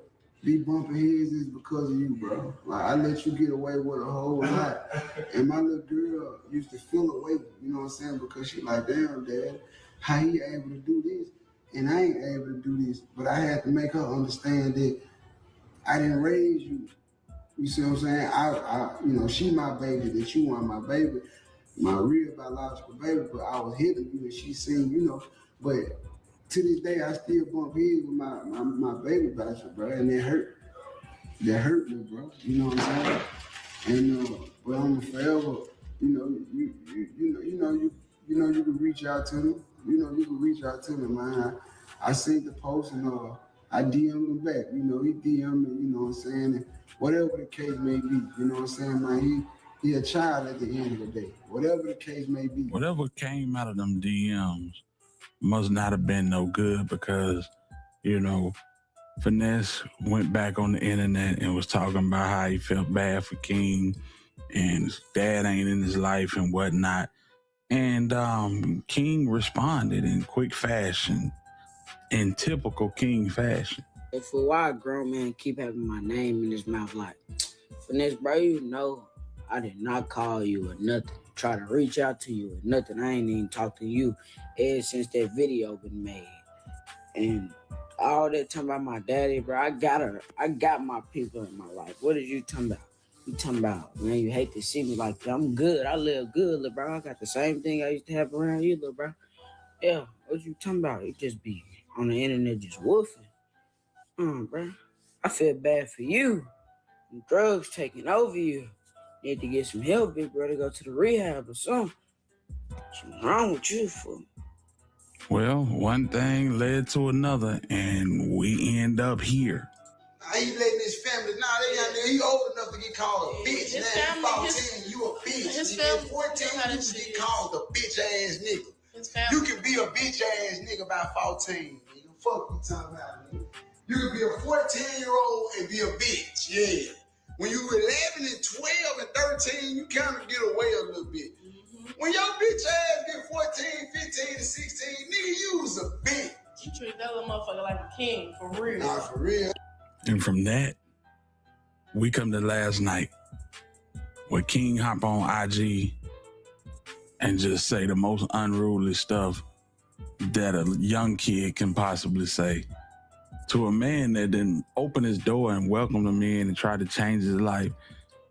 be bumping heads is because of you, bro. Like I let you get away with a whole lot. And my little girl used to feel away, you know what I'm saying? Because she like, damn, Dad, how he able to do this? And I ain't able to do this. But I had to make her understand that I didn't raise you. You see what I'm saying? I she my baby, that you want my baby. My real biological baby, but I was hitting you and she seen, but to this day I still bump heads with my baby bastard, bro, and it hurt. That hurt me, bro. You know what I'm saying? And but I'm forever, you can reach out to me. You can reach out to me, man. I seen the post and I DM'd him back. He DM'd me, you know what I'm saying? And whatever the case may be, you know what I'm saying, man, he a child at the end of the day, whatever the case may be. Whatever came out of them DMs must not have been no good because, Finesse went back on the internet and was talking about how he felt bad for King and his dad ain't in his life and whatnot. And King responded in quick fashion, in typical King fashion. For a while, grown man keep having my name in his mouth like, Finesse, bro, I did not call you or nothing. Try to reach out to you or nothing. I ain't even talked to you ever since that video been made. And all that talking about my daddy, bro, I got my people in my life. What is you talking about? You talking about, man, you hate to see me like that. I'm good. I live good, little bro. I got the same thing I used to have around you, little bro. Yeah, what you talking about? You just be on the internet just woofing. Bro. I feel bad for you. Drugs taking over you. Need to get some help, big brother. Go to the rehab or something. What's wrong with you, fool? Well, one thing led to another, and we end up here. He letting his family, they out there, he old enough to get called a bitch. His Now family, you 14, you a bitch. His Nigga, family, at 14, you can get called a bitch ass nigga. His family. You can be a bitch ass nigga by 14, nigga. Fuck you talking about, nigga. You can be a 14-year-old and be a bitch, yeah. When you 11 and 12 and 13, you kind of get away a little bit. When your bitch ass get 14, 15, and 16, nigga, you was a bitch. You treat that little motherfucker like a king, for real. Nah, for real. And from that, we come to last night where King hop on IG and just say the most unruly stuff that a young kid can possibly say to a man that didn't open his door and welcome him in and try to change his life.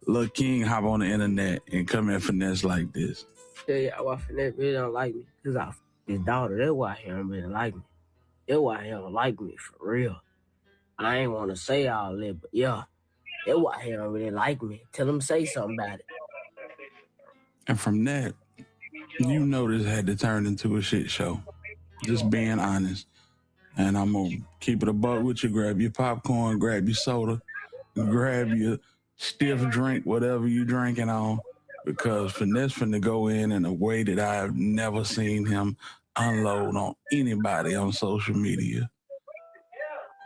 Lil King hop on the internet and come in finesse like this. Yeah, why Finesse really don't like me? Because I his daughter. That's why he don't really like me. That's why he don't like me, for real. I ain't want to say all that, but yeah, that's why he don't really like me. Tell him say something about it. And from that, you know this had to turn into a shit show. Just being honest. And I'm going to keep it a buck with you. Grab your popcorn, grab your soda, grab your stiff drink, whatever you drinking on, because Finesse finna go in a way that I've never seen him unload on anybody on social media.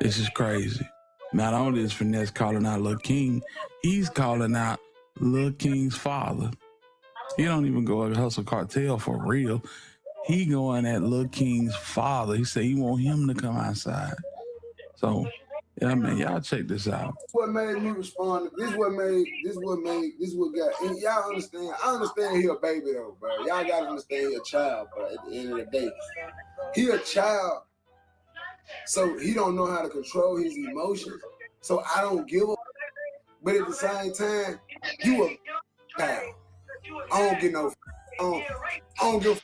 This is crazy. Not only is Finesse calling out Lil King, he's calling out Lil King's father. He don't even go at Hustle Cartel for real. He going at Lil King's father. He said he want him to come outside. So, yeah, man, y'all check this out. What made me respond? This what got. And y'all understand? I understand he a baby though, bro. Y'all gotta understand he a child, bro. At the end of the day, he a child, so he don't know how to control his emotions. So I don't give a. But at the same time, you a child. I don't get no. I don't give.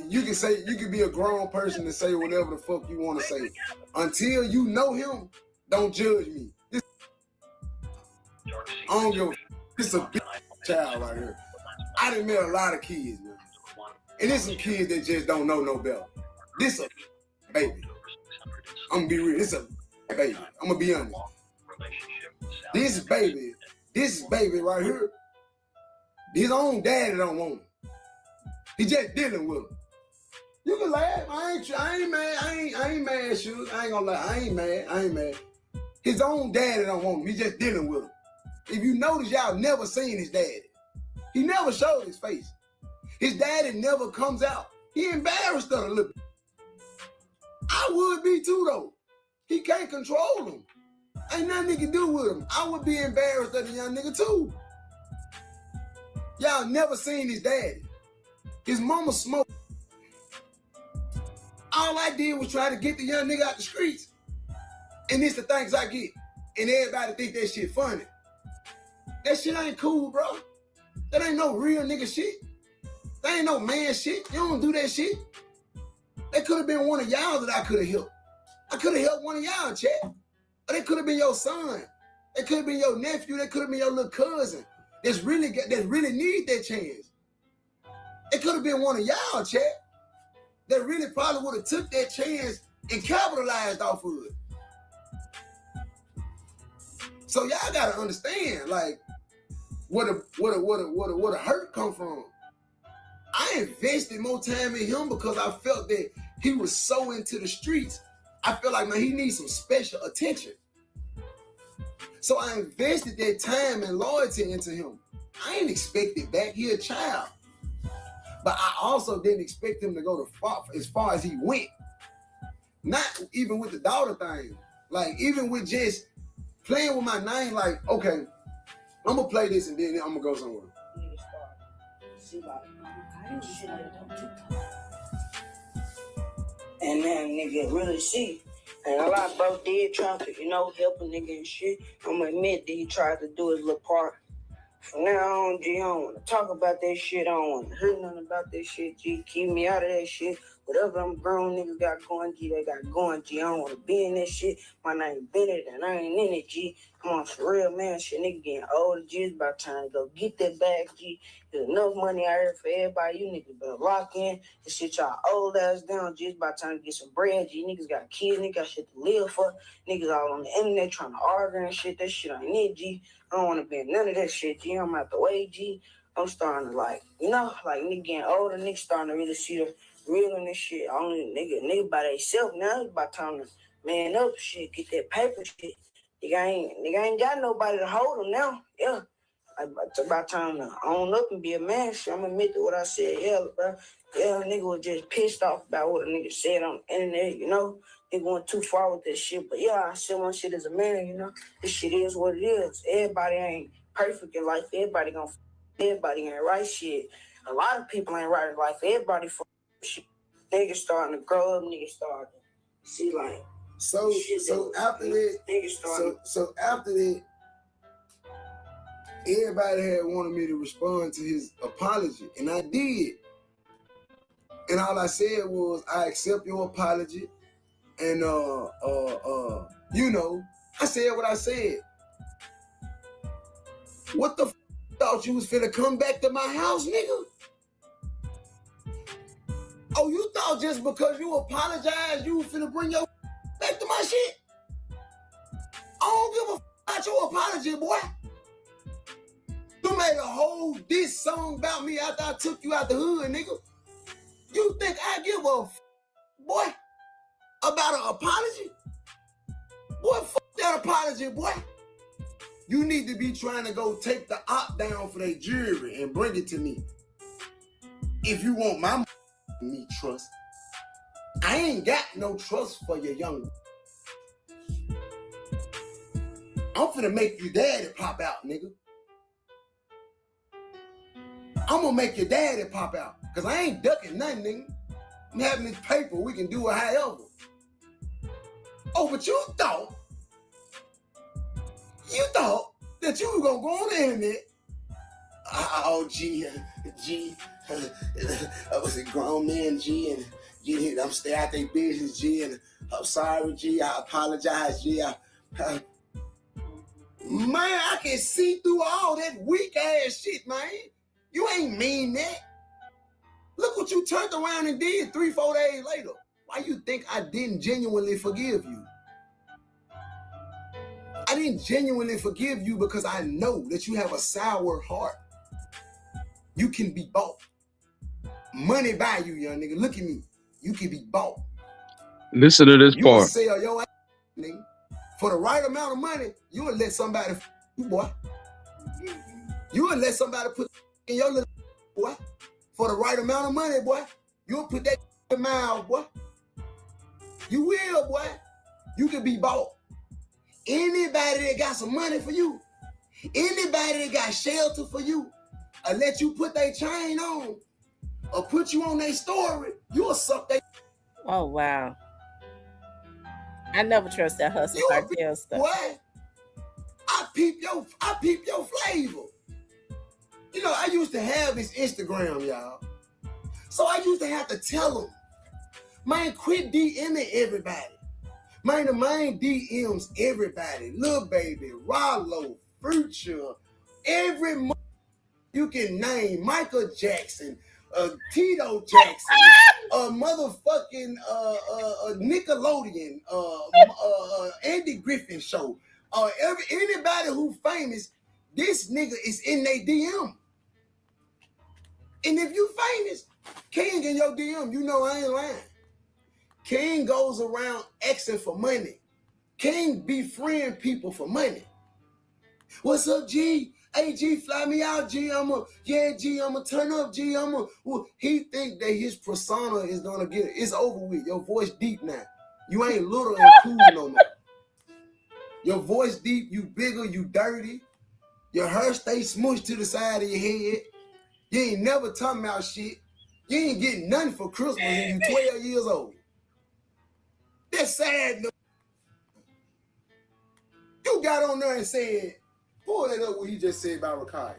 You can be a grown person and say whatever the fuck you want to say. Until you know him, don't judge me. I don't give a. This is a big child right here. I done met a lot of kids, man. And there's some kids that just don't know no better. This a baby. I'm gonna be real. This a baby. I'm gonna be honest. This baby right here, his own daddy don't want him. He just dealing with him. You can laugh. I ain't mad. I ain't mad, shoot. I ain't gonna lie. I ain't mad. His own daddy don't want him. He just dealing with him. If you notice, y'all never seen his daddy. He never showed his face. His daddy never comes out. He embarrassed her a little bit. I would be too, though. He can't control him. Ain't nothing he can do with him. I would be embarrassed of the young nigga, too. Y'all never seen his daddy. His mama smoked. All I did was try to get the young nigga out the streets. And it's the things I get. And everybody think that shit funny. That shit ain't cool, bro. That ain't no real nigga shit. That ain't no man shit. You don't do that shit. That could have been one of y'all that I could have helped. I could have helped one of y'all, chat. Or that could have been your son. That could have been your nephew. That could have been your little cousin. That really need that chance. It could have been one of y'all, chat. That really probably would have took that chance and capitalized off of it. So y'all gotta understand, like, where the hurt come from. I invested more time in him because I felt that he was so into the streets. I feel like, man, he needs some special attention. So I invested that time and loyalty into him. I ain't expect it back. He a child. But I also didn't expect him to go as far as he went. Not even with the daughter thing. Like, even with just playing with my name, like, okay, I'm going to play this and then I'm going to go somewhere. And then nigga really see. And a lot of bro did try to, help a nigga and shit. I'm gonna admit that he tried to do his little part. From now on, G, I don't want to talk about that shit. I don't want to hear nothing about that shit, G. Keep me out of that shit. whatever them grown niggas got going, G, they got going, G. I don't want to be in that shit. My name Bennett, and I ain't in it, G. Come on, for real, man. Shit, nigga getting older, G. It's about time to go get that bag, G. There's enough money out here for everybody. You niggas better lock in and sit y'all old ass down, G. It's about time to get some bread, G. Niggas got kids, niggas got shit to live for. Niggas all on the internet trying to argue and shit. That shit ain't it, G. I don't want to be in none of that shit, G. I'm out the way, G. I'm starting to like nigga getting older, niggas starting to really see the real in this shit. Only nigga by themselves now. It's about time to man up, shit, get that paper shit. Nigga ain't got nobody to hold them now. Yeah. It's about time to own up and be a man. Shit, I'm admit to what I said. Yeah, bro. Yeah, nigga was just pissed off about what a nigga said on the internet, you know. They went too far with this shit. But yeah, I said one shit as a man, you know. This shit is what it is. Everybody ain't perfect in life. Everybody ain't right shit. A lot of people ain't right in life. Everybody shit. Niggas starting to grow up, niggas starting to see like so after that, everybody had wanted me to respond to his apology, and I did. And all I said was, I accept your apology, and you know, I said what I said. What the thought you was finna come back to my house, nigga? Oh, you thought just because you apologized, you was finna bring your back to my shit? I don't give a about your apology, boy. You made a whole diss song about me after I took you out the hood, nigga. You think I give a boy about an apology? Boy, fuck that apology, boy. You need to be trying to go take the op down for their jury and bring it to me. If you want my me trust. I ain't got no trust for your young. I'm finna make your daddy pop out, nigga. I'm gonna make your daddy pop out. Cause I ain't ducking nothing, nigga. I'm having this paper, we can do it however. Oh, but you thought that you were gonna go on the internet. Oh, G, I was a grown man, G, and G, I'm staying out their business, G, and I'm sorry, G, I apologize, G. Man, I can see through all that weak ass shit, man. You ain't mean that. Look what you turned around and did 3-4 days later. Why you think I didn't genuinely forgive you? I didn't genuinely forgive you because I know that you have a sour heart. You can be bought. Money buy you, young nigga. Look at me. You can be bought. Listen to this You will part. sell your ass, nigga. For the right amount of money, you will let somebody you, boy. You will let somebody put in your little boy. For the right amount of money, boy. You'll put that in your mouth, boy. You will, boy. You can be bought. Anybody that got some money for you, anybody that got shelter for you, or let you put their chain on, or put you on their story, you'll suck their. Oh wow! I never trust that hustle cartel stuff. What? I peep your flavor. You know, I used to have this Instagram, y'all. So I used to have to tell them, man, quit DMing everybody. Man, the main DMs everybody. Lil Baby, Rollo, Future, every month you can name. Michael Jackson, Tito Jackson, motherfucking Nickelodeon, Andy Griffin show. Anybody who famous, this nigga is in their DM. And if you famous, King in your DM, you know I ain't lying. King goes around asking for money. King befriend people for money. What's up, G? Hey, G, fly me out, G. I'ma turn up, G. He think that his persona is gonna get it. It's over with. Your voice deep now. You ain't little and cool no more. Your voice deep, you bigger, you dirty. Your hair stay smushed to the side of your head. You ain't never talking about shit. You ain't getting nothing for Christmas and you 12 years old. That's sad. You got on there and said, pull that up what he just said about Rakai.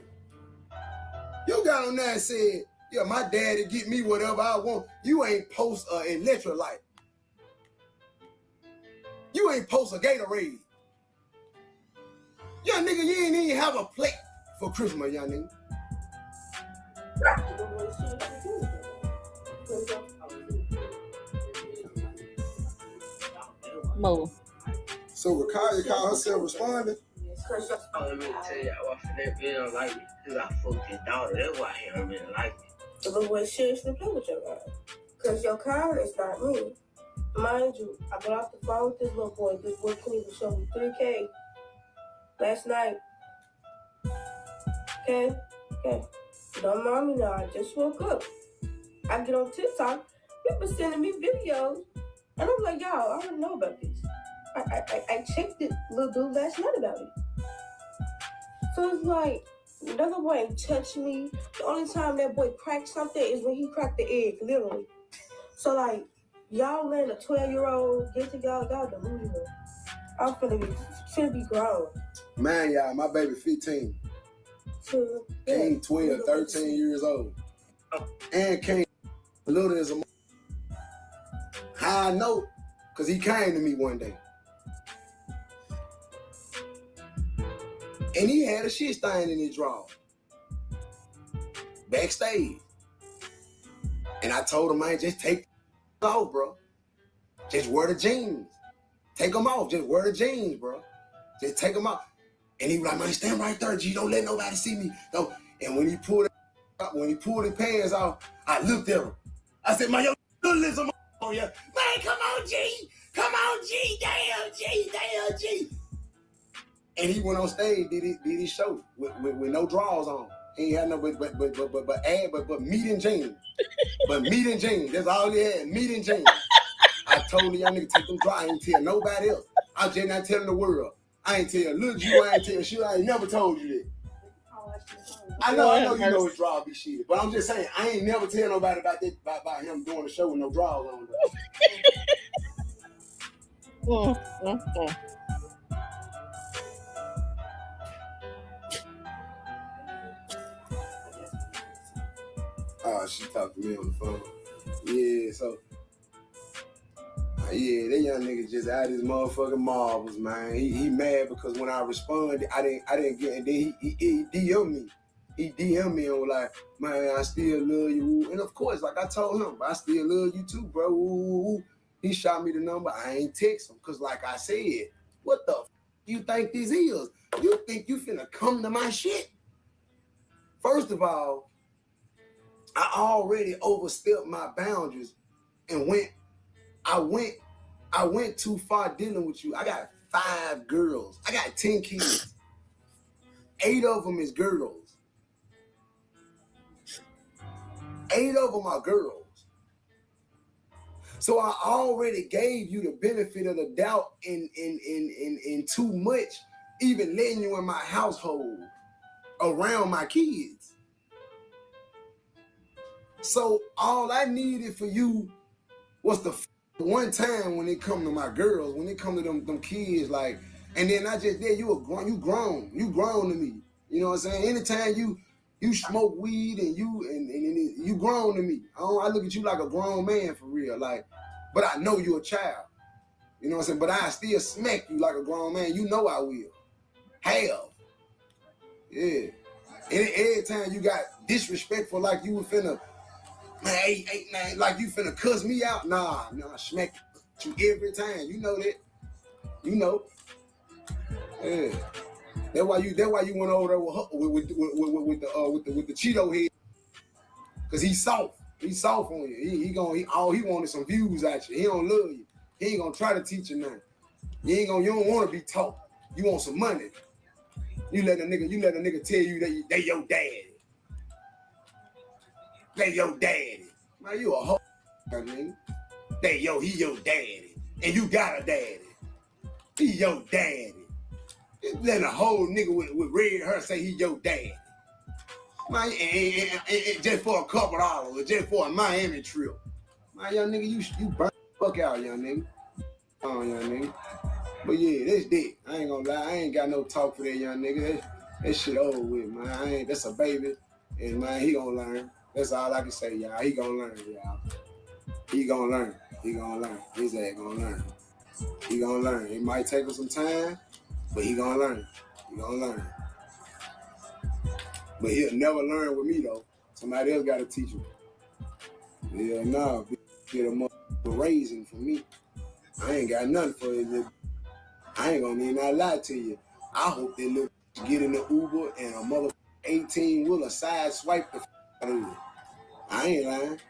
You got on there and said, Yeah, my daddy get me whatever I want. You ain't post an electrolyte. You ain't post a Gatorade. Young nigga, you ain't even have a plate for Christmas, young nigga. Move. So Rakaria call herself responding? Let me tell you, I watched that video don't like me because I fucked his daughter. That's why he don't really like me. But what seriously play with your guy? Because your car is not me. Mind you, I got off the phone with this little boy. This boy couldn't even show me $3K last night. Okay? Don't mind me now. I just woke up. I get on TikTok. People sending me videos. And I'm like, y'all, I don't know about this. I checked it, little dude, last night about it. So it's like, another boy ain't touched me. The only time that boy cracked something is when he cracked the egg, literally. So like, y'all letting a 12-year-old get to y'all delusional. I'm finna be grown. Man, y'all, my baby 15. So, Came 12, 13 years old. And came little as a how I know? Because he came to me one day. And he had a shit stain in his drawer. Backstage. And I told him, man, just take them off, bro. Just wear the jeans. Take them off. Just wear the jeans, bro. Just take them off. And he was like, man, stand right there, G. Don't let nobody see me. Don't. And when he pulled his pants off, I looked at him. I said, man, your good listen on you. Man, come on, G. Come on, G. Damn, G. And he went on stage, did his show with no drawers on. He ain't had no but meat and jeans. But meat and jeans. That's all he had, meat and jeans. I told the young nigga take them dry. I ain't tell nobody else. I was just not telling the world. I ain't tell little G, I ain't tell shit. I ain't never told you that. I know you know his draw be shit. But I'm just saying, I ain't never tell nobody about that about him doing a show with no drawers on. Oh, she talked to me on the phone. Yeah, so yeah, that young nigga just out his motherfucking marbles, man. He mad because when I responded, I didn't get, and then he DM'd me. He DM'd me and was like, man, I still love you. And of course, like I told him, I still love you too, bro. Ooh. He shot me the number. I ain't text him because like I said, what the you think this is? You think you finna come to my shit? First of all, I already overstepped my boundaries and I went too far dealing with you. I got 5 girls. I got 10 kids. 8 of them is girls. 8 of them are girls. So I already gave you the benefit of the doubt in too much, even letting you in my household around my kids. So all I needed for you was the one time when it come to my girls, when it come to them kids, like, and then I just you grown to me. You know what I'm saying? Anytime you smoke weed and you grown to me. I look at you like a grown man for real, like, but I know you're a child. You know what I'm saying? But I still smack you like a grown man. You know I will. Hell. Yeah. And every time you got disrespectful like you were finna, man, like you finna cuss me out. Nah, smack you every time. You know that. You know. Yeah. That's why you went over there with the Cheeto head. Cause he's soft. He's soft on you. All he wanted some views at you. He don't love you. He ain't gonna try to teach you nothing. You don't want to be taught. You want some money. You let a nigga tell you that they your daddy. They your daddy. Man, you a hoe, nigga. He your daddy. And you got a daddy. He your daddy. Let a whole nigga with red hair say he your daddy. Man, and just for a couple dollars, or just for a Miami trip. Man, young nigga, you burn the fuck out, young nigga. Oh, young nigga. But yeah, that's that. I ain't gonna lie. I ain't got no talk for that young nigga. That shit over with, man. That's a baby. And man, he gonna learn. That's all I can say, y'all. He gonna learn, y'all. He gonna learn. He gonna learn. His ass gonna learn. He gonna learn. It might take him some time, but he gonna learn. He gonna learn. But he'll never learn with me, though. Somebody else gotta teach him. Yeah, nah. Get a mother raising for me. I ain't got nothing for it. I ain't gonna need not lie to you. I hope that little get in the Uber and a mother 18-wheeler side swipe the out of it. I ain't lying.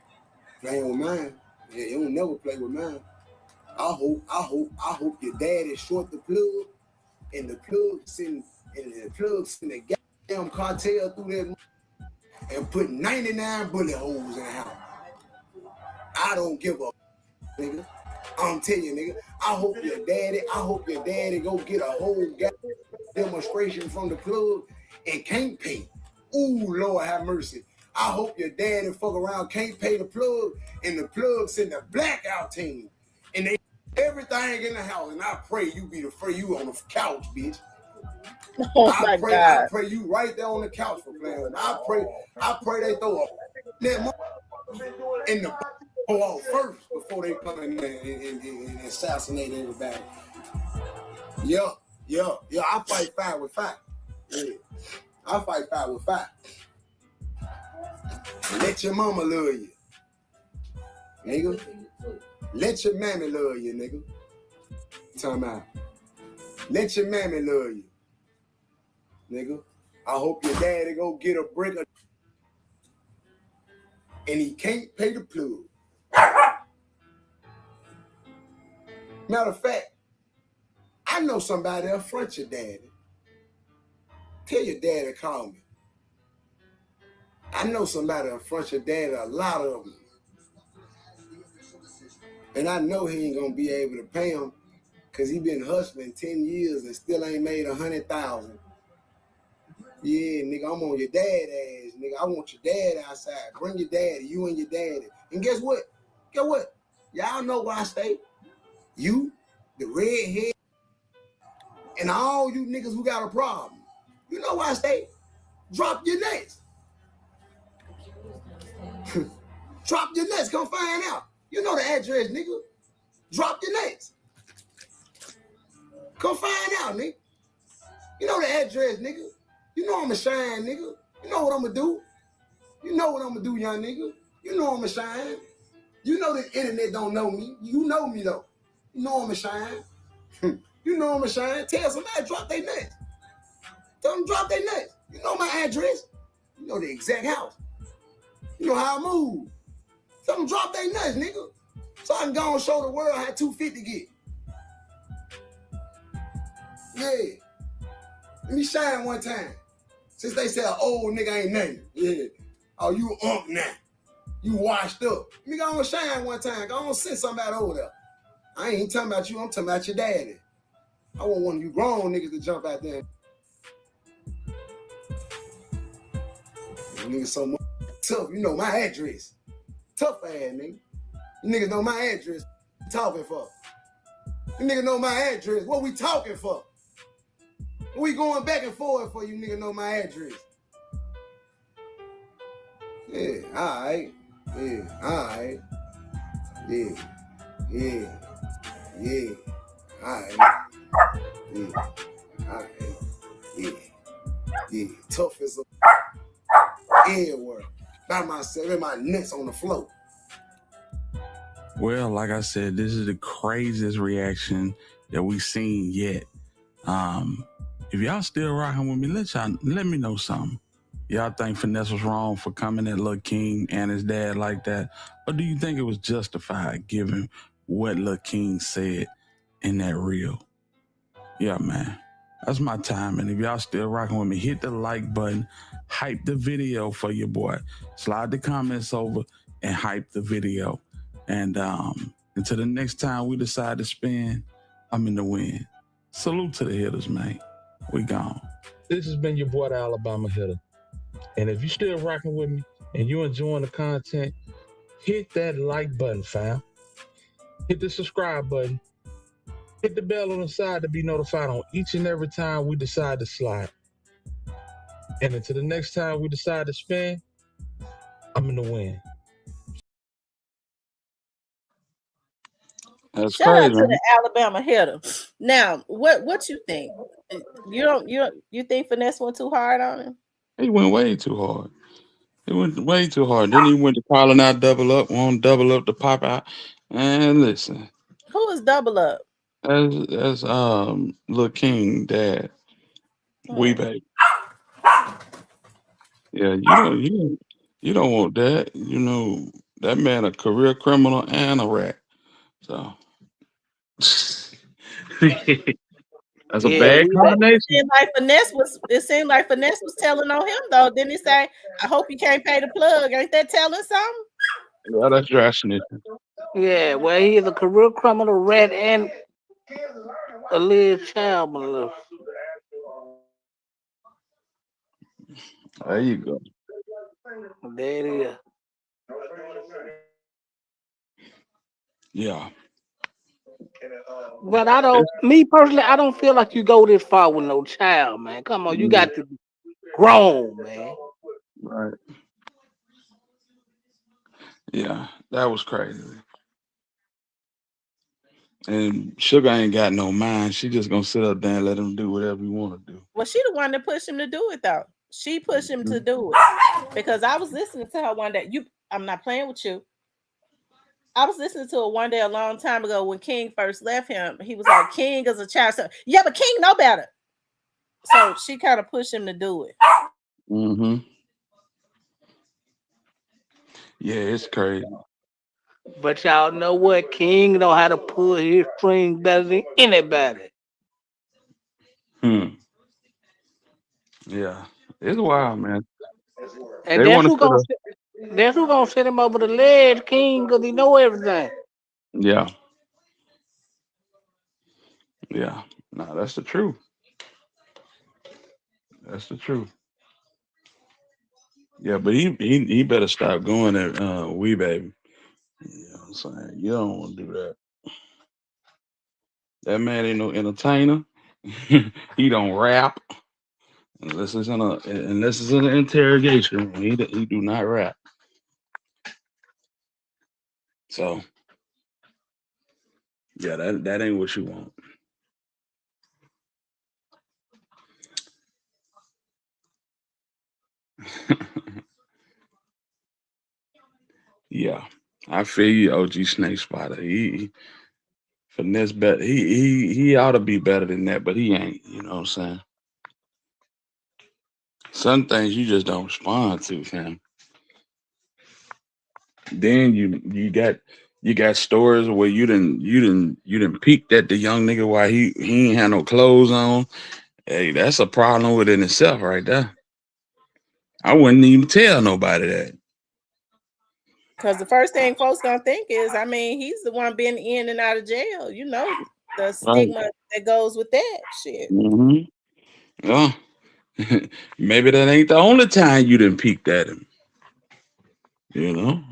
Playing with mine. Yeah, you don't never play with mine. I hope your daddy short the plug and the plug send the goddamn cartel through that and put 99 bullet holes in the house. I don't give a nigga. I'm telling you, nigga. I hope your daddy go get a whole goddamn demonstration from the plug and can't pay. Ooh, Lord have mercy. I hope your daddy fuck around can't pay the plug and the plug send the blackout team and they everything in the house. And I pray you be the free you on the couch, bitch. Oh I my God. pray you right there on the couch for playing with me. I pray they throw that in the out first before they come in there and assassinate everybody. Yeah. I fight fire with fire. Yeah. I fight fire with fire. Let your mama love you, nigga. Let your mammy love you, nigga. Time out. Let your mammy love you, nigga. I hope your daddy go get a brick of and he can't pay the plug. Matter of fact, I know somebody that'll front your daddy. Tell your daddy to call me. I know somebody that'll front your daddy, a lot of them. And I know he ain't gonna be able to pay him because he been hustling 10 years and still ain't made 100,000. Yeah, nigga, I'm on your dad ass, nigga. I want your dad outside. Bring your daddy, you and your daddy. And guess what? Y'all know where I stay. You, the redhead, and all you niggas who got a problem. You know where I stay. Drop your nuts. Drop your nuts. Come find out. You know the address, nigga. Drop your nuts. Come find out, nigga. You know the address, nigga. You know I'ma shine, nigga. You know what I'ma do. You know what I'ma do, young nigga. You know I'ma shine. You know the internet don't know me. You know me, though. You know I'ma shine. You know I'ma shine. Tell somebody drop their nuts. Tell them drop their nuts. You know my address. You know the exact house. You know how I move. Tell them drop their nuts, nigga. So I can go and show the world how 250 get. Yeah. Let me shine one time. Since they say an old nigga ain't nothing. Yeah. Oh, you now. You washed up. Let me go and shine one time. Go on send somebody over there. I ain't talking about you. I'm talking about your daddy. I want one of you grown niggas to jump out there. You niggas so much tough. You know my address. Tough ass, nigga. You niggas know my address. What you talking for? You niggas know my address. What we talking for? We going back and forth for you niggas know my address. Yeah, all right. Yeah, all right. Yeah. All right. Yeah. All right. Yeah. Tough as a everywhere. By myself, and my nuts on the floor. Well, like I said, this is the craziest reaction that we've seen yet. If y'all still rocking with me, let me know something. Y'all think Finesse was wrong for coming at Lil King and his dad like that? Or do you think it was justified given what Lil King said in that reel? Yeah, man. That's my time. And if y'all still rocking with me, hit the like button, hype the video for your boy. Slide the comments over and hype the video. And until the next time we decide to spin, I'm in the win. Salute to the hitters, man. We gone. This has been your boy, the Alabama Hitter. And if you still rocking with me and you enjoying the content, hit that like button, fam. Hit the subscribe button. Hit the bell on the side to be notified on each and every time we decide to slide. And until the next time we decide to spin, I'm in the win. That's Shout out crazy, to the man. Alabama hitter. Now, what you think? You think Finesse went too hard on him? He went way too hard. He went way too hard. Then he went to calling out double up, won't double up to pop out. And listen, Who is double up? as Lil King dad, we baby. Yeah, you don't want that. You know that man a career criminal and a rat. So that's a Yeah, bad we back. It combination. seemed like Finesse was telling on him though. Didn't he say, I hope you can't pay the plug? Ain't that telling something? Yeah, that's dry snitching. Yeah, well, he is a career criminal, rat, and alleged child molester. There you go. There it is. Yeah. But me personally, I don't feel like you go this far with no child, man. Come on, you got to be grown, man. Right. Yeah, that was crazy. And Sugar ain't got no mind. She just gonna sit up there and let him do whatever he want to do. Well, she the one that pushed him to do it though. She pushed him to do it because I was listening to her one day. I'm not playing with you. I was listening to her one day a long time ago when King first left him. He was like, King is a child. So, yeah, but King know better. So she kind of pushed him to do it. Mm-hmm. Yeah, it's crazy. But y'all know what? King know how to pull his string better than anybody. Yeah, it's wild, man. And They that's want who gonna set him over the ledge, King, because he know everything. Yeah. Yeah. No, that's the truth. That's the truth. Yeah, but he better stop going at We Baby. You know what I'm saying? You don't want to do that. That man ain't no entertainer. He don't rap unless it's in an interrogation room. He do not rap. So yeah, that ain't what you want. Yeah, I feel you, OG Snake Spider. Finesse better. He ought to be better than that, but he ain't. You know what I'm saying? Some things you just don't respond to, fam. Then you got stories where you didn't peek at the young nigga while he ain't had no clothes on. Hey, that's a problem within itself right there. I wouldn't even tell nobody that. Because the first thing folks gonna think is, I mean, he's the one been in and out of jail. You know, the stigma that goes with that shit. Mm-hmm. Oh, maybe that ain't the only time you didn't peek at him. You know,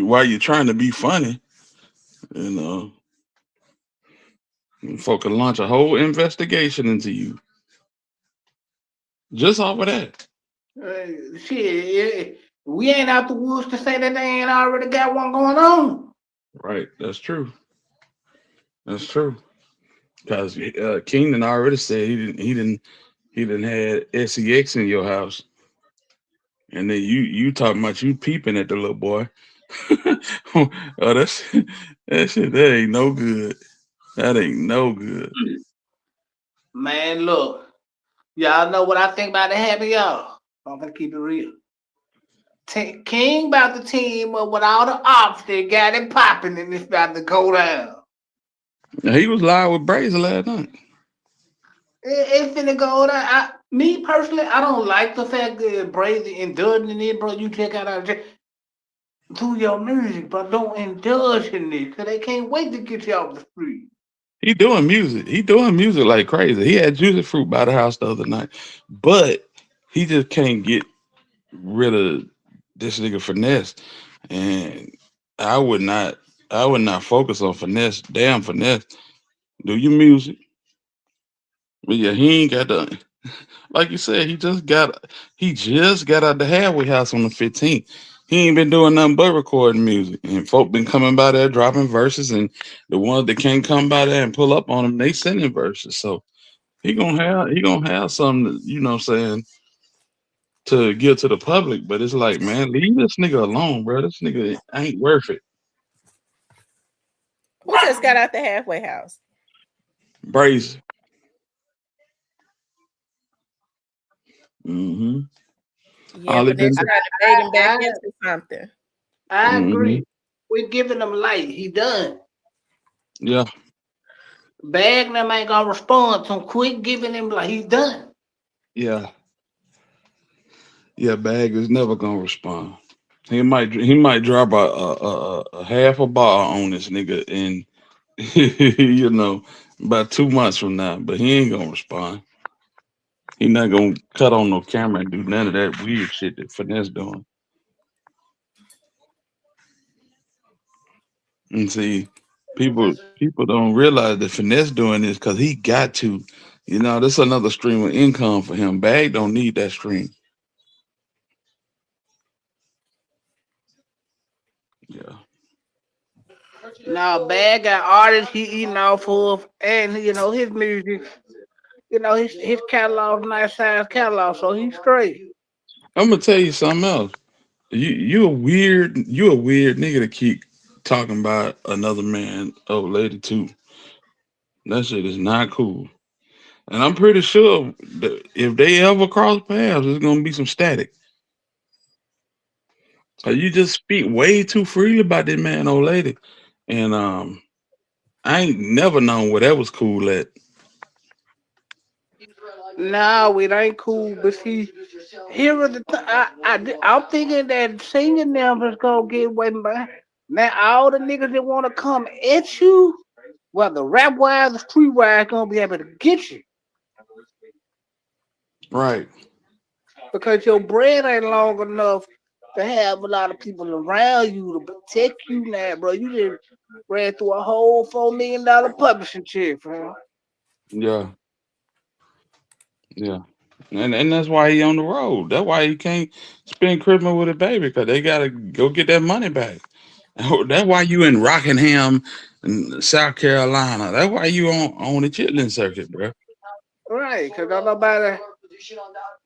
while you're trying to be funny, you know, folk could launch a whole investigation into you just off of that. Shit, we ain't out the woods to say that they ain't already got one going on. Right, that's true. That's true. Because Keenan already said he didn't had SEX in your house, and then you talking about you peeping at the little boy. Oh, that shit that ain't no good. That ain't no good. Man, look, y'all know what I think about the happy y'all. I'm gonna keep it real. King about to team up with all the ops that got it popping, and it's about to go down. He was live with Brazy last night. It's finna go down. Me personally, I don't like the fact that Brazy indulging in it, bro. You check out our do your music, but don't indulge in it, because they can't wait to get you off the street. He doing music. He doing music like crazy. He had Juicy Fruit by the house the other night, but he just can't get rid of this nigga Finesse. And I would not focus on Finesse. Damn Finesse, do your music. But yeah, he ain't got the. like you said, he just got out the halfway house on the 15th. He ain't been doing nothing but recording music, and folk been coming by there dropping verses, and the ones that can't come by there and pull up on him, they sending verses. So he gonna have something, you know what I'm saying, to give to the public. But it's like, man, leave this nigga alone, bro. This nigga ain't worth it. Who just got out the halfway house? Brazy. Mm-hmm. Yeah, but they're trying to bait him back into something. I agree. We're giving him light. He done. Yeah. Bag them ain't gonna respond to him. Quit giving him like he done. Yeah. Yeah, Bag is never gonna respond. He might drop a half a bar on this nigga in you know, about 2 months from now, but he ain't gonna respond. He not gonna cut on no camera and do none of that weird shit that Finesse doing. And see, people don't realize that Finesse doing this because he got to. You know, this is another stream of income for him. Bag don't need that stream. Yeah. Now, Bag got artists he eating off of, and you know his music. You know his catalog, nice size catalog, so he's straight. I'm gonna tell you something else. You a weird nigga to keep talking about another man, old lady too. That shit is not cool. And I'm pretty sure that if they ever cross paths, there's gonna be some static. You just speak way too freely about that man, old lady. And I ain't never known where that was cool at. No, it ain't cool. But see, here is the I'm thinking that senior numbers gonna get way back. Now all the niggas that want to come at you, whether rap wise or street wise, gonna be able to get you. Right. Because your bread ain't long enough to have a lot of people around you to protect you now, bro. You just ran through a whole $4 million publishing check, bro. Yeah. Yeah. And that's why he on the road. That's why he can't spend Christmas with a baby, because they gotta go get that money back. That's why you in Rockingham, South Carolina. That's why you on the chitlin circuit, bro. Right, because nobody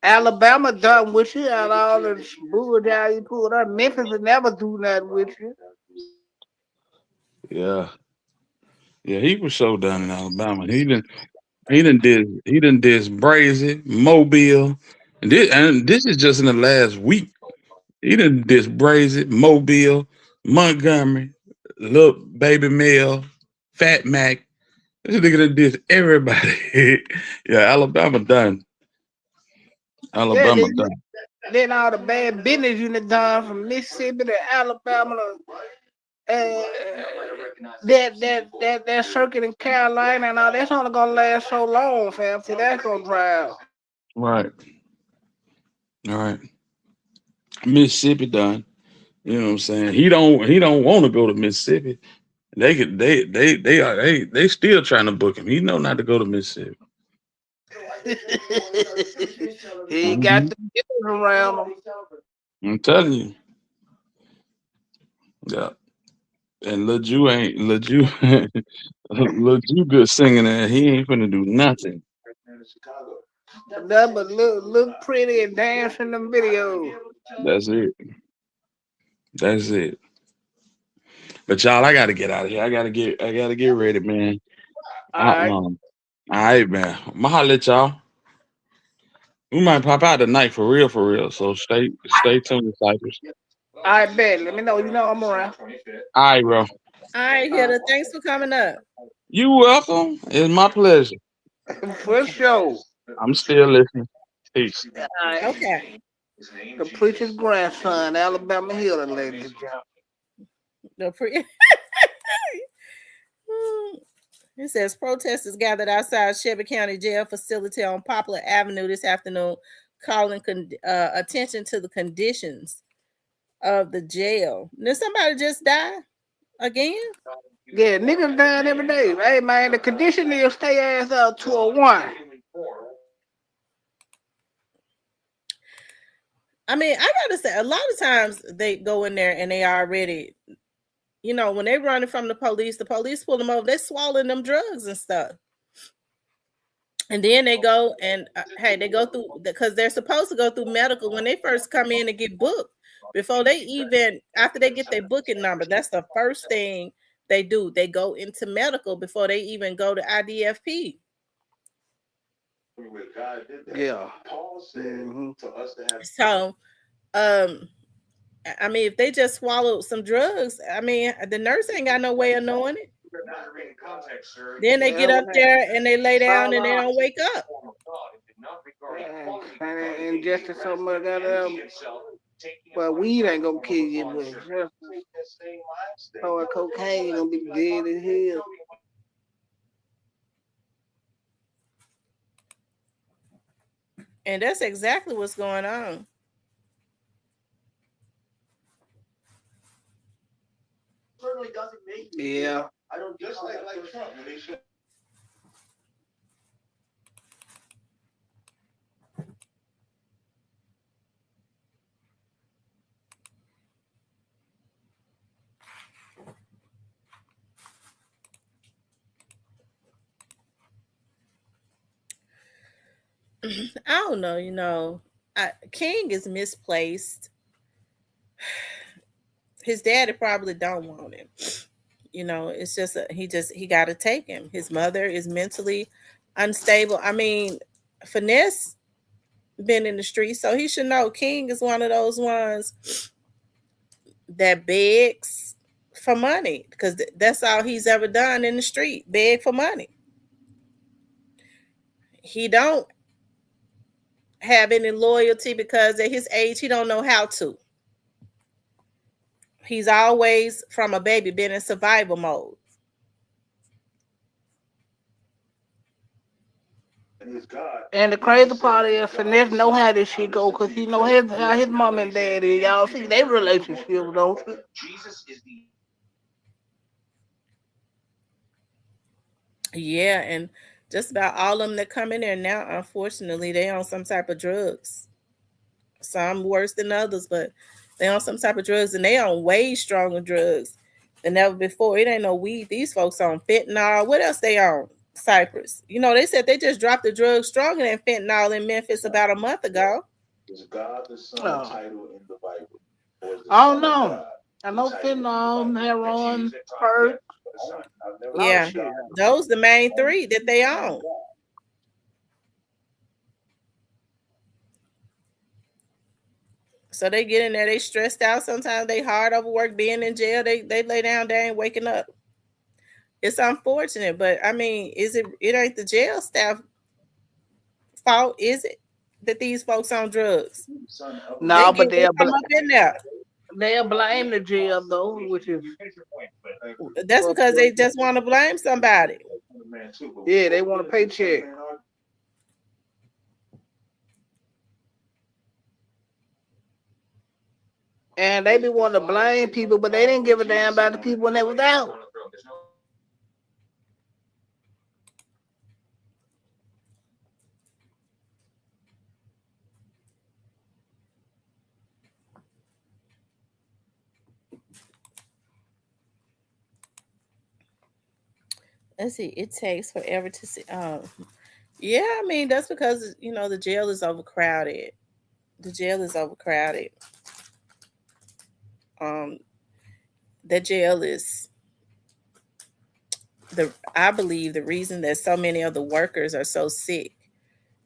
Alabama done with you and all the bull down you pulled up. Memphis will never do nothing with you. Yeah. Yeah, he was so done in Alabama. He done did Brazy, Mobile. And this is just in the last week. He done did Brazy, Mobile, Montgomery, Lil Baby Mel, Fat Mac. This nigga done did everybody. Yeah, Alabama done. Alabama done. Then all the bad business you done from Mississippi to Alabama to that circuit in Carolina and all that's only gonna last so long, fam. See, that's gonna dry out. Right. All right. Mississippi done. You know what I'm saying? He don't want to go to Mississippi. They still trying to book him. He know not to go to Mississippi. He ain't got the business around him. I'm telling you. Yeah. And Lil Ju good singing that. He ain't finna do nothing. Nothing but look pretty and dance in the video. That's it. But y'all, I gotta get out of here. I gotta get ready, man. All right, man. I'ma holler at y'all. We might pop out tonight for real. So stay tuned, Cypress. I bet. Let me know. You know I'm around. All right, bro. All right, Hilda. Thanks for coming up. You welcome. It's my pleasure. For sure. I'm still listening. Peace. All right. Okay. The preacher's grandson, Alabama Hill, ladies and gentlemen. It says protesters gathered outside Shelby County Jail facility on Poplar Avenue this afternoon, calling attention to the conditions of the jail. Did somebody just die again? Yeah, niggas dying every day. Hey, man, the condition is stay ass out 201. I mean, I gotta say, a lot of times they go in there and they already, when they running from the police pull them over. They swallowing them drugs and stuff. And then they go and they go through because they're supposed to go through medical when they first come in and get booked. Before they even after they get their booking number, that's the first thing they do. They go into medical before they even go to IDFP. Yeah. So, I mean, if they just swallowed some drugs, I mean, the nurse ain't got no way of knowing it. Then they get up there and they lay down and they don't wake up. And ingested so much that well, weed ain't gonna kill you, but throwing cocaine gonna be dead as hell. And that's exactly what's going on. Certainly doesn't make Yeah. I don't just like Trump when they should. I don't know, King is misplaced. His daddy probably don't want him. It's just he got to take him. His mother is mentally unstable. I mean, Finesse been in the street, so he should know King is one of those ones that begs for money because that's all he's ever done in the street, beg for money. He don't have any loyalty because at his age he don't know how to. He's always from a baby been in survival mode. And the crazy part is Finesse know how this shit go because he know how his mom and dad is. Y'all see their relationship, don't you? Yeah, and just about all of them that come in there now, unfortunately, they on some type of drugs. Some worse than others, but they on some type of drugs, and they on way stronger drugs than ever before. It ain't no weed. These folks on fentanyl. What else they on? Cypress. They said they just dropped the drugs stronger than fentanyl in Memphis about a month ago. Is God the Son title in the Bible? I don't know. I know fentanyl, heroin, perk. Yeah, those the main three that they own. So they get in there, they stressed out. Sometimes they hard overworked, being in jail. They lay down, they ain't waking up. It's unfortunate, but I mean, it ain't the jail staff fault, is it? That these folks on drugs. No, but they'll come up in there. They'll blame the jail though, which is that's because they just want to blame somebody. Yeah, they want a paycheck. And they be wanting to blame people, but they didn't give a damn about the people when they was out. Let's see. It takes forever to see. Yeah, I mean that's because the jail is overcrowded. The jail is overcrowded. The jail is I believe the reason that so many of the workers are so sick.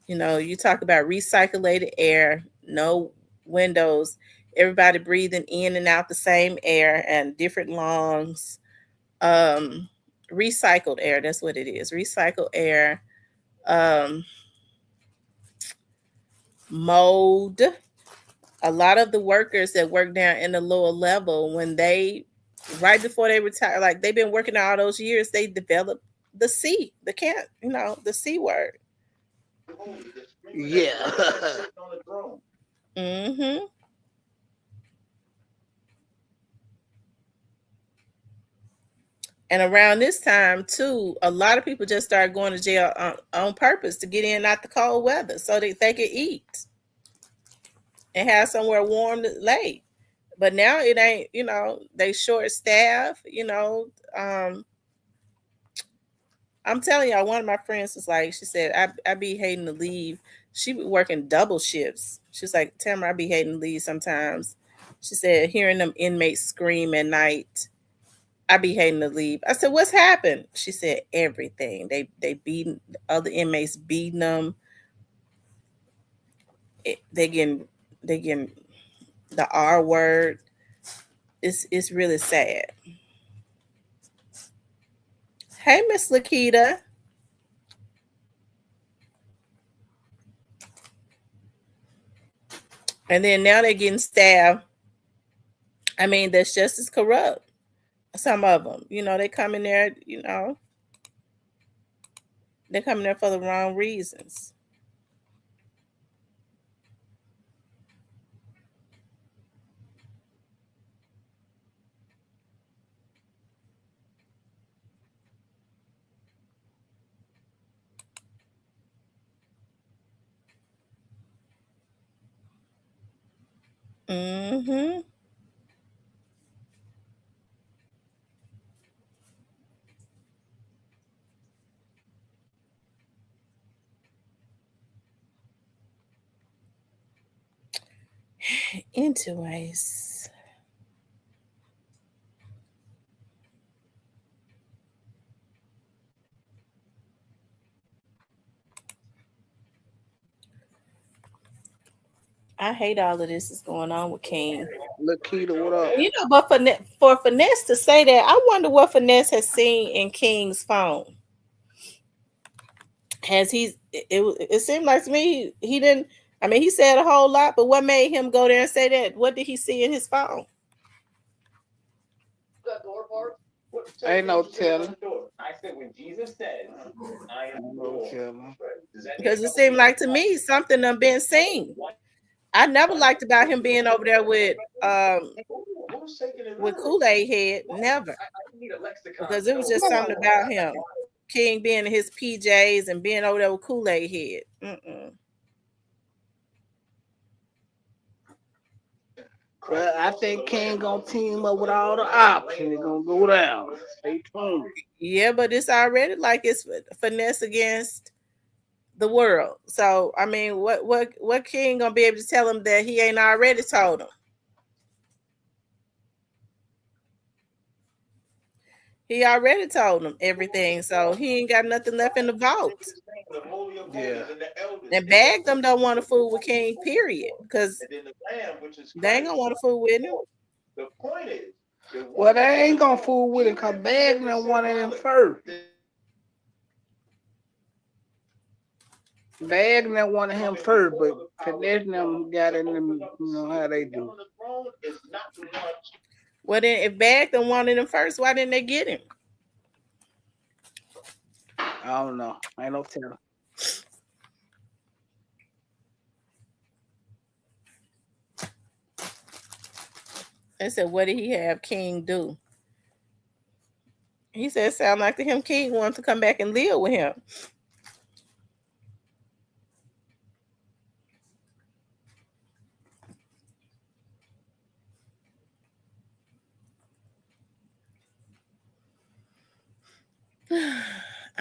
You talk about recirculated air, no windows, everybody breathing in and out the same air and different lungs. Recycled air, that's what it is. Recycled air, mold. A lot of the workers that work down in the lower level, when right before they retire, like they've been working all those years, they develop the C word. Yeah. Mm-hmm. And around this time, too, a lot of people just started going to jail on purpose to get in out the cold weather so that they could eat. and have somewhere warm to lay. But now it ain't, they short staff, I'm telling y'all, one of my friends was like, she said, I be hating to leave. She be working double shifts. She's like, Tamara, I be hating to leave sometimes. She said, hearing them inmates scream at night, I be hating to leave. I said, what's happened? She said, everything. They beating other inmates, beating them. They getting the R word. It's really sad. Hey, Miss Lakita. And then now they're getting stabbed. I mean, that's just as corrupt. Some of them, they come in there, they come in there for the wrong reasons. Mm-hmm. Anyways. I hate all of this is going on with King. Lakita, what up? But for Finesse to say that, I wonder what Finesse has seen in King's phone. It seemed like to me he didn't. I mean, he said a whole lot, but what made him go there and say that? What did he see in his phone? Ain't no telling. I said when Jesus says, I am Lord. Because it seemed like to me something done been seen. I never liked about him being over there with Kool-Aid Head. Never. Because it was just something about him. King being in his PJs and being over there with Kool-Aid Head. Well, I think King gonna team up with all the ops and it's gonna go down. Stay tuned. Yeah, but it's already like it's Finesse against the world. So I mean, what King gonna be able to tell him that he ain't already told him? He already told him everything, so he ain't got nothing left in the vault. Yeah. And Bag them don't want to fool with King, period, because they ain't gonna want to fool with him. The point is, well, they ain't gonna fool with him because Bag them one of them first. Bag them one of him first, but Finesse them got in them, how they do. Well, then if Bag them wanted him first, why didn't they get him? I don't know. Ain't no telling. They said, what did he have King do? He said, sound like to him King wanted to come back and live with him.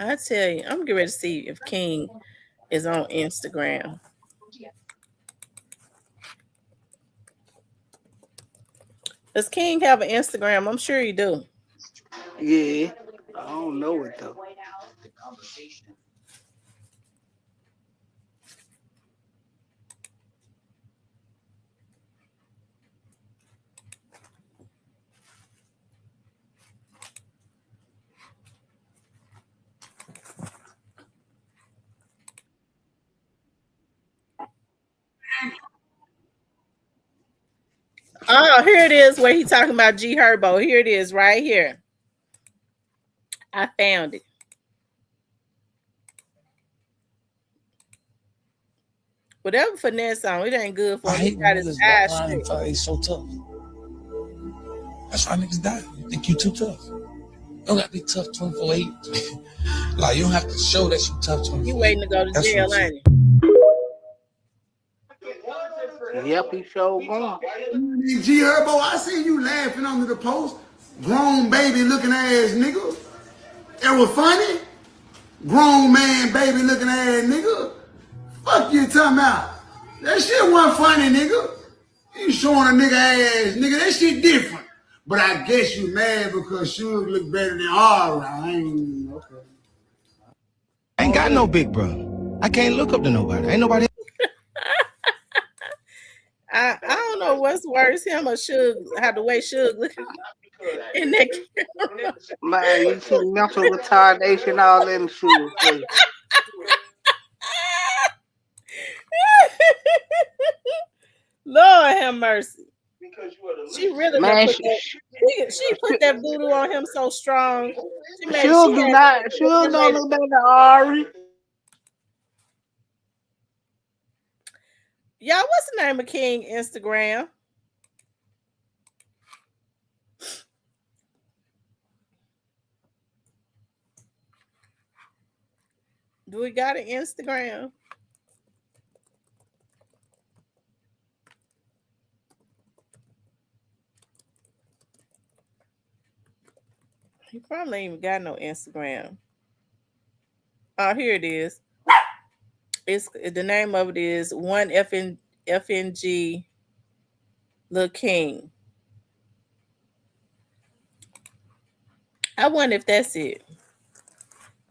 I tell you, I'm getting ready to see if King is on Instagram. Does King have an Instagram? I'm sure he do. Yeah, I don't know it though. Oh, here it is where he talking about G Herbo. Here it is right here. I found it. Whatever Finesse on, it ain't good for him. He got his eyes straight. He's so tough. That's why niggas die. You think you too tough. You don't got to be tough 24/8. Like, you don't have to show that you tough 24/8. You waiting to go to jail, ain't you? Yep, he sure going. G Herbo, I seen you laughing under the post. Grown baby looking ass nigga. It was funny. Grown man baby looking ass nigga. Fuck you talking about? That shit wasn't funny, nigga. You showing a nigga ass, nigga. That shit different. But I guess you mad because Suge look better than Aura. I ain't okay. I ain't got no big brother. I can't look up to nobody. Ain't nobody. I don't know what's worse, him or Suge. How the way Suge looking in that camera. Man, you see mental retardation all in the shoes. Lord have mercy. She really put that voodoo on him so strong. She'll don't look better than Ari. Y'all, what's the name of King Instagram? Do we got an Instagram? He probably ain't even got no Instagram. Oh, here it is. It's the name of it is One FNG Lil King. I wonder if that's it.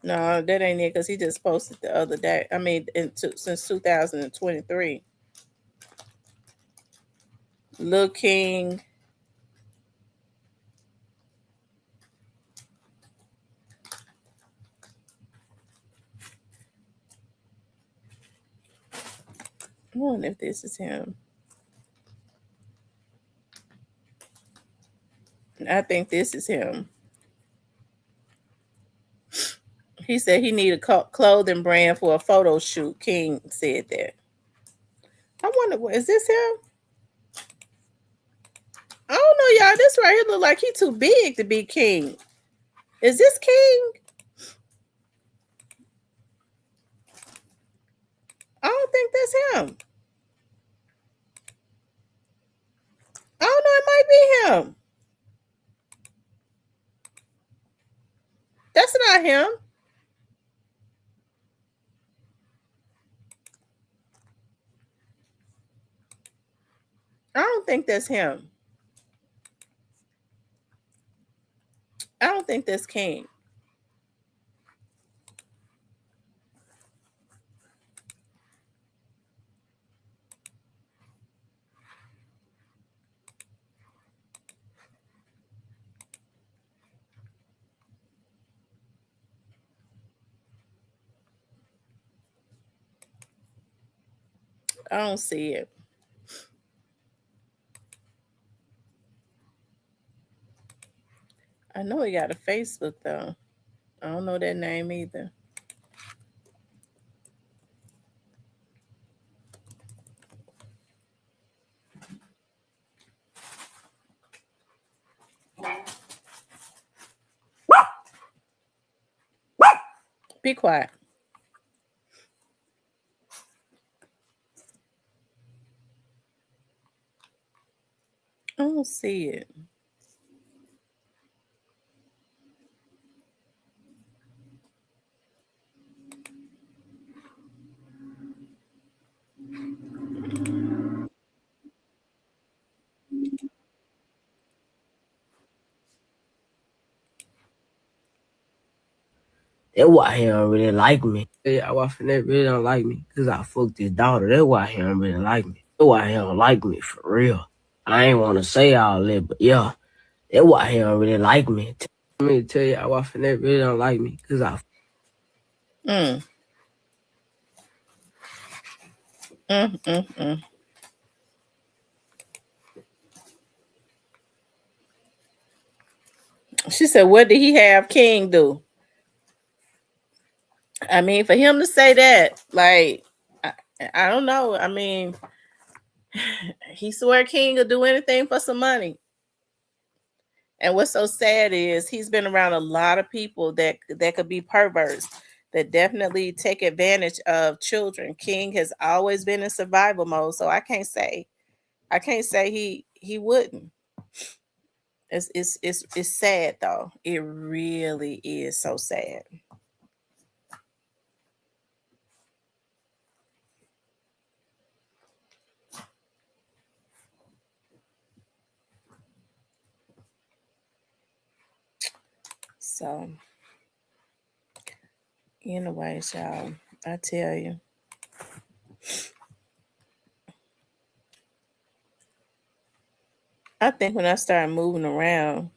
No, that ain't it because he just posted the other day. I mean, since 2023. Lil King. I wonder if this is him. I think this is him. He said he needed a clothing brand for a photo shoot. King said that. I wonder, is this him? I don't know, y'all. This right here look like he too big to be King. Is this King? I don't think that's him. I don't know. It might be him. That's not him. I don't think that's him. I don't think that's King. I don't see it. I know he got a Facebook though. I don't know that name either. Be quiet. I don't see it. That's why he don't really like me. Yeah, why Finette really don't like me? Because I fucked his daughter. That's why he don't really like me. That's why he don't like me for real. I ain't want to say all that, but yeah, that's why he don't really like me. Let me tell you why Finette really don't like me. Because She said, what did he have King do? I mean, for him to say that, like, I don't know. I mean, he swear King will do anything for some money. And what's so sad is he's been around a lot of people that could be perverts, that definitely take advantage of children. King has always been in survival mode, so I can't say he wouldn't. It's sad though. It really is so sad. So, anyways, y'all, I tell you. I think when I started moving around,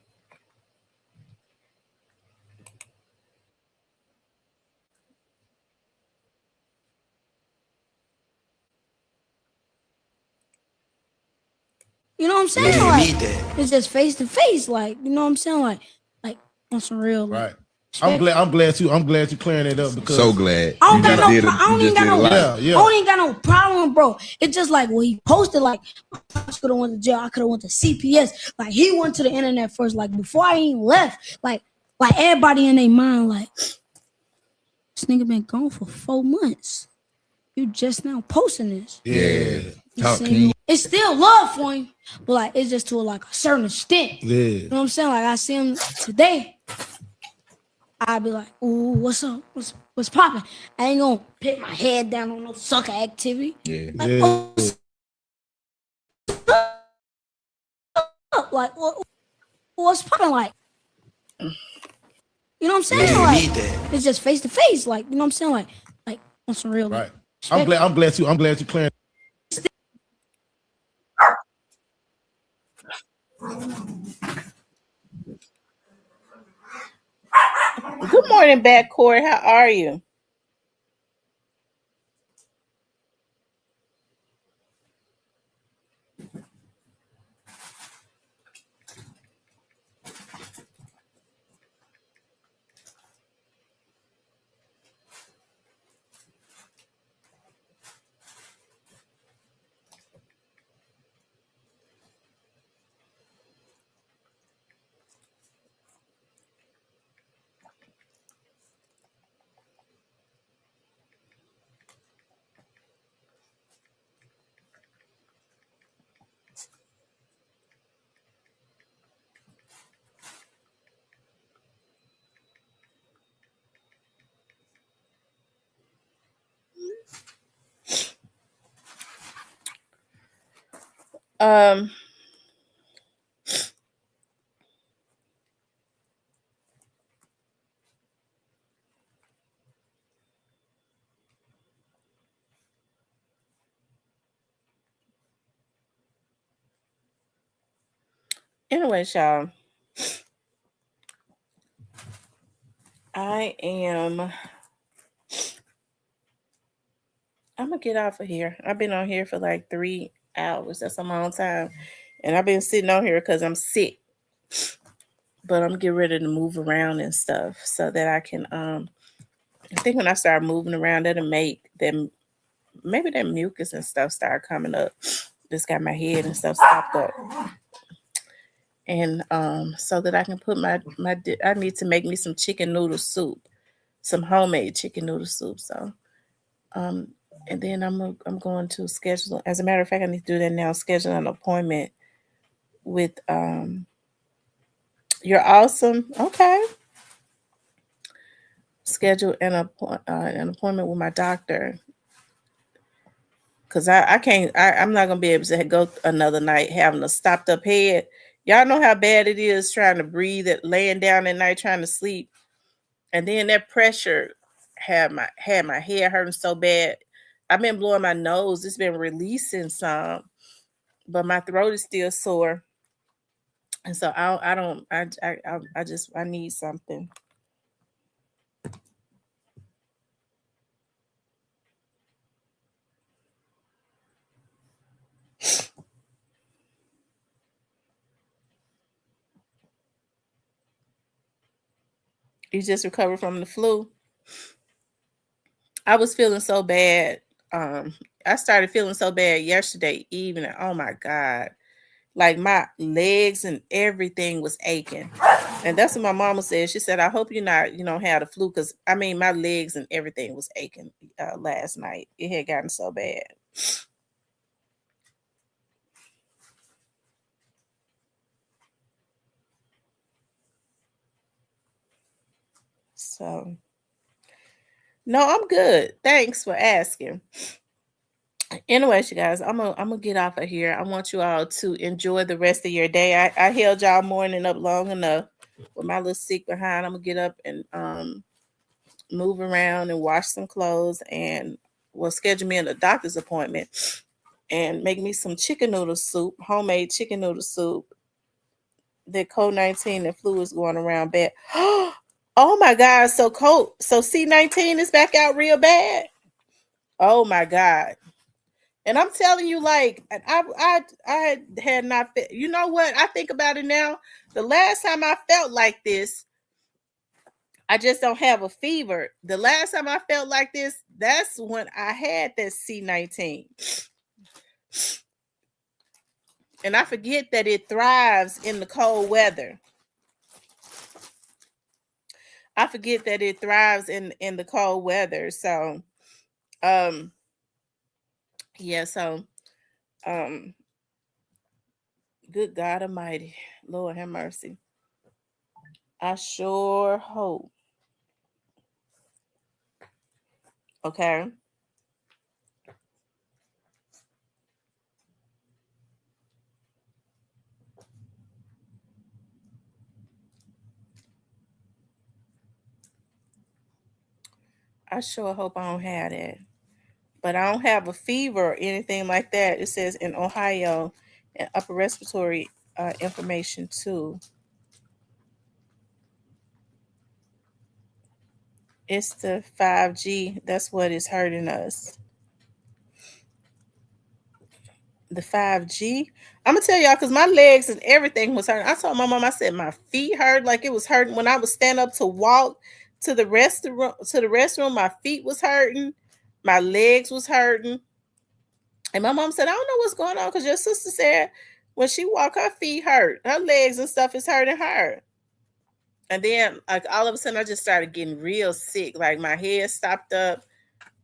You know what I'm saying? Yeah, you Like, need that. it's just face to face. Like, you know what I'm saying? Like on some real. Right. I'm glad you clearing it up because So glad. I don't You got just no. did it. I don't You even just got did a no. lot. Yeah. I don't even got no problem, bro. It's just like when he posted, like, I could have went to jail. I could have went to CPS. Like, he went to the internet first. Like, before I even left, like everybody in their mind, like, this nigga been gone for 4 months. You just now posting this. Yeah. You Talk see, clean. it's still love for him, but like it's just to like a certain extent. Yeah. You know what I'm saying? Like I see him today, I'd be like, "Ooh, what's up? What's popping?" I ain't gonna put my head down on no sucker activity. Yeah. Like, Yeah. oh, like what's popping? Like, you know what I'm saying? Yeah, you Like, need that. it's just face to face. Like, you know what I'm saying? Like on some real. Right. I'm glad you clearing. good morning, backcourt. How are you? Um, anyway, y'all, I'm gonna get off of here. I've been on here for like 3 hours. That's a long time. And I've been sitting on here because I'm sick. But I'm getting ready to move around and stuff so that I can I think when I start moving around, that'll make them maybe that mucus and stuff start coming up. Just got my head and stuff stopped up. And so that I can put I need to make me some chicken noodle soup, some homemade chicken noodle soup. So and then I'm going to schedule. As a matter of fact, I need to do that now. Schedule an appointment with You're Awesome. Okay. Schedule an appointment with my doctor because I can't. I'm not gonna be able to go another night having a stopped up head. Y'all know how bad it is trying to breathe, laying down at night trying to sleep, and then that pressure had my head hurting so bad. I've been blowing my nose. It's been releasing some, but my throat is still sore, and so I need something. You just recovered from the flu. I was feeling so bad. I started feeling so bad yesterday evening. Oh my God. Like my legs and everything was aching. And that's what my mama said. She said, I hope you're not, have the flu. Because, I mean, my legs and everything was aching last night. It had gotten so bad. So, no, I'm good. Thanks for asking. Anyways, you guys, I'm gonna get off of here. I want you all to enjoy the rest of your day. I held y'all morning up long enough with my little sick behind. I'm gonna get up and move around and wash some clothes and schedule me in a doctor's appointment and make me some chicken noodle soup, homemade chicken noodle soup. The COVID-19 and flu is going around bad. Oh my God! So C-19 is back out real bad. Oh my God! And I'm telling you, like, I had not. You know what? I think about it now. The last time I felt like this, I just don't have a fever. The last time I felt like this, that's when I had that C-19. And I forget that it thrives in the cold weather. I forget that it thrives in the cold weather. So, yeah. So, good God Almighty, Lord have mercy. I sure hope. Okay. I sure hope I don't have that. But I don't have a fever or anything like that. It says in Ohio, and upper respiratory information too. It's the 5G. That's what is hurting us. The 5G. I'm gonna tell y'all because my legs and everything was hurting. I told my mom, I said my feet hurt like it was hurting when I would stand up to walk to the restroom. My feet was hurting, my legs was hurting. And my mom said, I don't know what's going on because your sister said when she walked, her feet hurt, her legs and stuff is hurting her. And then, like, all of a sudden, I just started getting real sick. Like, my head stopped up,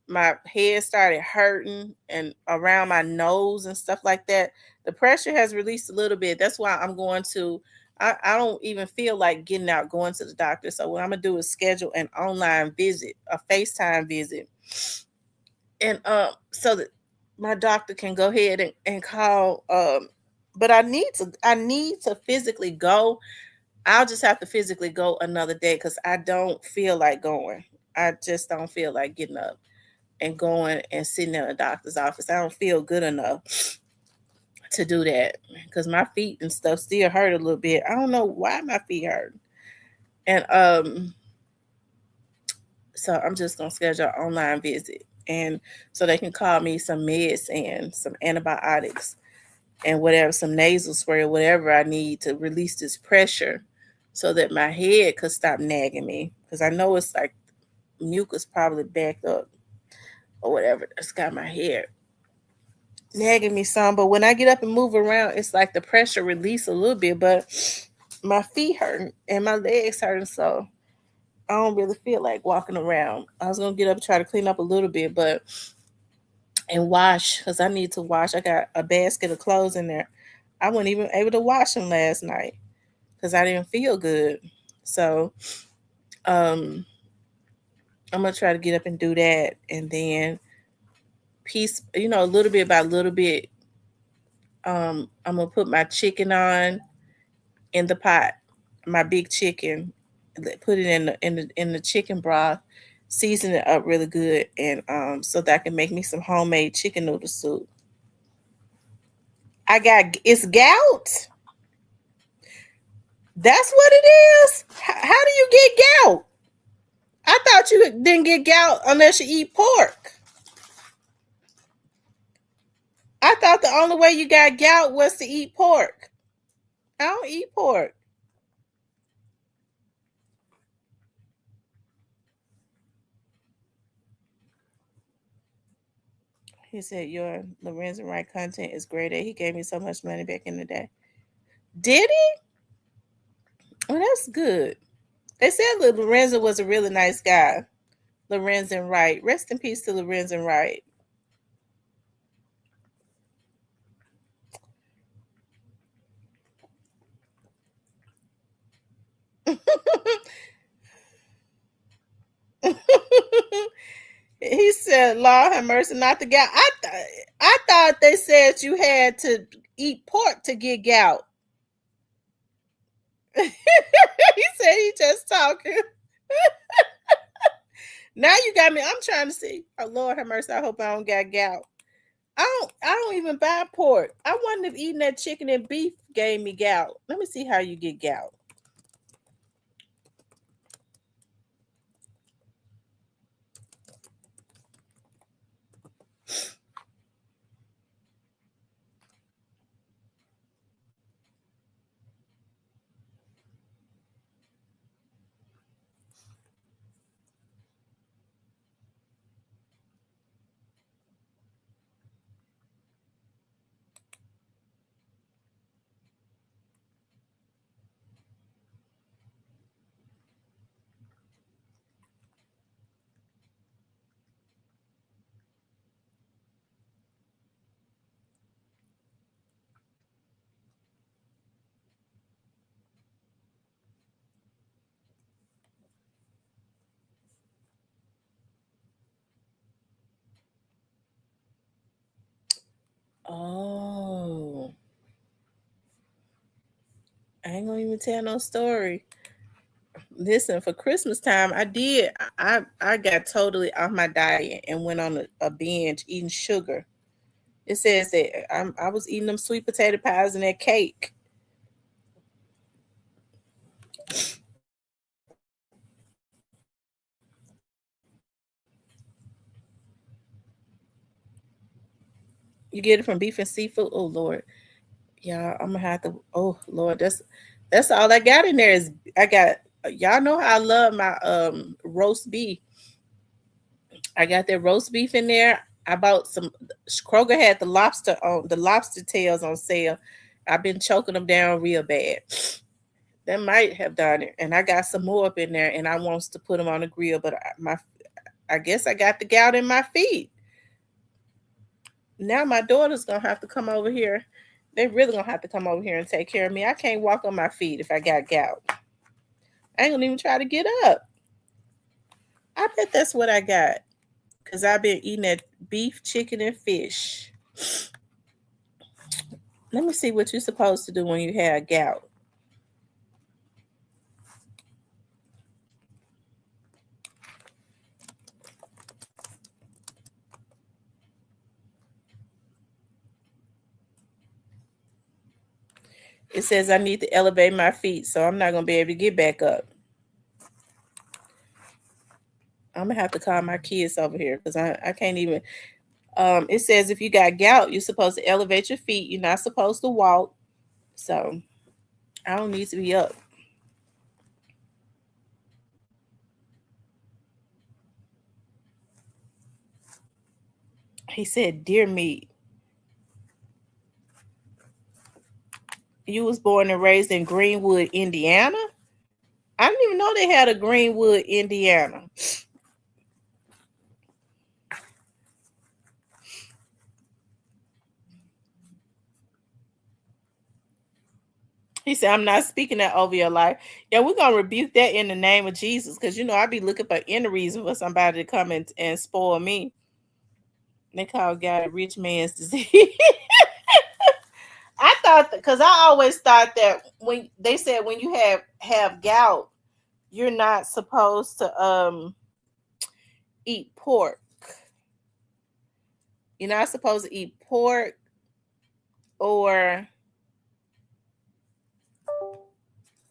my head started hurting, and around my nose and stuff like that. The pressure has released a little bit. That's why I'm going to. I don't even feel like getting out, going to the doctor. So what I'm gonna do is schedule an online visit, a FaceTime visit, and so that my doctor can go ahead and call. But I need to physically go. I'll just have to physically go another day because I don't feel like going. I just don't feel like getting up and going and sitting in a doctor's office. I don't feel good enough to do that because my feet and stuff still hurt a little bit. I don't know why my feet hurt. And so I'm just gonna schedule an online visit, and so they can call me some meds and some antibiotics and whatever, some nasal spray or whatever I need to release this pressure so that my head could stop nagging me. Because I know it's like mucus probably backed up or whatever that's got my head nagging me some. But when I get up and move around, it's like the pressure release a little bit, but my feet hurting and my legs hurting, so I don't really feel like walking around. I was gonna get up and try to clean up a little bit, and wash, because I need to wash. I got a basket of clothes in there. I wasn't even able to wash them last night because I didn't feel good. So I'm gonna try to get up and do that, and then a little bit by little bit. I'm gonna put my chicken on in the pot, my big chicken, put it in the chicken broth, season it up really good, and so that I can make me some homemade chicken noodle soup. It's gout. That's what it is. How do you get gout? I thought you didn't get gout unless you eat pork. I thought the only way you got gout was to eat pork. I don't eat pork. He said your Lorenzo Wright content is great. He gave me so much money back in the day. Did he? Well, that's good. They said Lorenzo was a really nice guy. Lorenzen Wright. Rest in peace to Lorenzen Wright. He said, "Lord have mercy, not the gout." I thought they said you had to eat pork to get gout. He said he just talking. Now you got me. I'm trying to see. Oh, Lord have mercy. I hope I don't got gout. I don't even buy pork. I wonder if eating that chicken and beef gave me gout. Let me see how you get gout. Oh, I ain't gonna even tell no story. Listen, for Christmas time, I got totally off my diet and went on a binge eating sugar. It says that I was eating them sweet potato pies and that cake. You get it from beef and seafood. Oh Lord, yeah, I'm gonna have to. Oh Lord, that's all I got in there is I got. Y'all know how I love my roast beef. I got that roast beef in there. I bought some. Kroger had the lobster tails on sale. I've been choking them down real bad. That might have done it, and I got some more up in there, and I wants to put them on the grill, but I guess I got the gout in my feet. Now my daughter's gonna have to come over here. They really gonna have to come over here and take care of me. I can't walk on my feet if I got gout. I ain't gonna even try to get up. I bet that's what I got. Because I've been eating that beef, chicken, and fish. Let me see what you're supposed to do when you have gout. It says I need to elevate my feet, so I'm not going to be able to get back up. I'm going to have to call my kids over here because I can't even. It says if you got gout, you're supposed to elevate your feet. You're not supposed to walk. So I don't need to be up. He said, "Dear meat. You was born and raised in Greenwood, Indiana?" I didn't even know they had a Greenwood, Indiana. He said, "I'm not speaking that over your life." Yeah, we're going to rebuke that in the name of Jesus because, I be looking for any reason for somebody to come and spoil me. They call God a rich man's disease. I thought, because I always thought that when they said when you have gout, you're not supposed to eat pork. You're not supposed to eat pork or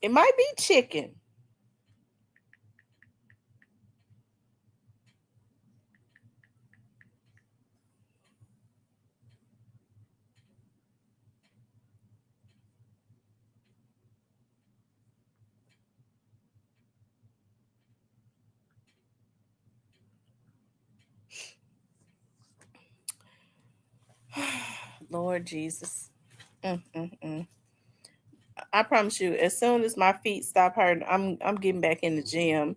it might be chicken. Lord Jesus. I promise you, as soon as my feet stop hurting, I'm getting back in the gym,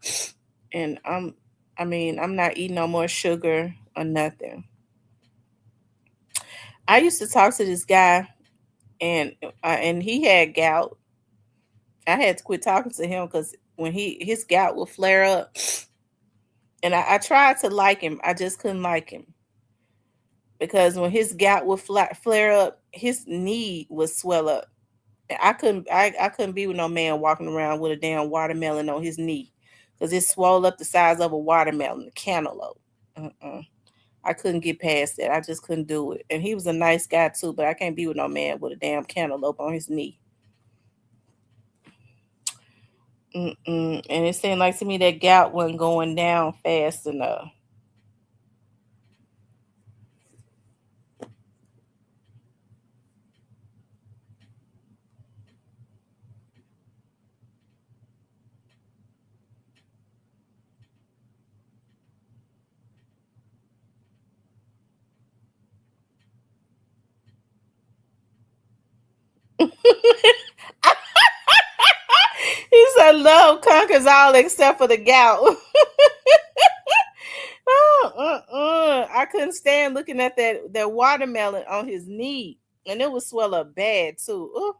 and I'm not eating no more sugar or nothing. I used to talk to this guy, and he had gout. I had to quit talking to him because when his gout would flare up, and I tried to like him, I just couldn't like him because when his gout would flare up, his knee would swell up. I couldn't be with no man walking around with a damn watermelon on his knee because it swelled up the size of a watermelon, a cantaloupe. I couldn't get past that. I just couldn't do it. And he was a nice guy too, but I can't be with no man with a damn cantaloupe on his knee. And it seemed like to me that gout wasn't going down fast enough. He said love conquers all except for the gout. I couldn't stand looking at that watermelon on his knee. And it would swell up bad too. Ooh.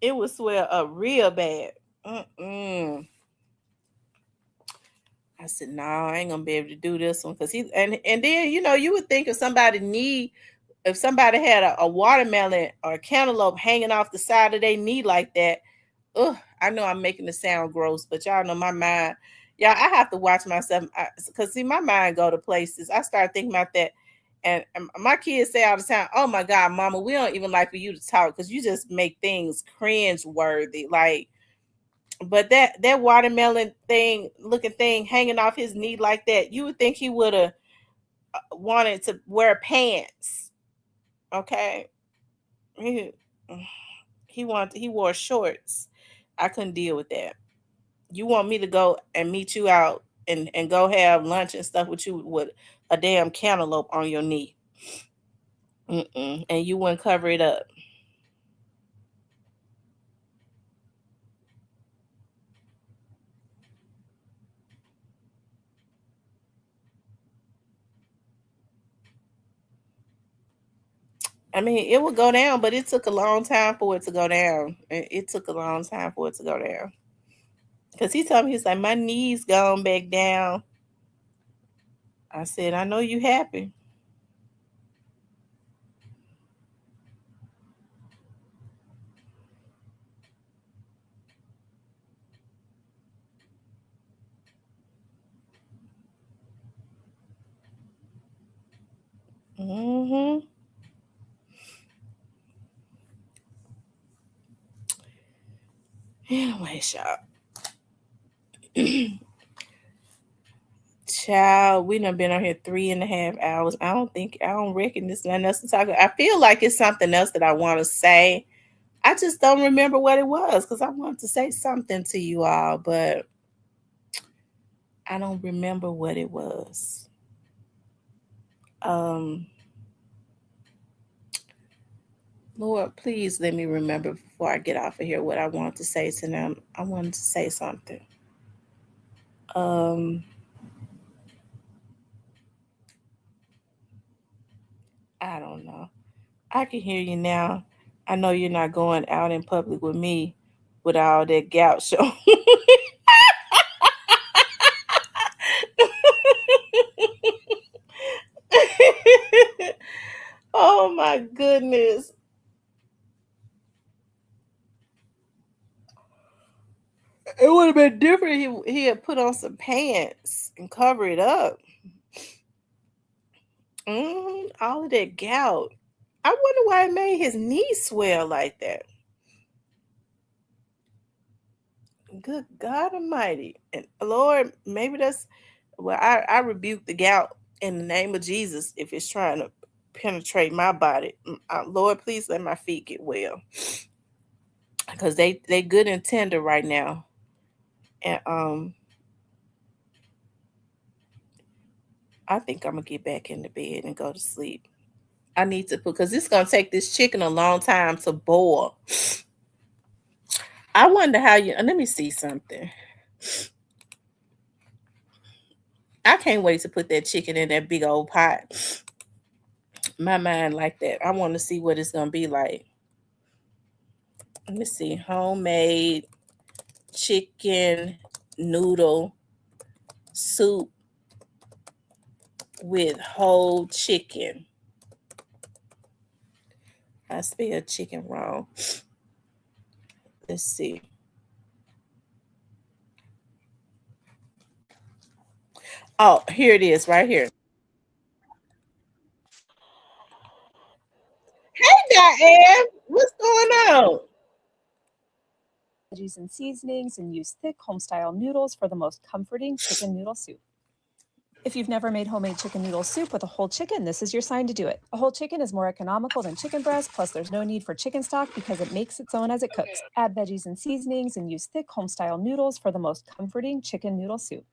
It would swell up real bad. I said, no, I ain't gonna be able to do this one because and then you would think if somebody had a watermelon or a cantaloupe hanging off the side of their knee like that. I know I'm making it sound gross, but y'all know my mind. Y'all, I have to watch myself because see, my mind go to places. I start thinking about that. And my kids say all the time, "Oh my God, Mama, we don't even like for you to talk because you just make things cringe-worthy." Like, but that watermelon looking thing hanging off his knee like that, you would think he would have wanted to wear pants. Okay, he wore shorts. I couldn't deal with that. You want me to go and meet you out and go have lunch and stuff with you with a damn cantaloupe on your knee. And you wouldn't cover it up. I mean, it would go down, but it took a long time for it to go down. It took a long time for it to go down. Because he told me, he's like, my knee's gone back down. I said, I know you happy. Anyway, y'all. Child, we done been on here 3.5 hours. I don't reckon this is nothing else to talk about. I feel like it's something else that I want to say. I just don't remember what it was because I wanted to say something to you all, but I don't remember what it was. Lord, please let me remember before I get off of here what I want to say to them. I wanted to say something. I don't know. I can hear you now. I know you're not going out in public with me with all that gout show. Oh my goodness. It would have been different. He had put on some pants and cover it up. All of that gout. I wonder why it made his knee swell like that. Good God Almighty. And Lord, maybe that's, well, I rebuke the gout in the name of Jesus if it's trying to penetrate my body. Lord, please let my feet get well. Because they good and tender right now. And I think I'm gonna get back into bed and go to sleep. I need to put, because it's gonna take this chicken a long time to boil. I wonder how you, let me see something. I can't wait to put that chicken in that big old pot. My mind like that. I want to see what it's gonna be like. Let me see. Homemade chicken noodle soup with whole chicken. I spelled chicken wrong. Let's see. Oh, here it is right here. Hey, Diane, what's going on? Veggies and seasonings and use thick home-style noodles for the most comforting chicken noodle soup. If you've never made homemade chicken noodle soup with a whole chicken, this is your sign to do it. A whole chicken is more economical than chicken breast, plus there's no need for chicken stock because it makes its own as it cooks. Add veggies and seasonings and use thick home-style noodles for the most comforting chicken noodle soup.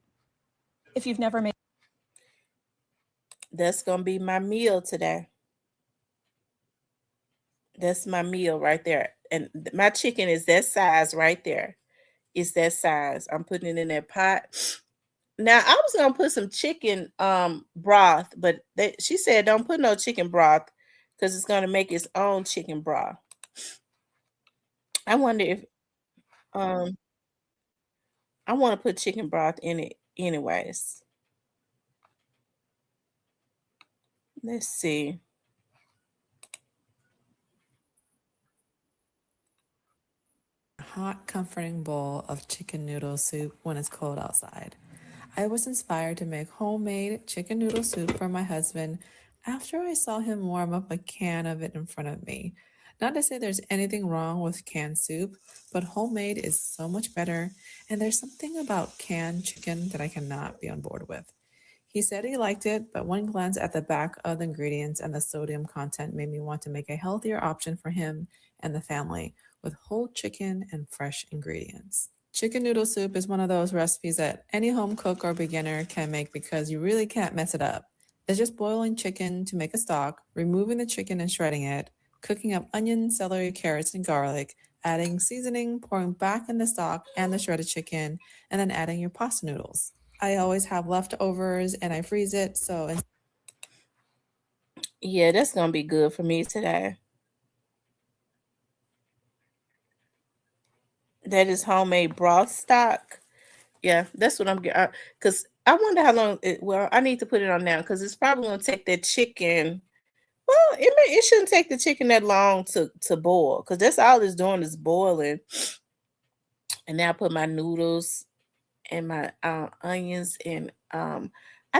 If you've never made... That's going to be my meal today. That's my meal right there. And my chicken is that size right there. It's that size. I'm putting it in that pot. Now, I was going to put some chicken broth, but she said don't put no chicken broth because it's going to make its own chicken broth. I wonder if I want to put chicken broth in it anyways. Let's see. Hot, comforting bowl of chicken noodle soup when it's cold outside. I was inspired to make homemade chicken noodle soup for my husband after I saw him warm up a can of it in front of me. Not to say there's anything wrong with canned soup, but homemade is so much better, and there's something about canned chicken that I cannot be on board with. He said he liked it, but one glance at the back of the ingredients and the sodium content made me want to make a healthier option for him and the family with whole chicken and fresh ingredients. Chicken noodle soup is one of those recipes that any home cook or beginner can make because you really can't mess it up. It's just boiling chicken to make a stock, removing the chicken and shredding it, cooking up onions, celery, carrots, and garlic, adding seasoning, pouring back in the stock and the shredded chicken, and then adding your pasta noodles. I always have leftovers and I freeze it, so... Yeah, that's going to be good for me today. That is homemade broth stock. Yeah, that's what I'm getting. Because I wonder how long well, I need to put it on now because it's probably going to take that chicken. Well, it shouldn't take the chicken that long to boil because that's all it's doing is boiling. And now I put my noodles and my onions and I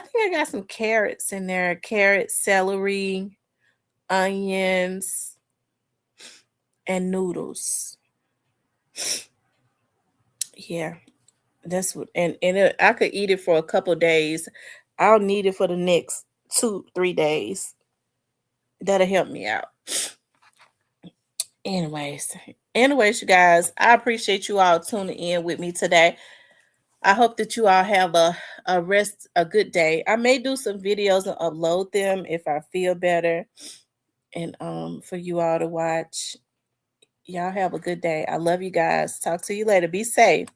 think I got some carrots in there. Carrots, celery, onions, and noodles. Yeah, that's what, and I could eat it for a couple days. I'll need it for the next 2-3 days. That'll help me out. Anyways, you guys, I appreciate you all tuning in with me today. I hope that you all have a good day. I may do some videos and upload them if I feel better, and for you all to watch. Y'all have a good day. I love you guys. Talk to you later. Be safe.